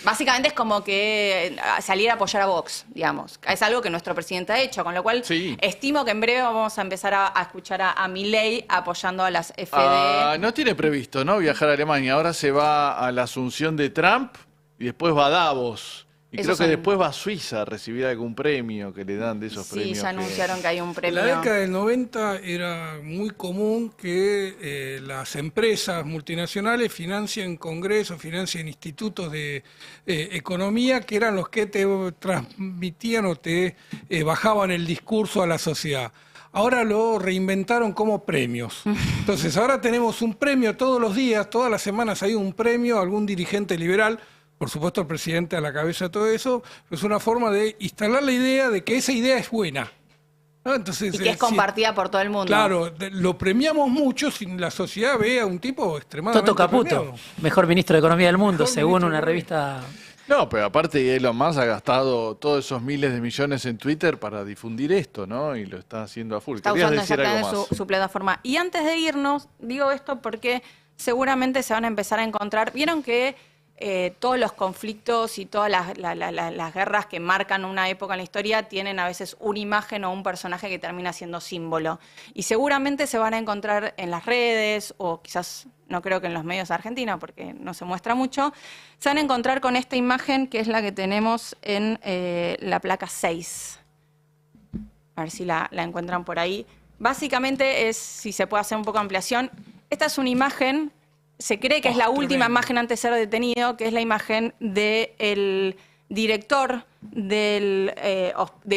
Básicamente es como que salir a apoyar a Vox, digamos. Es algo que nuestro presidente ha hecho, con lo cual estimo que en breve vamos a empezar a escuchar a Milei apoyando a las FD. No tiene previsto, ¿no? Viajar a Alemania. Ahora se va a la asunción de Trump y después va a Davos. Y creo que después va a Suiza a recibir algún premio que le dan de esos premios. Sí, ya anunciaron que hay un premio. En la década del 90 era muy común que las empresas multinacionales financien congresos, financien institutos de economía, que eran los que te transmitían o te bajaban el discurso a la sociedad. Ahora lo reinventaron como premios. Entonces, ahora tenemos un premio todos los días, todas las semanas hay un premio a algún dirigente liberal. Por supuesto, el presidente a la cabeza de todo eso, es una forma de instalar la idea de que esa idea es buena, ¿no? Entonces, y que es compartida por todo el mundo. Claro, lo premiamos mucho si la sociedad ve a un tipo extremadamente Toto Caputo, premiado. mejor ministro de Economía del mundo, según una revista... No, pero aparte Elon Musk ha gastado todos esos miles de millones en Twitter para difundir esto, ¿no? Y lo está haciendo a full. Está ¿Querías usando decir algo más? su plataforma. Y antes de irnos, digo esto porque seguramente se van a empezar a encontrar... Vieron que todos los conflictos y todas las guerras que marcan una época en la historia tienen a veces una imagen o un personaje que termina siendo símbolo. Y seguramente se van a encontrar en las redes, o quizás no creo que en los medios de Argentina, porque no se muestra mucho, se van a encontrar con esta imagen que es la que tenemos en la placa 6. A ver si la encuentran por ahí. Básicamente es, si se puede hacer un poco de ampliación, esta es una imagen... Se cree que es la última imagen antes de ser detenido, que es la imagen del director del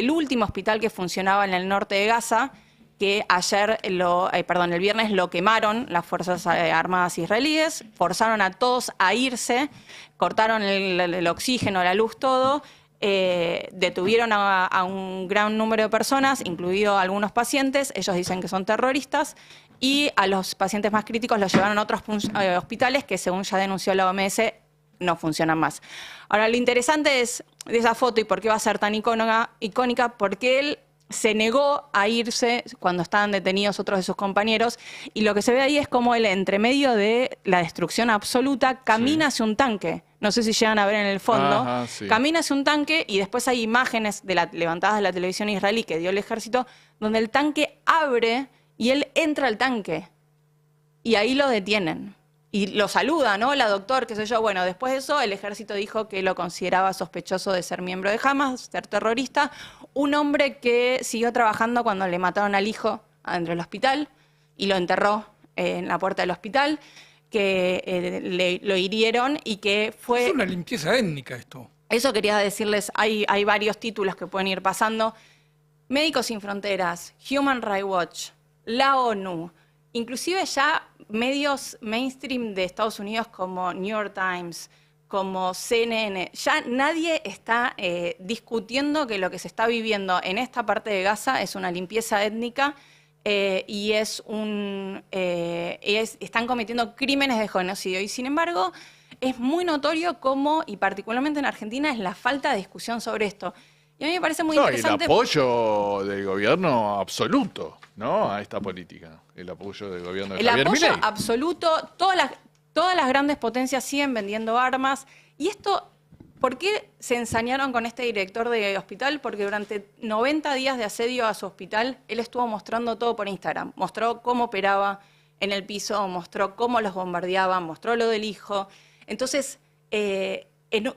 último hospital que funcionaba en el norte de Gaza, que el viernes lo quemaron las Fuerzas Armadas israelíes, forzaron a todos a irse, cortaron el oxígeno, la luz, todo, detuvieron a un gran número de personas, incluidos algunos pacientes, ellos dicen que son terroristas, y a los pacientes más críticos los llevaron a otros hospitales que, según ya denunció la OMS, no funcionan más. Ahora, lo interesante de esa foto y por qué va a ser tan icónica, porque él se negó a irse cuando estaban detenidos otros de sus compañeros, y lo que se ve ahí es como él, entre medio de la destrucción absoluta, camina hacia un tanque. No sé si llegan a ver en el fondo. Camina hacia un tanque, y después hay imágenes levantadas de la televisión israelí que dio el ejército, donde el tanque abre y él entra al tanque. Y ahí lo detienen. Y lo saluda, ¿no? La doctor, qué sé yo. Bueno, después de eso, el ejército dijo que lo consideraba sospechoso de ser miembro de Hamas, ser terrorista. Un hombre que siguió trabajando cuando le mataron al hijo adentro del hospital y lo enterró en la puerta del hospital, que lo hirieron y que fue... Es una limpieza étnica esto. Eso quería decirles, hay varios títulos que pueden ir pasando. Médicos Sin Fronteras, Human Rights Watch, la ONU, inclusive ya medios mainstream de Estados Unidos como New York Times, como CNN, ya nadie está discutiendo que lo que se está viviendo en esta parte de Gaza es una limpieza étnica y están cometiendo crímenes de genocidio. Y sin embargo, es muy notorio cómo, y particularmente en Argentina, es la falta de discusión sobre esto. Y a mí me parece muy interesante... El apoyo del gobierno absoluto, ¿no?, a esta política. El apoyo del gobierno de Javier Milei. El apoyo absoluto. Todas las grandes potencias siguen vendiendo armas. Y esto, ¿por qué se ensañaron con este director de hospital? Porque durante 90 días de asedio a su hospital, él estuvo mostrando todo por Instagram. Mostró cómo operaba en el piso, mostró cómo los bombardeaban, mostró lo del hijo. Entonces...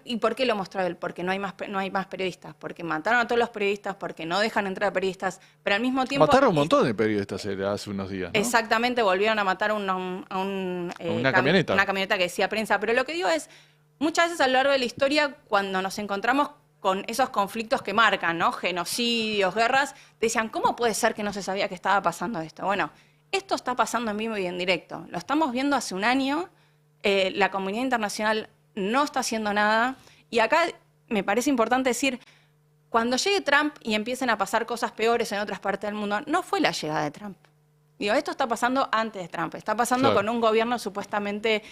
¿y por qué lo mostró él? Porque no hay más periodistas, porque mataron a todos los periodistas, porque no dejan entrar a periodistas, pero al mismo tiempo... Mataron un montón de periodistas hace unos días, ¿no? Exactamente, volvieron a matar una camioneta que decía prensa, pero lo que digo es, muchas veces a lo largo de la historia, cuando nos encontramos con esos conflictos que marcan, ¿no?, genocidios, guerras, decían, ¿cómo puede ser que no se sabía que estaba pasando esto? Bueno, esto está pasando en vivo y en directo, lo estamos viendo hace un año, la comunidad internacional no está haciendo nada. Y acá me parece importante decir, cuando llegue Trump y empiecen a pasar cosas peores en otras partes del mundo, no fue la llegada de Trump. Digo, esto está pasando antes de Trump. Está pasando con un gobierno supuestamente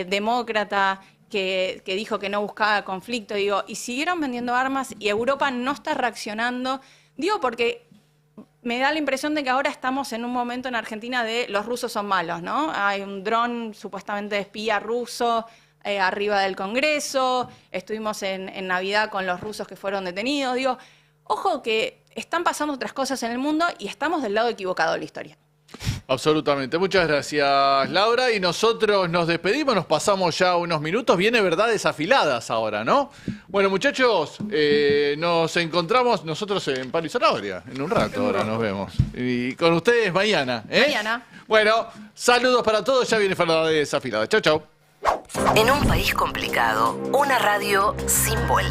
demócrata que dijo que no buscaba conflicto. Digo, y siguieron vendiendo armas y Europa no está reaccionando. Digo, porque me da la impresión de que ahora estamos en un momento en Argentina de los rusos son malos, ¿no? Hay un dron supuestamente de espía ruso arriba del Congreso, estuvimos en Navidad con los rusos que fueron detenidos. Digo, ojo que están pasando otras cosas en el mundo y estamos del lado equivocado de la historia. Absolutamente. Muchas gracias, Laura. Y nosotros nos despedimos, nos pasamos ya unos minutos. Viene Verdades Afiladas ahora, ¿no? Bueno, muchachos, nos encontramos nosotros en Palo y Zanahoria en un rato. Ahora nos vemos. Y con ustedes mañana, ¿eh? Mañana. Bueno, saludos para todos. Ya viene Verdades Afiladas. Chau, chau. En un país complicado, una radio sin vuelta.